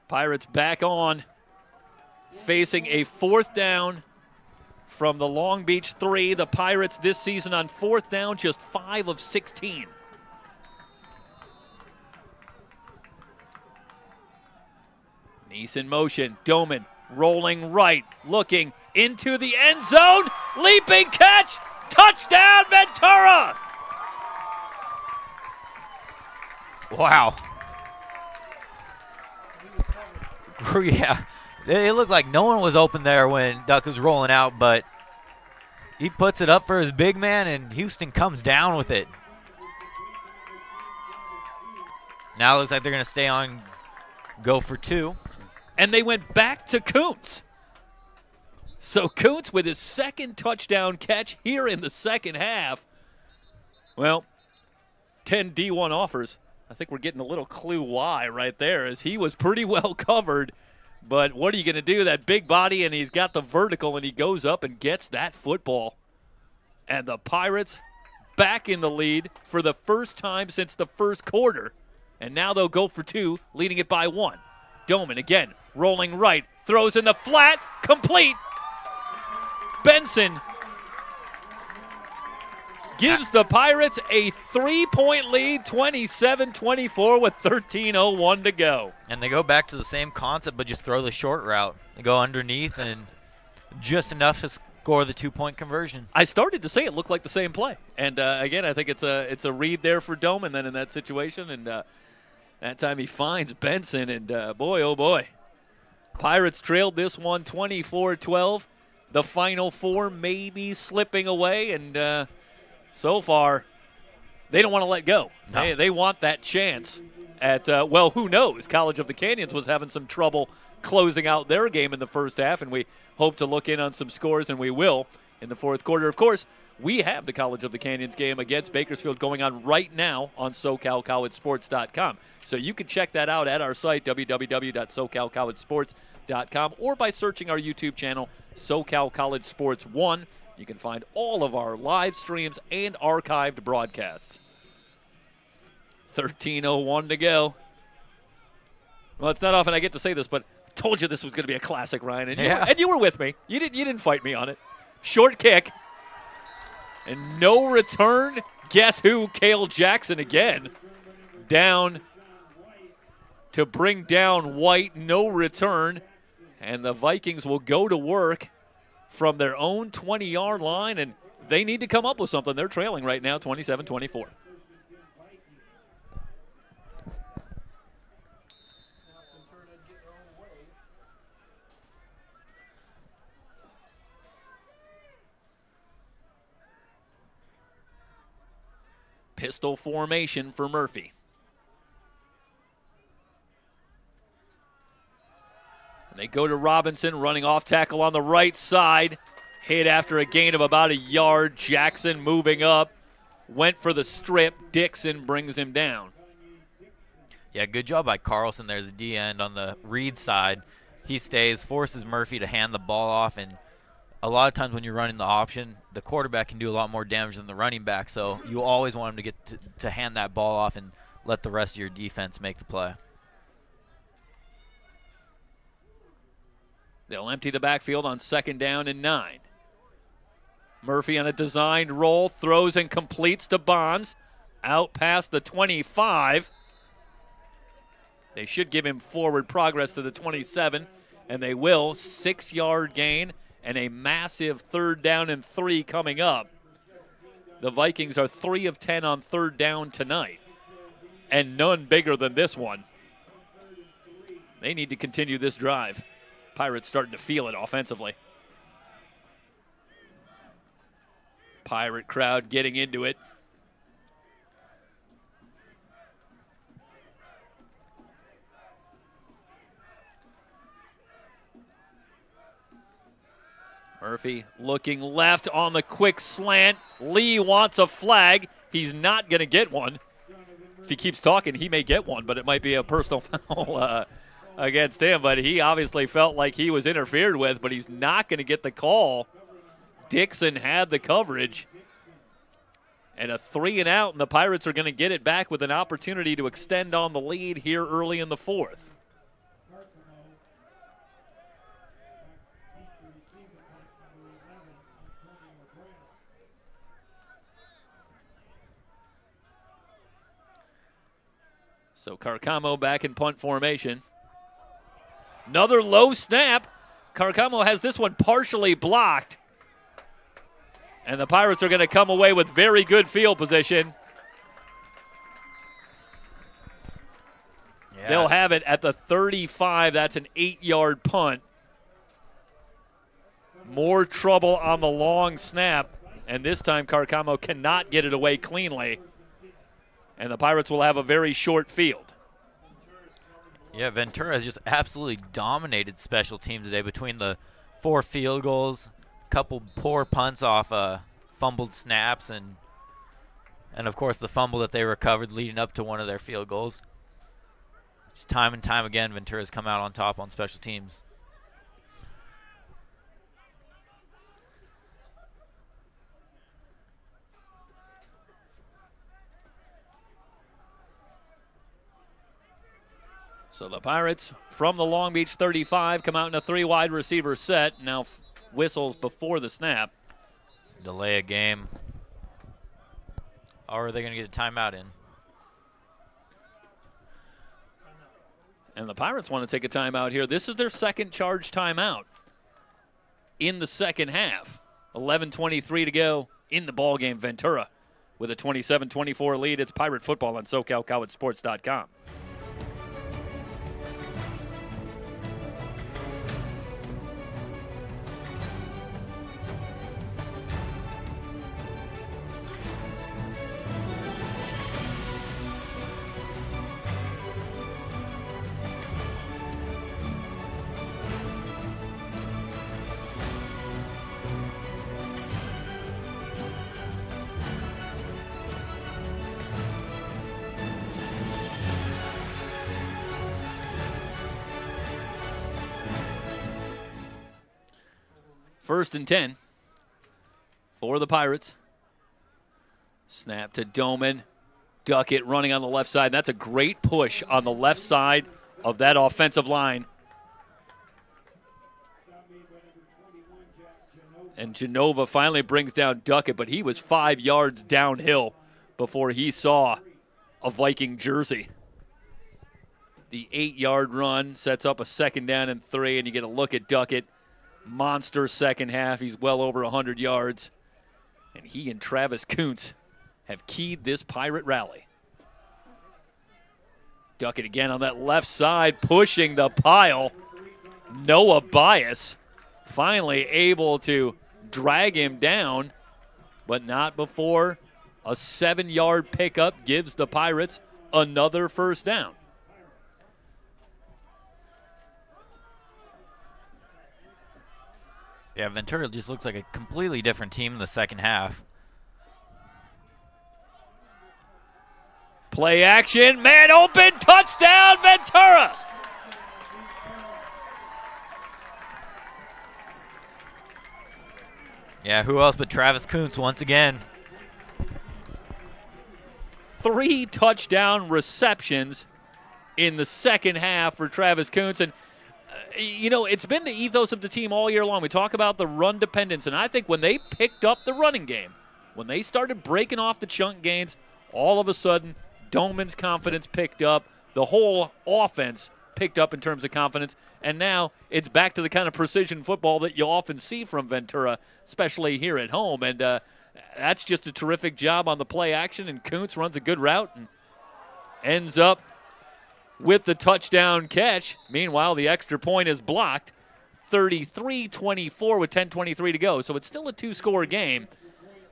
Pirates back on, facing a 4th down from the Long Beach 3. The Pirates this season on 4th down, just 5 of 16. Neese in motion. Doman rolling right, looking into the end zone. Leaping catch. Touchdown, Ventura! Wow. Yeah, it looked like no one was open there when Duck was rolling out, but he puts it up for his big man, and Houston comes down with it. Now it looks like they're going to stay on, go for 2. And they went back to Kuntz. So Kuntz with his 2nd touchdown catch here in the second half. Well, 10 D1 offers. I think we're getting a little clue why right there, as he was pretty well covered. But what are you going to do? That big body, and he's got the vertical, and he goes up and gets that football. And the Pirates back in the lead for the first time since the 1st quarter. And now they'll go for 2, leading it by 1. Doman again, rolling right, throws in the flat, complete. Benson gives the Pirates a 3-point lead, 27-24 with 13:01 to go. And they go back to the same concept, but just throw the short route. They go underneath and just enough to score the 2-point conversion. I started to say it looked like the same play. And, again, I think it's a read there for Doman then in that situation. And that time he finds Benson. And, boy, oh, boy. Pirates trailed this one 24-12. The Final Four maybe slipping away. And so far, they don't want to let go. No. They want that chance at, well, who knows? College of the Canyons was having some trouble closing out their game in the first half, and we hope to look in on some scores, and we will in the fourth quarter. Of course, we have the College of the Canyons game against Bakersfield going on right now on SoCalCollegeSports.com. So you can check that out at our site, www.SoCalCollegeSports.com, or by searching our YouTube channel, SoCal College Sports 1. You can find all of our live streams and archived broadcasts. 13:01 to go. Well, it's not often I get to say this, but I told you this was going to be a classic, Ryan. And you were with me. You didn't fight me on it. Short kick. And no return. Guess who? Cale Jackson again. Down to bring down White. No return. And the Vikings will go to work from their own 20-yard line, and they need to come up with something. They're trailing right now 27-24. Pistol formation for Murphy. And they go to Robinson, running off tackle on the right side. Hit after a gain of about a yard. Jackson moving up. Went for the strip. Dixon brings him down. Yeah, good job by Carlson there, the D end on the Reed side. He stays, forces Murphy to hand the ball off, and a lot of times when you're running the option, the quarterback can do a lot more damage than the running back, so you always want him to get to hand that ball off and let the rest of your defense make the play. They'll empty the backfield on 2nd down and 9. Murphy on a designed roll, throws and completes to Bonds. Out past the 25. They should give him forward progress to the 27, and they will. 6-yard gain and a massive 3rd down and 3 coming up. The Vikings are 3 of 10 on 3rd down tonight, and none bigger than this one. They need to continue this drive. Pirates starting to feel it offensively. Pirate crowd getting into it. Murphy looking left on the quick slant. Lee wants a flag. He's not going to get one. If he keeps talking, he may get one, but it might be a personal foul against him. But he obviously felt like he was interfered with, but he's not going to get the call. Dixon had the coverage. And a 3 and out, and the Pirates are going to get it back with an opportunity to extend on the lead here early in the 4th. So Carcamo back in punt formation. Another low snap. Carcamo has this one partially blocked. And the Pirates are going to come away with very good field position. Yeah. They'll have it at the 35. That's an 8-yard punt. More trouble on the long snap. And this time Carcamo cannot get it away cleanly. And the Pirates will have a very short field. Yeah, Ventura has just absolutely dominated special teams today between the 4 field goals, couple poor punts off fumbled snaps, and of course the fumble that they recovered leading up to one of their field goals. Just time and time again, Ventura's come out on top on special teams. So the Pirates from the Long Beach 35 come out in a 3 wide receiver set. Now whistles before the snap. Delay a game. Or are they going to get a timeout in? And the Pirates want to take a timeout here. This is their second charge timeout in the second half. 11:23 to go in the ballgame. Ventura with a 27-24 lead. It's Pirate football on SoCalCollegeSports.com. First and 10 for the Pirates. Snap to Doman. Duckett running on the left side. That's a great push on the left side of that offensive line. And Genova finally brings down Duckett, but he was 5 yards downhill before he saw a Viking jersey. The 8-yard run sets up a 2nd down and 3, and you get a look at Duckett. Monster second half. He's well over 100 yards. And he and Travis Kuntz have keyed this Pirate rally. Duckett again on that left side, pushing the pile. Noah Bias finally able to drag him down, but not before a 7-yard pickup gives the Pirates another first down. Yeah, Ventura just looks like a completely different team in the second half. Play action, man open, touchdown, Ventura! Yeah, who else but Travis Kuntz once again. 3 touchdown receptions in the second half for Travis Kuntz. And you know, it's been the ethos of the team all year long. We talk about the run dependence, and I think when they picked up the running game, when they started breaking off the chunk gains, all of a sudden, Doman's confidence picked up. The whole offense picked up in terms of confidence, and now it's back to the kind of precision football that you often see from Ventura, especially here at home. And that's just a terrific job on the play action, and Kuntz runs a good route and ends up with the touchdown catch. Meanwhile, the extra point is blocked. 33-24 with 10:23 to go. So it's still a 2-score game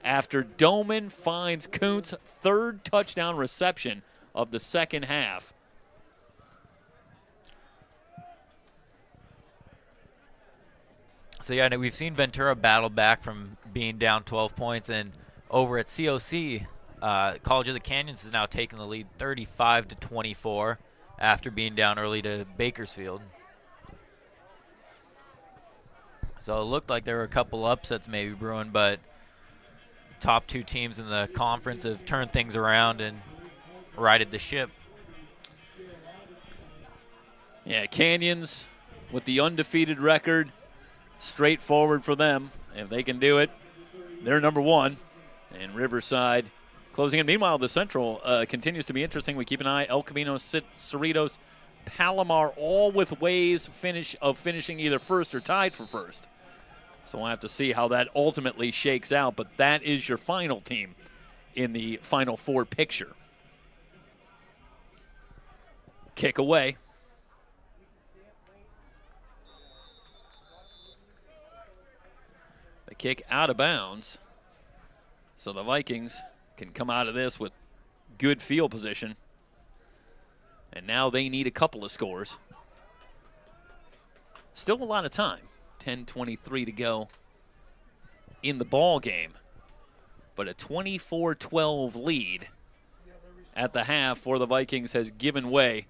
after Doman finds Kuntz's 3rd touchdown reception of the second half. So, yeah, we've seen Ventura battle back from being down 12 points, and over at COC, College of the Canyons is now taking the lead 35-24. After being down early to Bakersfield. So it looked like there were a couple upsets maybe brewing, but top 2 teams in the conference have turned things around and righted the ship. Yeah, Canyons with the undefeated record, straightforward for them. If they can do it, they're number 1. And Riverside closing in. Meanwhile, the Central continues to be interesting. We keep an eye. El Camino, Cerritos, Palomar, all with ways of finishing either first or tied for first. So we'll have to see how that ultimately shakes out. But that is your final team in the Final Four picture. Kick away. The kick out of bounds. So the Vikings can come out of this with good field position. And now they need a couple of scores. Still a lot of time. 10:23 to go in the ball game. But a 24-12 lead at the half for the Vikings has given way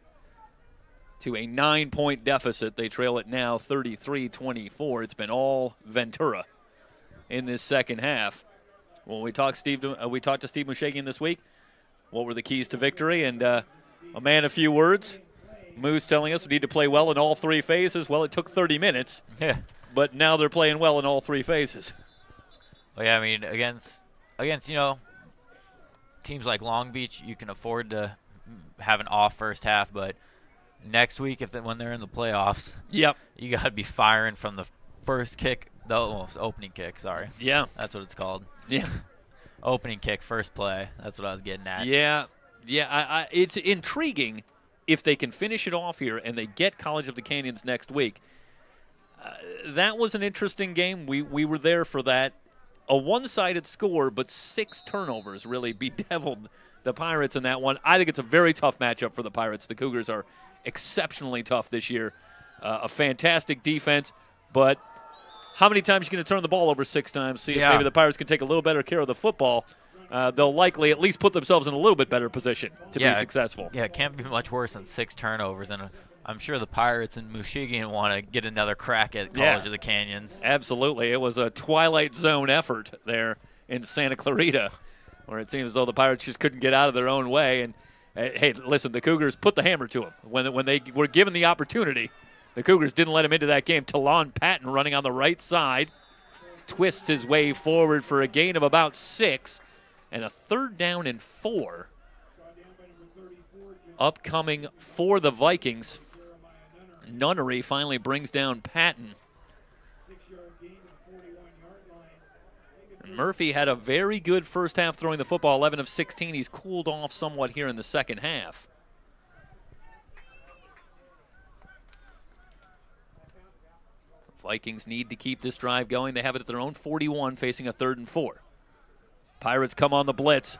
to a 9-point deficit. They trail it now 33-24. It's been all Ventura in this second half. When we talked to Steve Mushakian this week, what were the keys to victory? And a man, a few words. Moose telling us we need to play well in all 3 phases. Well, it took 30 minutes. Yeah. But now they're playing well in all 3 phases. Well, yeah, I mean, against teams like Long Beach, you can afford to have an off first half. But next week, when they're in the playoffs, yep, you got to be firing from the first kick The opening kick, sorry. Yeah. That's what it's called. Yeah. Opening kick, first play. That's what I was getting at. Yeah. Yeah, it's intriguing if they can finish it off here and they get College of the Canyons next week. That was an interesting game. We were there for that. A one-sided score, but 6 turnovers really bedeviled the Pirates in that one. I think it's a very tough matchup for the Pirates. The Cougars are exceptionally tough this year. A fantastic defense, but how many times are you going to turn the ball over 6 times? See if maybe the Pirates can take a little better care of the football. They'll likely at least put themselves in a little bit better position to be successful. Yeah, it can't be much worse than 6 turnovers. And I'm sure the Pirates and Muskegon want to get another crack at College of the Canyons. Absolutely. It was a Twilight Zone effort there in Santa Clarita, where it seems as though the Pirates just couldn't get out of their own way. And, hey, listen, the Cougars put the hammer to them. When they were given the opportunity, the Cougars didn't let him into that game. Talon Patton running on the right side, twists his way forward for a gain of about 6, and a 3rd down and 4 upcoming for the Vikings. Nunnery finally brings down Patton. Murphy had a very good first half throwing the football, 11 of 16. He's cooled off somewhat here in the second half. Vikings need to keep this drive going. They have it at their own 41, facing a 3rd and 4. Pirates come on the blitz.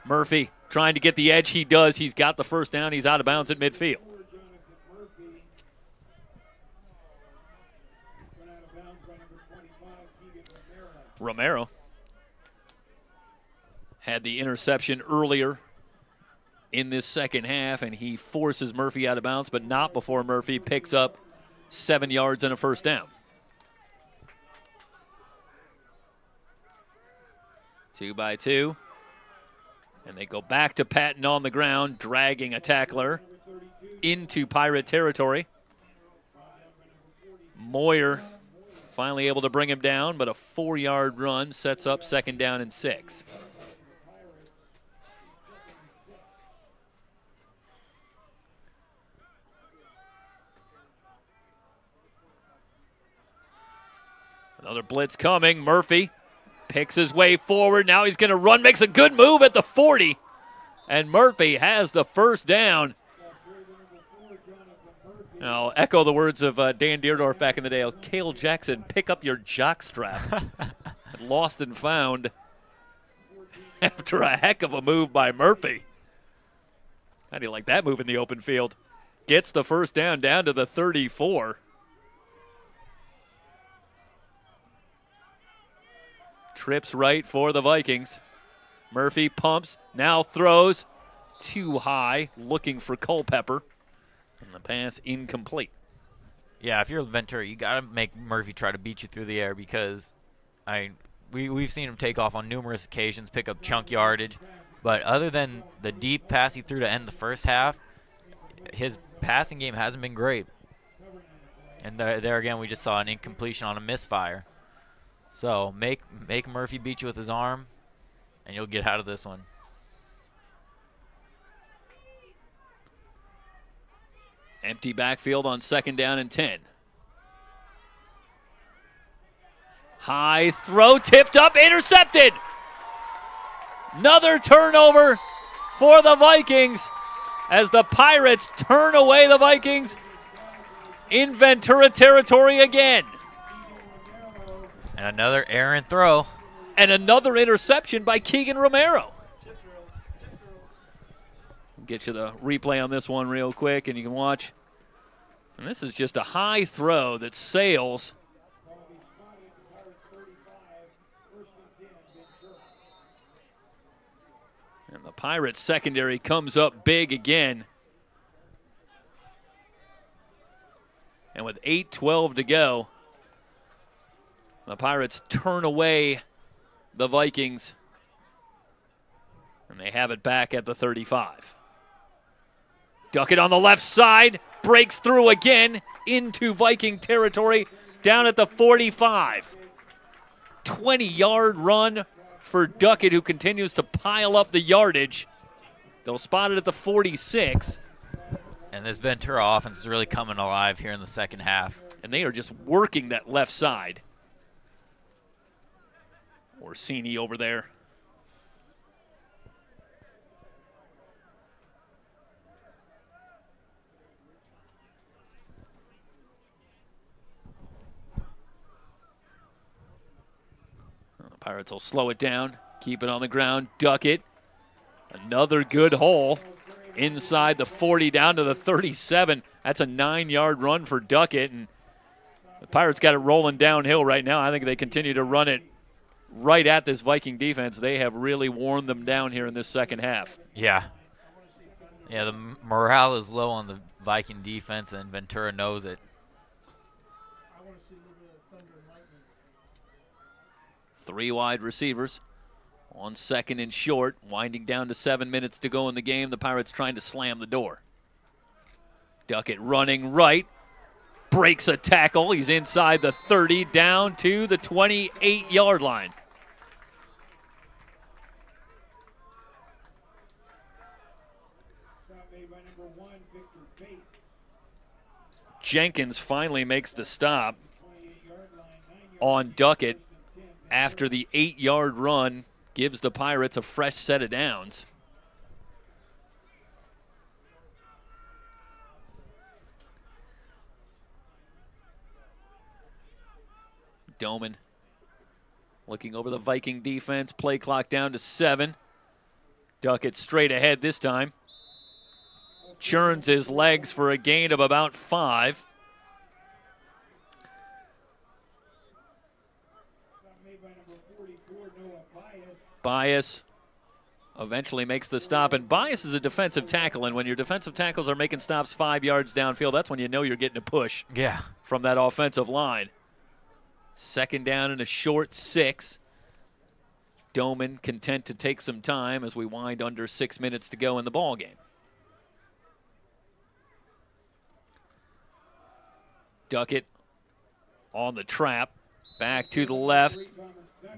Murphy trying to get the edge. He does. He's got the first down. He's out of bounds at midfield. Romero had the interception earlier in this second half, and he forces Murphy out of bounds, but not before Murphy picks up 7 yards and a first down. 2 by 2. And they go back to Patton on the ground, dragging a tackler into Pirate territory. Moyer finally able to bring him down, but a 4-yard run sets up 2nd down and 6. Another blitz coming. Murphy picks his way forward. Now he's going to run, makes a good move at the 40. And Murphy has the first down. I'll echo the words of Dan Deerdorf back in the day. Cale Jackson, pick up your jockstrap. Lost and found after a heck of a move by Murphy. How do you like that move in the open field? Gets the first down to the 34. Trips right for the Vikings. Murphy pumps, now throws too high, looking for Culpepper. And the pass incomplete. Yeah, if you're Ventura, you got to make Murphy try to beat you through the air because we've seen him take off on numerous occasions, pick up chunk yardage. But other than the deep pass he threw to end the first half, his passing game hasn't been great. And there again, we just saw an incompletion on a misfire. So make Murphy beat you with his arm, and you'll get out of this one. Empty backfield on 2nd down and 10. High throw, tipped up, intercepted. Another turnover for the Vikings as the Pirates turn away the Vikings in Ventura territory again. And another errant throw. And another interception by Keegan Romero. Get you the replay on this one real quick, and you can watch. And this is just a high throw that sails. And the Pirates secondary comes up big again. And with 8:12 to go, the Pirates turn away the Vikings. And they have it back at the 35. Duckett on the left side, breaks through again into Viking territory down at the 45. 20-yard run for Duckett, who continues to pile up the yardage. They'll spot it at the 46. And this Ventura offense is really coming alive here in the second half. And they are just working that left side. Orsini over there. The Pirates will slow it down, keep it on the ground, duck it. Another good hole inside the 40 down to the 37. That's a 9-yard run for Duckett, and the Pirates got it rolling downhill right now. I think they continue to run it right at this Viking defense. They have really worn them down here in this second half. Yeah. Yeah, the morale is low on the Viking defense, and Ventura knows it. 3 wide receivers on 2nd and short, winding down to 7 minutes to go in the game. The Pirates trying to slam the door. Duckett running right, breaks a tackle. He's inside the 30, down to the 28-yard line. Jenkins finally makes the stop on Duckett after the 8-yard run gives the Pirates a fresh set of downs. Doman looking over the Viking defense. Play clock down to 7. Duckett straight ahead this time. Churns his legs for a gain of about 5. Bias eventually makes the stop, and Bias is a defensive tackle, and when your defensive tackles are making stops 5 yards downfield, that's when you know you're getting a push from that offensive line. 2nd down and a short 6. Doman content to take some time as we wind under 6 minutes to go in the ball game. Duckett on the trap, back to the left,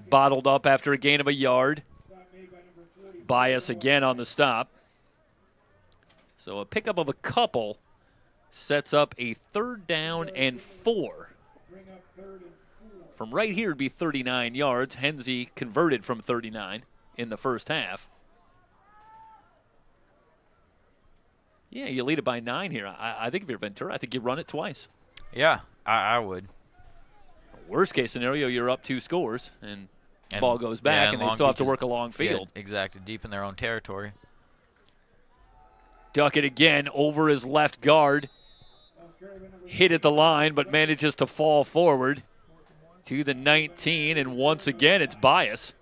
bottled up after a gain of a yard. Bias again on the stop. So a pickup of a couple sets up a 3rd down and 4. From right here, it'd be 39 yards. Hensey converted from 39 in the first half. Yeah, you lead it by 9 here. I think if you're Ventura, I think you run it twice. Yeah, I would. Worst case scenario, you're up 2 scores, and the ball goes back, and they still have to work a long field. Exactly, deep in their own territory. Duckett again over his left guard. Hit at the line, but manages to fall forward to the 19, and once again, it's Bias.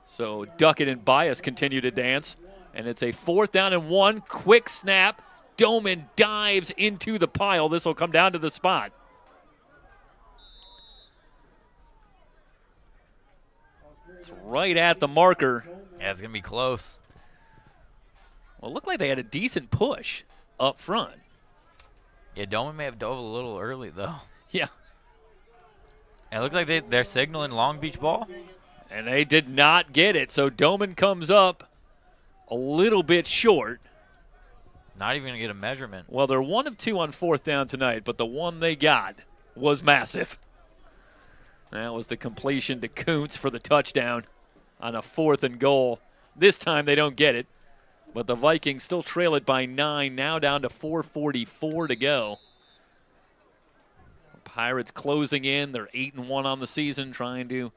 So Duckett and Bias continue to dance, and it's a 4th down and 1. Quick snap. Doman dives into the pile. This will come down to the spot. It's right at the marker. Yeah, it's going to be close. Well, it looked like they had a decent push up front. Yeah, Doman may have dove a little early, though. Yeah. And it looks like they're signaling Long Beach ball. And they did not get it, so Doman comes up a little bit short. Not even going to get a measurement. Well, they're 1 of 2 on 4th down tonight, but the one they got was massive. That was the completion to Kuntz for the touchdown on a 4th and goal. This time they don't get it, but the Vikings still trail it by 9, now down to 4:44 to go. The Pirates closing in. They're 8-1 on the season, trying to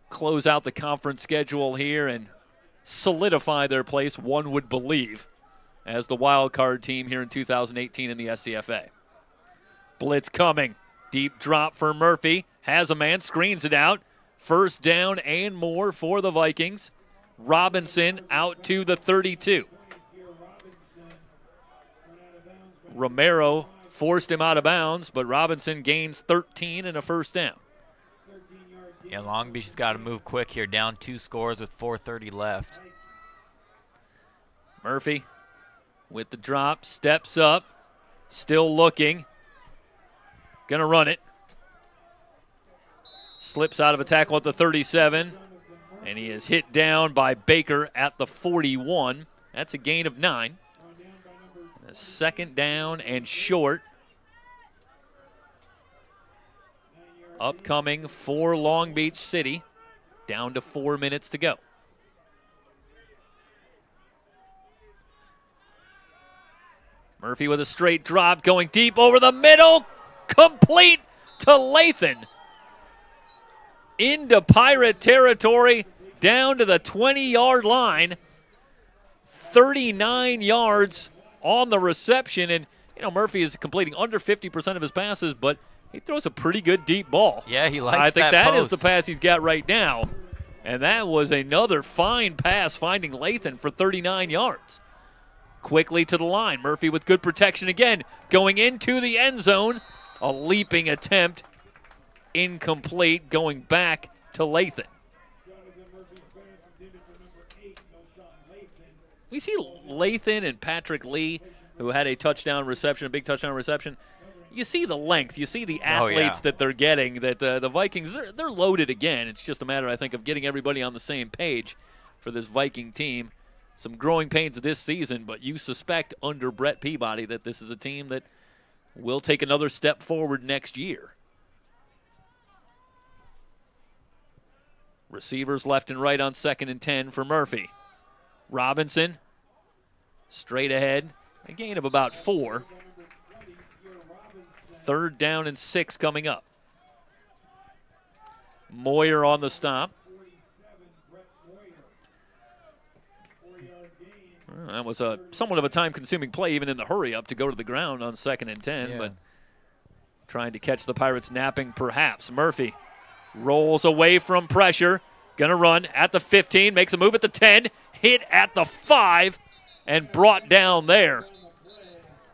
close out the conference schedule here and solidify their place, one would believe, as the wild card team here in 2018 in the SCFA. Blitz coming. Deep drop for Murphy. Has a man, screens it out. 1st down and more for the Vikings. Robinson out to the 32. Romero forced him out of bounds, but Robinson gains 13 and a 1st down. Yeah, Long Beach's got to move quick here, down 2 scores with 4:30 left. Murphy with the drop, steps up, still looking. Gonna run it. Slips out of a tackle at the 37, and he is hit down by Baker at the 41. That's a gain of 9. A 2nd down and short. upcoming for Long Beach City. Down to 4 minutes to go. Murphy with a straight drop, going deep over the middle, complete to Lathan. Into Pirate territory, down to the 20-yard line. 39 yards on the reception, and Murphy is completing under 50% of his passes, but he throws a pretty good deep ball. Yeah, he likes that. I think that post. is the pass he's got right now. And that was another fine pass, finding Lathan for 39 yards. Quickly to the line. Murphy with good protection again, going into the end zone. A leaping attempt, incomplete, going back to Lathan. We see Lathan and Patrick Lee, who had a touchdown reception, a big touchdown reception. You see the length. You see the athletes that they're getting, that the Vikings, they're loaded again. It's just a matter, I think, of getting everybody on the same page for this Viking team. Some growing pains this season, but you suspect under Brett Peabody that this is a team that will take another step forward next year. Receivers left and right on 2nd and 10 for Murphy. Robinson, straight ahead, a gain of about 4. 3rd down and 6 coming up. Moyer on the stop. That was somewhat of a time-consuming play, even in the hurry-up, to go to the ground on 2nd and 10, but trying to catch the Pirates napping perhaps. Murphy rolls away from pressure, going to run at the 15, makes a move at the 10, hit at the 5, and brought down there.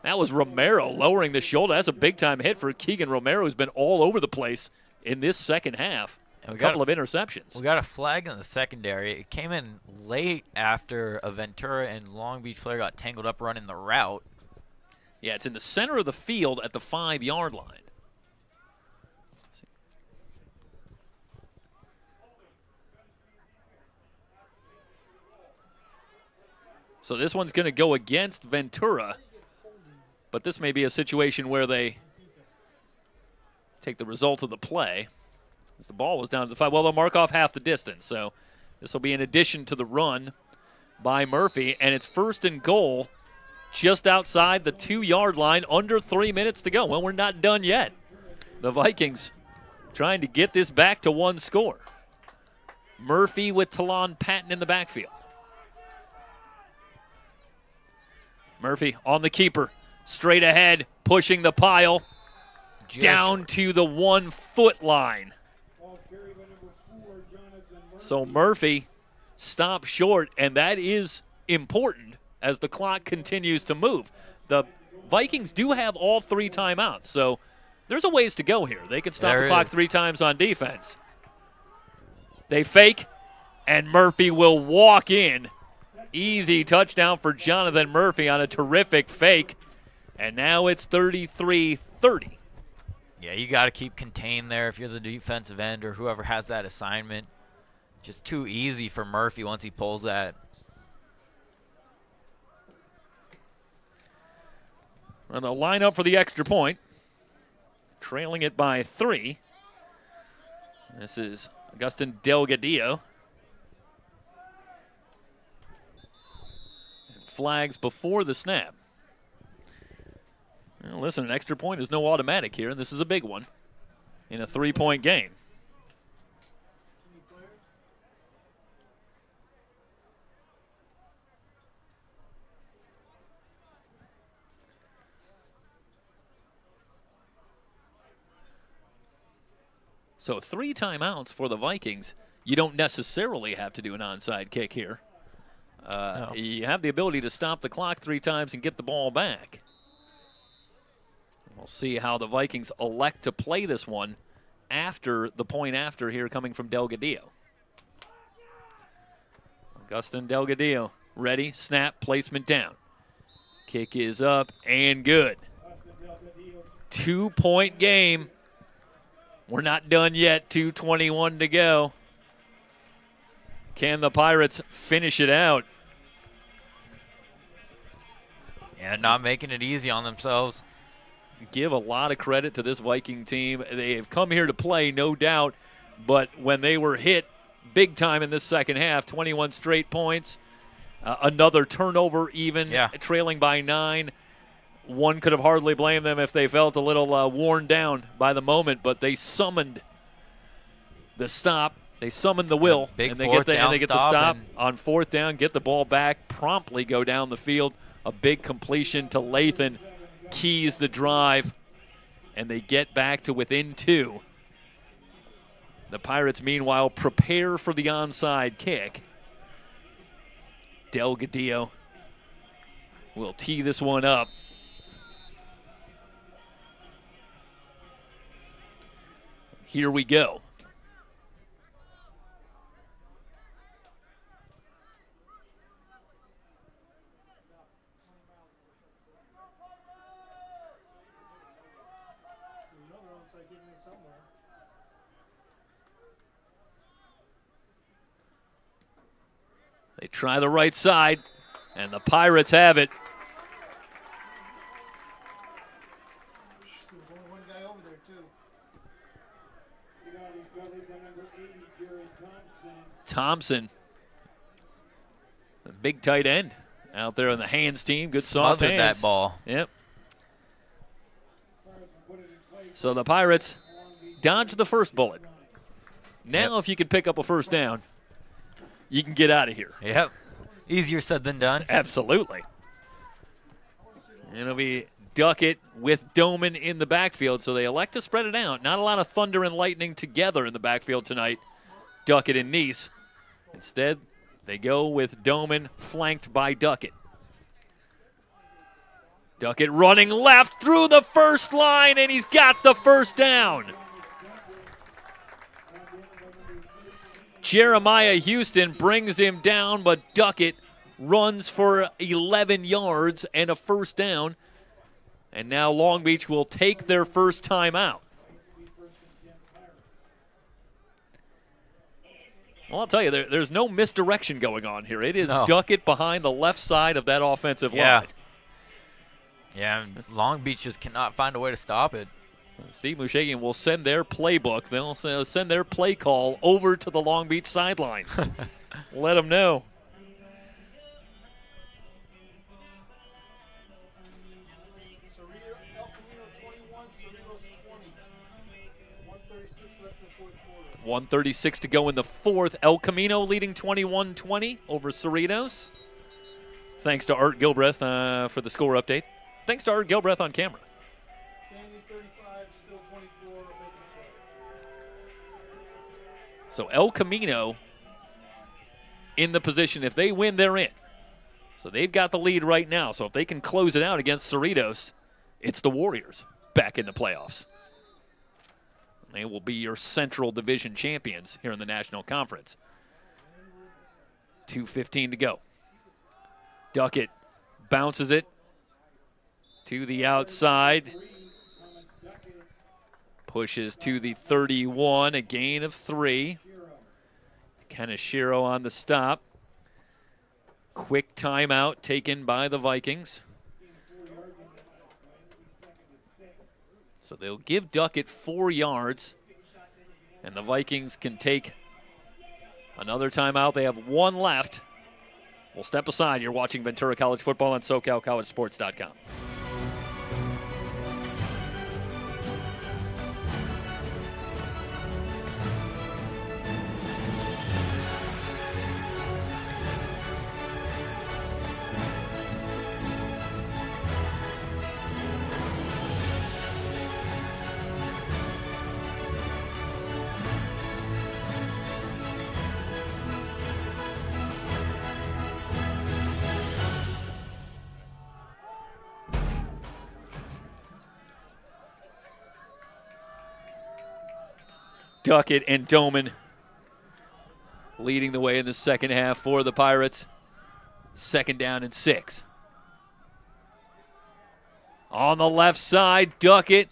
That was Romero lowering the shoulder. That's a big-time hit for Keegan Romero, who's been all over the place in this second half. A couple of interceptions. We got a flag in the secondary. It came in late after a Ventura and Long Beach player got tangled up running the route. Yeah, it's in the center of the field at the 5-yard line. So this one's going to go against Ventura. But this may be a situation where they take the result of the play. As the ball was down to the 5. Well, they'll mark off half the distance. So this will be in addition to the run by Murphy. And it's 1st and goal just outside the 2-yard line, under 3 minutes to go. Well, we're not done yet. The Vikings trying to get this back to 1 score. Murphy with Talon Patton in the backfield. Murphy on the keeper. Straight ahead, pushing the pile down to the 1-foot line. So Murphy stopped short, and that is important as the clock continues to move. The Vikings do have all 3 timeouts, so there's a ways to go here. They can stop the clock 3 times on defense. They fake, and Murphy will walk in. Easy touchdown for Jonathan Murphy on a terrific fake. And now it's 33-30. Yeah, you got to keep contained there if you're the defensive end or whoever has that assignment. Just too easy for Murphy once he pulls that. And they'll line up for the extra point. Trailing it by 3. This is Augustin Delgadillo. And flags before the snap. Well, listen, an extra point is no automatic here, and this is a big one in a 3-point game. So 3 timeouts for the Vikings. You don't necessarily have to do an onside kick here. No. You have the ability to stop the clock 3 times and get the ball back. We'll see how the Vikings elect to play this one after the point after here coming from Delgadillo. Augustin Delgadillo ready, snap, placement down. Kick is up and good. 2-point game. We're not done yet, 2:21 to go. Can the Pirates finish it out? Yeah, not making it easy on themselves. give a lot of credit to this Viking team. They have come here to play, no doubt, but when they were hit big time in this second half, 21 straight points, another turnover even, trailing by 9. One could have hardly blamed them if they felt a little worn down by the moment, but they summoned the stop. They summoned the will, and they get the stop on fourth down, get the ball back, promptly go down the field. A big completion to Lathan keys the drive, and they get back to within 2. The Pirates, meanwhile, prepare for the onside kick. Delgadillo will tee this one up. Here we go. They try the right side, and the Pirates have it. There's only one guy over there, too. Thompson, a big tight end out there on the hands team. Good soft Smothered hands. that ball. Yep. So the Pirates dodge the first bullet. Now if you could pick up a first down, you can get out of here. Yep. Easier said than done. Absolutely. It'll be Duckett with Doman in the backfield, so they elect to spread it out. Not a lot of thunder and lightning together in the backfield tonight, Duckett and Neese. Instead, they go with Doman flanked by Duckett. Duckett running left through the first line, and he's got the first down. Jeremiah Houston brings him down, but Duckett runs for 11 yards and a first down. And now Long Beach will take their first timeout. Well, I'll tell you, there's no misdirection going on here. It is Duckett behind the left side of that offensive line. Yeah, and Long Beach just cannot find a way to stop it. Steve Mushagian will send their playbook. They'll send their play call over to the Long Beach sideline. Let them know. El Camino 21, Cerritos 20. 1:36 left in the fourth quarter. 1:36 to go in the fourth. El Camino leading 21-20 over Cerritos. Thanks to Art Gilbreth for the score update. Thanks to Art Gilbreth on camera. Canyon 35, still 24. So El Camino in the position. If they win, they're in. So they've got the lead right now. So if they can close it out against Cerritos, it's the Warriors back in the playoffs. They will be your Central Division champions here in the National Conference. 2:15 to go. Duckett bounces it to the outside. Pushes to the 31, a gain of 3. Kaneshiro on the stop. Quick timeout taken by the Vikings. So they'll give Duckett 4 yards, and the Vikings can take another timeout. They have 1 left. We'll step aside. You're watching Ventura College Football on SoCalCollegeSports.com. Duckett and Doman leading the way in the second half for the Pirates. 2nd down and 6. On the left side, Duckett.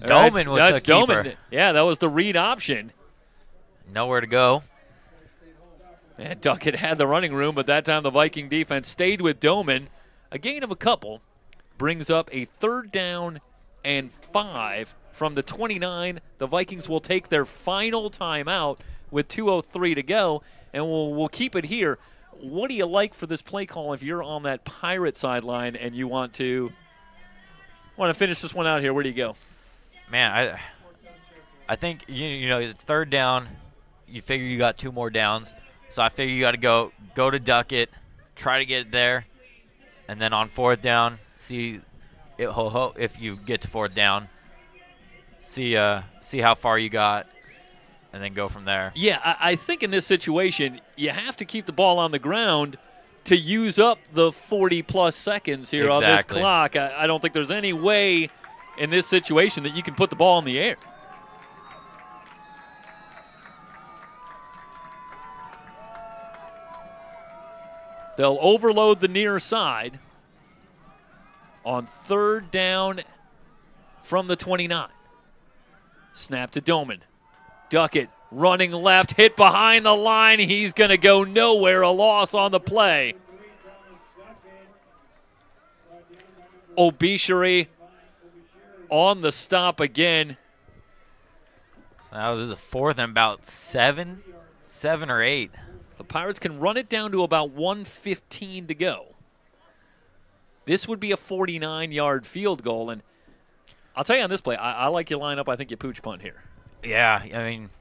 Doman with the keeper. Doman. Yeah, that was the read option. Nowhere to go. And Duckett had the running room, but that time the Viking defense stayed with Doman. A gain of a couple. brings up a 3rd down and 5 from the 29. The Vikings will take their final timeout with 2:03 to go, and we'll keep it here. What do you like for this play call if you're on that Pirate sideline and you want to finish this one out here? Where do you go? Man, I think, you know, it's 3rd down. You figure you got 2 more downs. So I figure you got to go to duck it, try to get it there, and then on 4th down, see if you get to 4th down, see how far you got, and then go from there. Yeah, I think in this situation, you have to keep the ball on the ground to use up the 40-plus seconds here on this clock. I don't think there's any way in this situation that you can put the ball in the air. They'll overload the near side on 3rd down from the 29. Snap to Doman. Duckett running left, hit behind the line. He's going to go nowhere. A loss on the play. Obishiri on the stop again. So now this is a 4th and about 7 or 8. The Pirates can run it down to about 1:15 to go. This would be a 49-yard field goal, and I'll tell you on this play, I like your lineup. I think you pooch punt here. Yeah, I mean,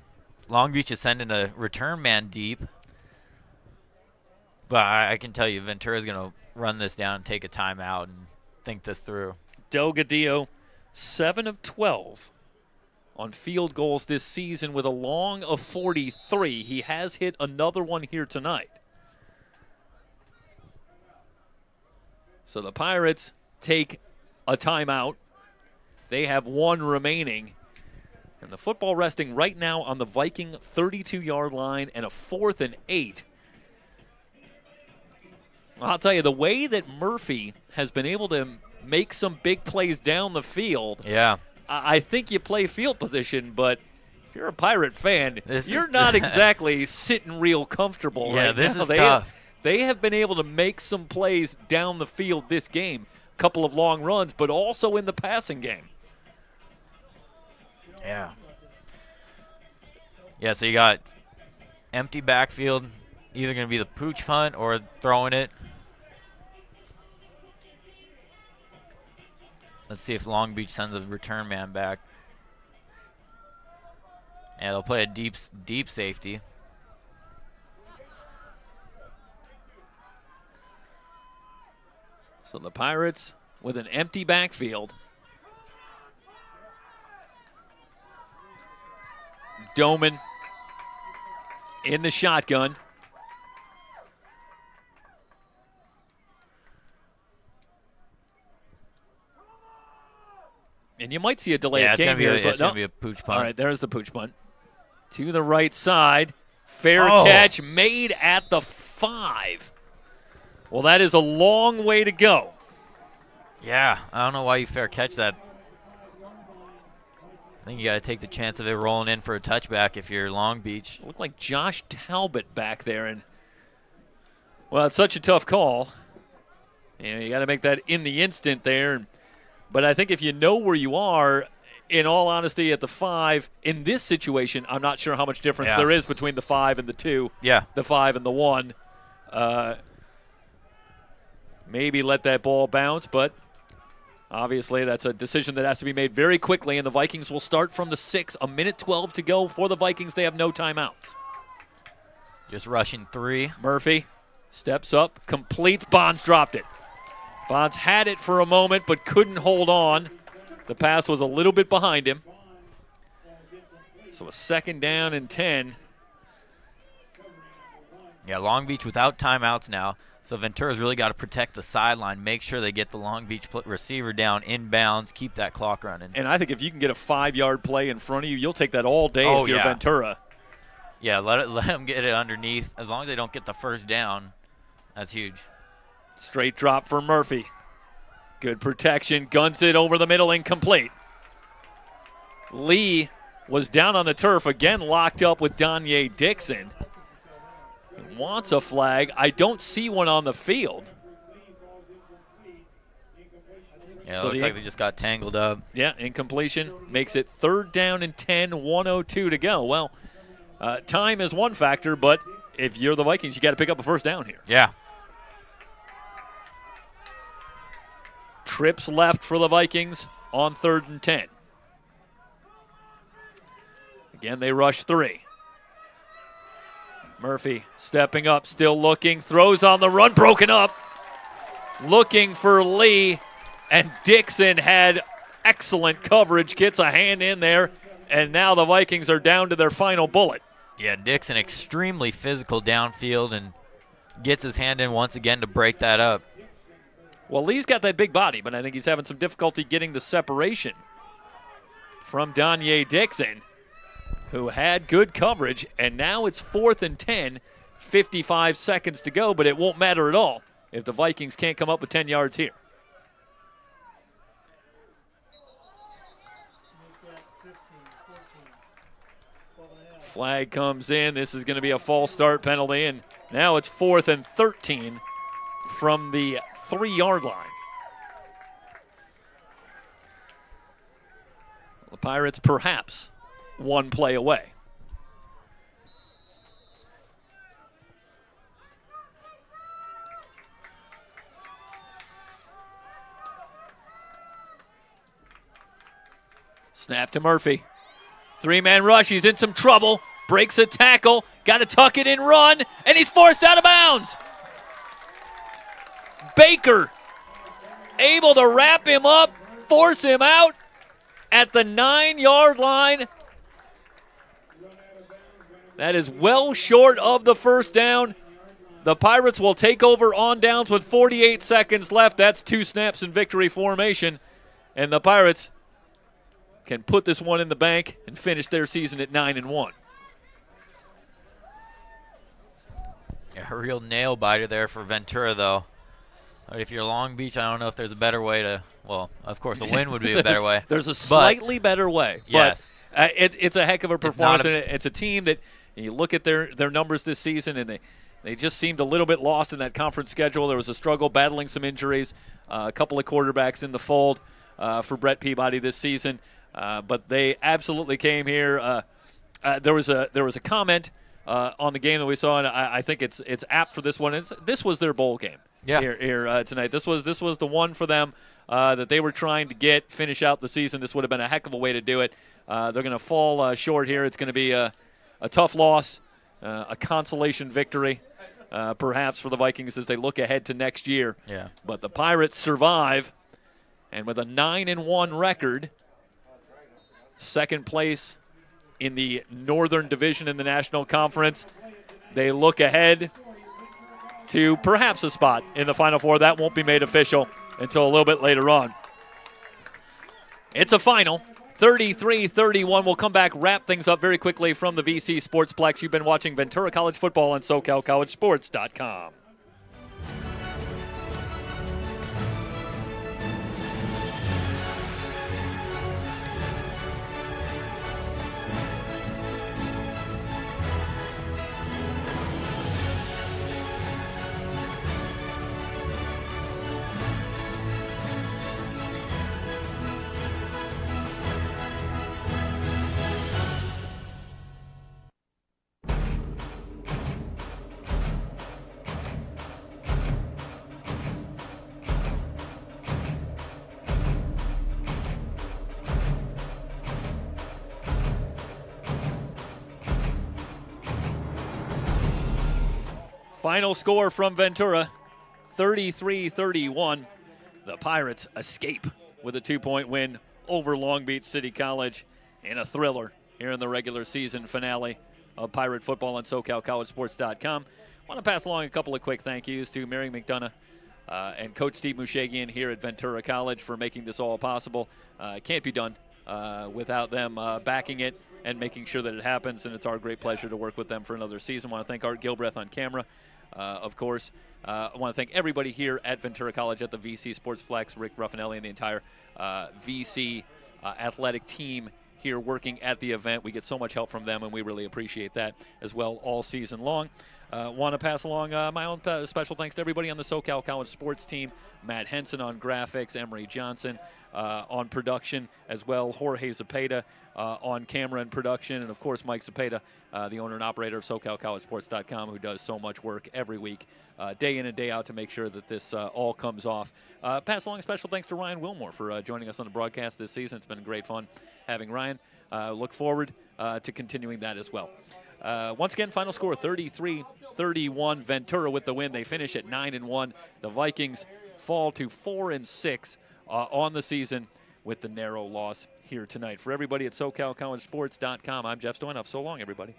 Long Beach is sending a return man deep, but I can tell you Ventura's going to run this down and take a timeout and think this through. Delgadillo, 7 of 12 on field goals this season with a long of 43. He has hit another one here tonight. So the Pirates take a timeout. They have 1 remaining. And the football resting right now on the Viking 32-yard line and a 4th and 8. I'll tell you, the way that Murphy has been able to make some big plays down the field, yeah, I think you play field position, but if you're a Pirate fan, you're not exactly sitting real comfortable right now. This is tough. They have been able to make some plays down the field this game. A couple of long runs, but also in the passing game. Yeah. Yeah, so you got empty backfield, either going to be the pooch punt or throwing it. Let's see if Long Beach sends a return man back. Yeah, they'll play a deep safety. So the Pirates with an empty backfield. Doman in the shotgun. And you might see a delay of game here. It's going to be a pooch punt. All right, there's the pooch punt. To the right side. Fair catch made at the 5. Well, that is a long way to go. Yeah, I don't know why you fair catch that. I think you got to take the chance of it rolling in for a touchback if you're Long Beach. Looked like Josh Talbot back there. And well, it's such a tough call. You got to make that in the instant there. But I think if you know where you are, in all honesty, at the 5, in this situation, I'm not sure how much difference there is between the 5 and the 2. Yeah. The 5 and the 1. Maybe let that ball bounce, but obviously that's a decision that has to be made very quickly, and the Vikings will start from the 6. A minute 12 to go for the Vikings. They have no timeouts. Just rushing 3. Murphy steps up, completes. Bonds dropped it. Bonds had it for a moment but couldn't hold on. The pass was a little bit behind him. So a 2nd down and 10. Yeah, Long Beach without timeouts now. So Ventura's really got to protect the sideline, make sure they get the Long Beach receiver down inbounds, keep that clock running. And I think if you can get a 5-yard play in front of you, you'll take that all day if you're Ventura. Yeah, let them get it underneath. As long as they don't get the 1st down, that's huge. Straight drop for Murphy. Good protection. Guns it over the middle, incomplete. Lee was down on the turf, again locked up with Danye Dixon. He wants a flag. I don't see one on the field. Yeah, So looks like they just got tangled up. Yeah, incompletion makes it 3rd down and 10, 1:02 to go. Well, time is one factor, but if you're the Vikings, you got to pick up a first down here. Yeah. Trips left for the Vikings on 3rd and 10. Again, they rush 3. Murphy stepping up, still looking, throws on the run, broken up. Looking for Lee, and Dixon had excellent coverage, gets a hand in there, and now the Vikings are down to their final bullet. Yeah, Dixon extremely physical downfield and gets his hand in once again to break that up. Well, Lee's got that big body, but I think he's having some difficulty getting the separation from Danye Dixon, who had good coverage, and now it's 4th and 10, 55 seconds to go, but it won't matter at all if the Vikings can't come up with 10 yards here. Flag comes in. This is going to be a false start penalty, and now it's 4th and 13 from the 3-yard line. The Pirates perhaps one play away. Snap to Murphy. 3-man rush. He's in some trouble. Breaks a tackle. Got to tuck it in, run, and he's forced out of bounds. Baker able to wrap him up, force him out at the 9-yard line. That is well short of the first down. The Pirates will take over on downs with 48 seconds left. That's 2 snaps in victory formation. And the Pirates can put this one in the bank and finish their season at 9-1. Yeah, a real nail biter there for Ventura, though. But if you're Long Beach, I don't know if there's a better way to, well, of course, a win would be a better way. There's a slightly better way. Yes. But it's a heck of a performance. It's a team that you look at their numbers this season, and they just seemed a little bit lost in that conference schedule. There was a struggle battling some injuries, a couple of quarterbacks in the fold for Brett Peabody this season. But they absolutely came here. There was a comment on the game that we saw, and I think it's apt for this one. This was their bowl game. Yeah. Here tonight. This was the one for them that they were trying to finish out the season. This would have been a heck of a way to do it. They're going to fall short here. It's going to be a tough loss, a consolation victory, perhaps for the Vikings as they look ahead to next year. Yeah. But the Pirates survive, and with a 9-1 record, second place in the Northern Division in the National Conference, they look ahead to perhaps a spot in the Final Four. That won't be made official until a little bit later on. It's a final, 33-31. We'll come back, wrap things up very quickly from the VC Sportsplex. You've been watching Ventura College Football on SoCalCollegeSports.com. Final score from Ventura, 33-31. The Pirates escape with a 2-point win over Long Beach City College in a thriller here in the regular season finale of Pirate Football on SoCalCollegeSports.com. I want to pass along a couple of quick thank yous to Mary McDonough and Coach Steve Mushagian here at Ventura College for making this all possible. It can't be done without them backing it and making sure that it happens, and it's our great pleasure to work with them for another season. I want to thank Art Gilbreth on camera. Of course, I want to thank everybody here at Ventura College at the VC Sportsplex, Rick Ruffinelli and the entire VC athletic team here working at the event. We get so much help from them, and we really appreciate that as well all season long. Want to pass along my own special thanks to everybody on the SoCal College sports team. Matt Henson on graphics, Emery Johnson on production as well, Jorge Zapata on camera and production, and of course Mike Zapata, the owner and operator of SoCalCollegeSports.com, who does so much work every week, day in and day out, to make sure that this all comes off. Pass along a special thanks to Ryan Wilmore for joining us on the broadcast this season. It's been great fun having Ryan. Look forward to continuing that as well. Once again, final score 33-31. Ventura with the win. They finish at 9-1. The Vikings fall to 4-6 on the season with the narrow loss here tonight. For everybody at SoCalCollegeSports.com, I'm Jeff Stoynoff. So long, everybody.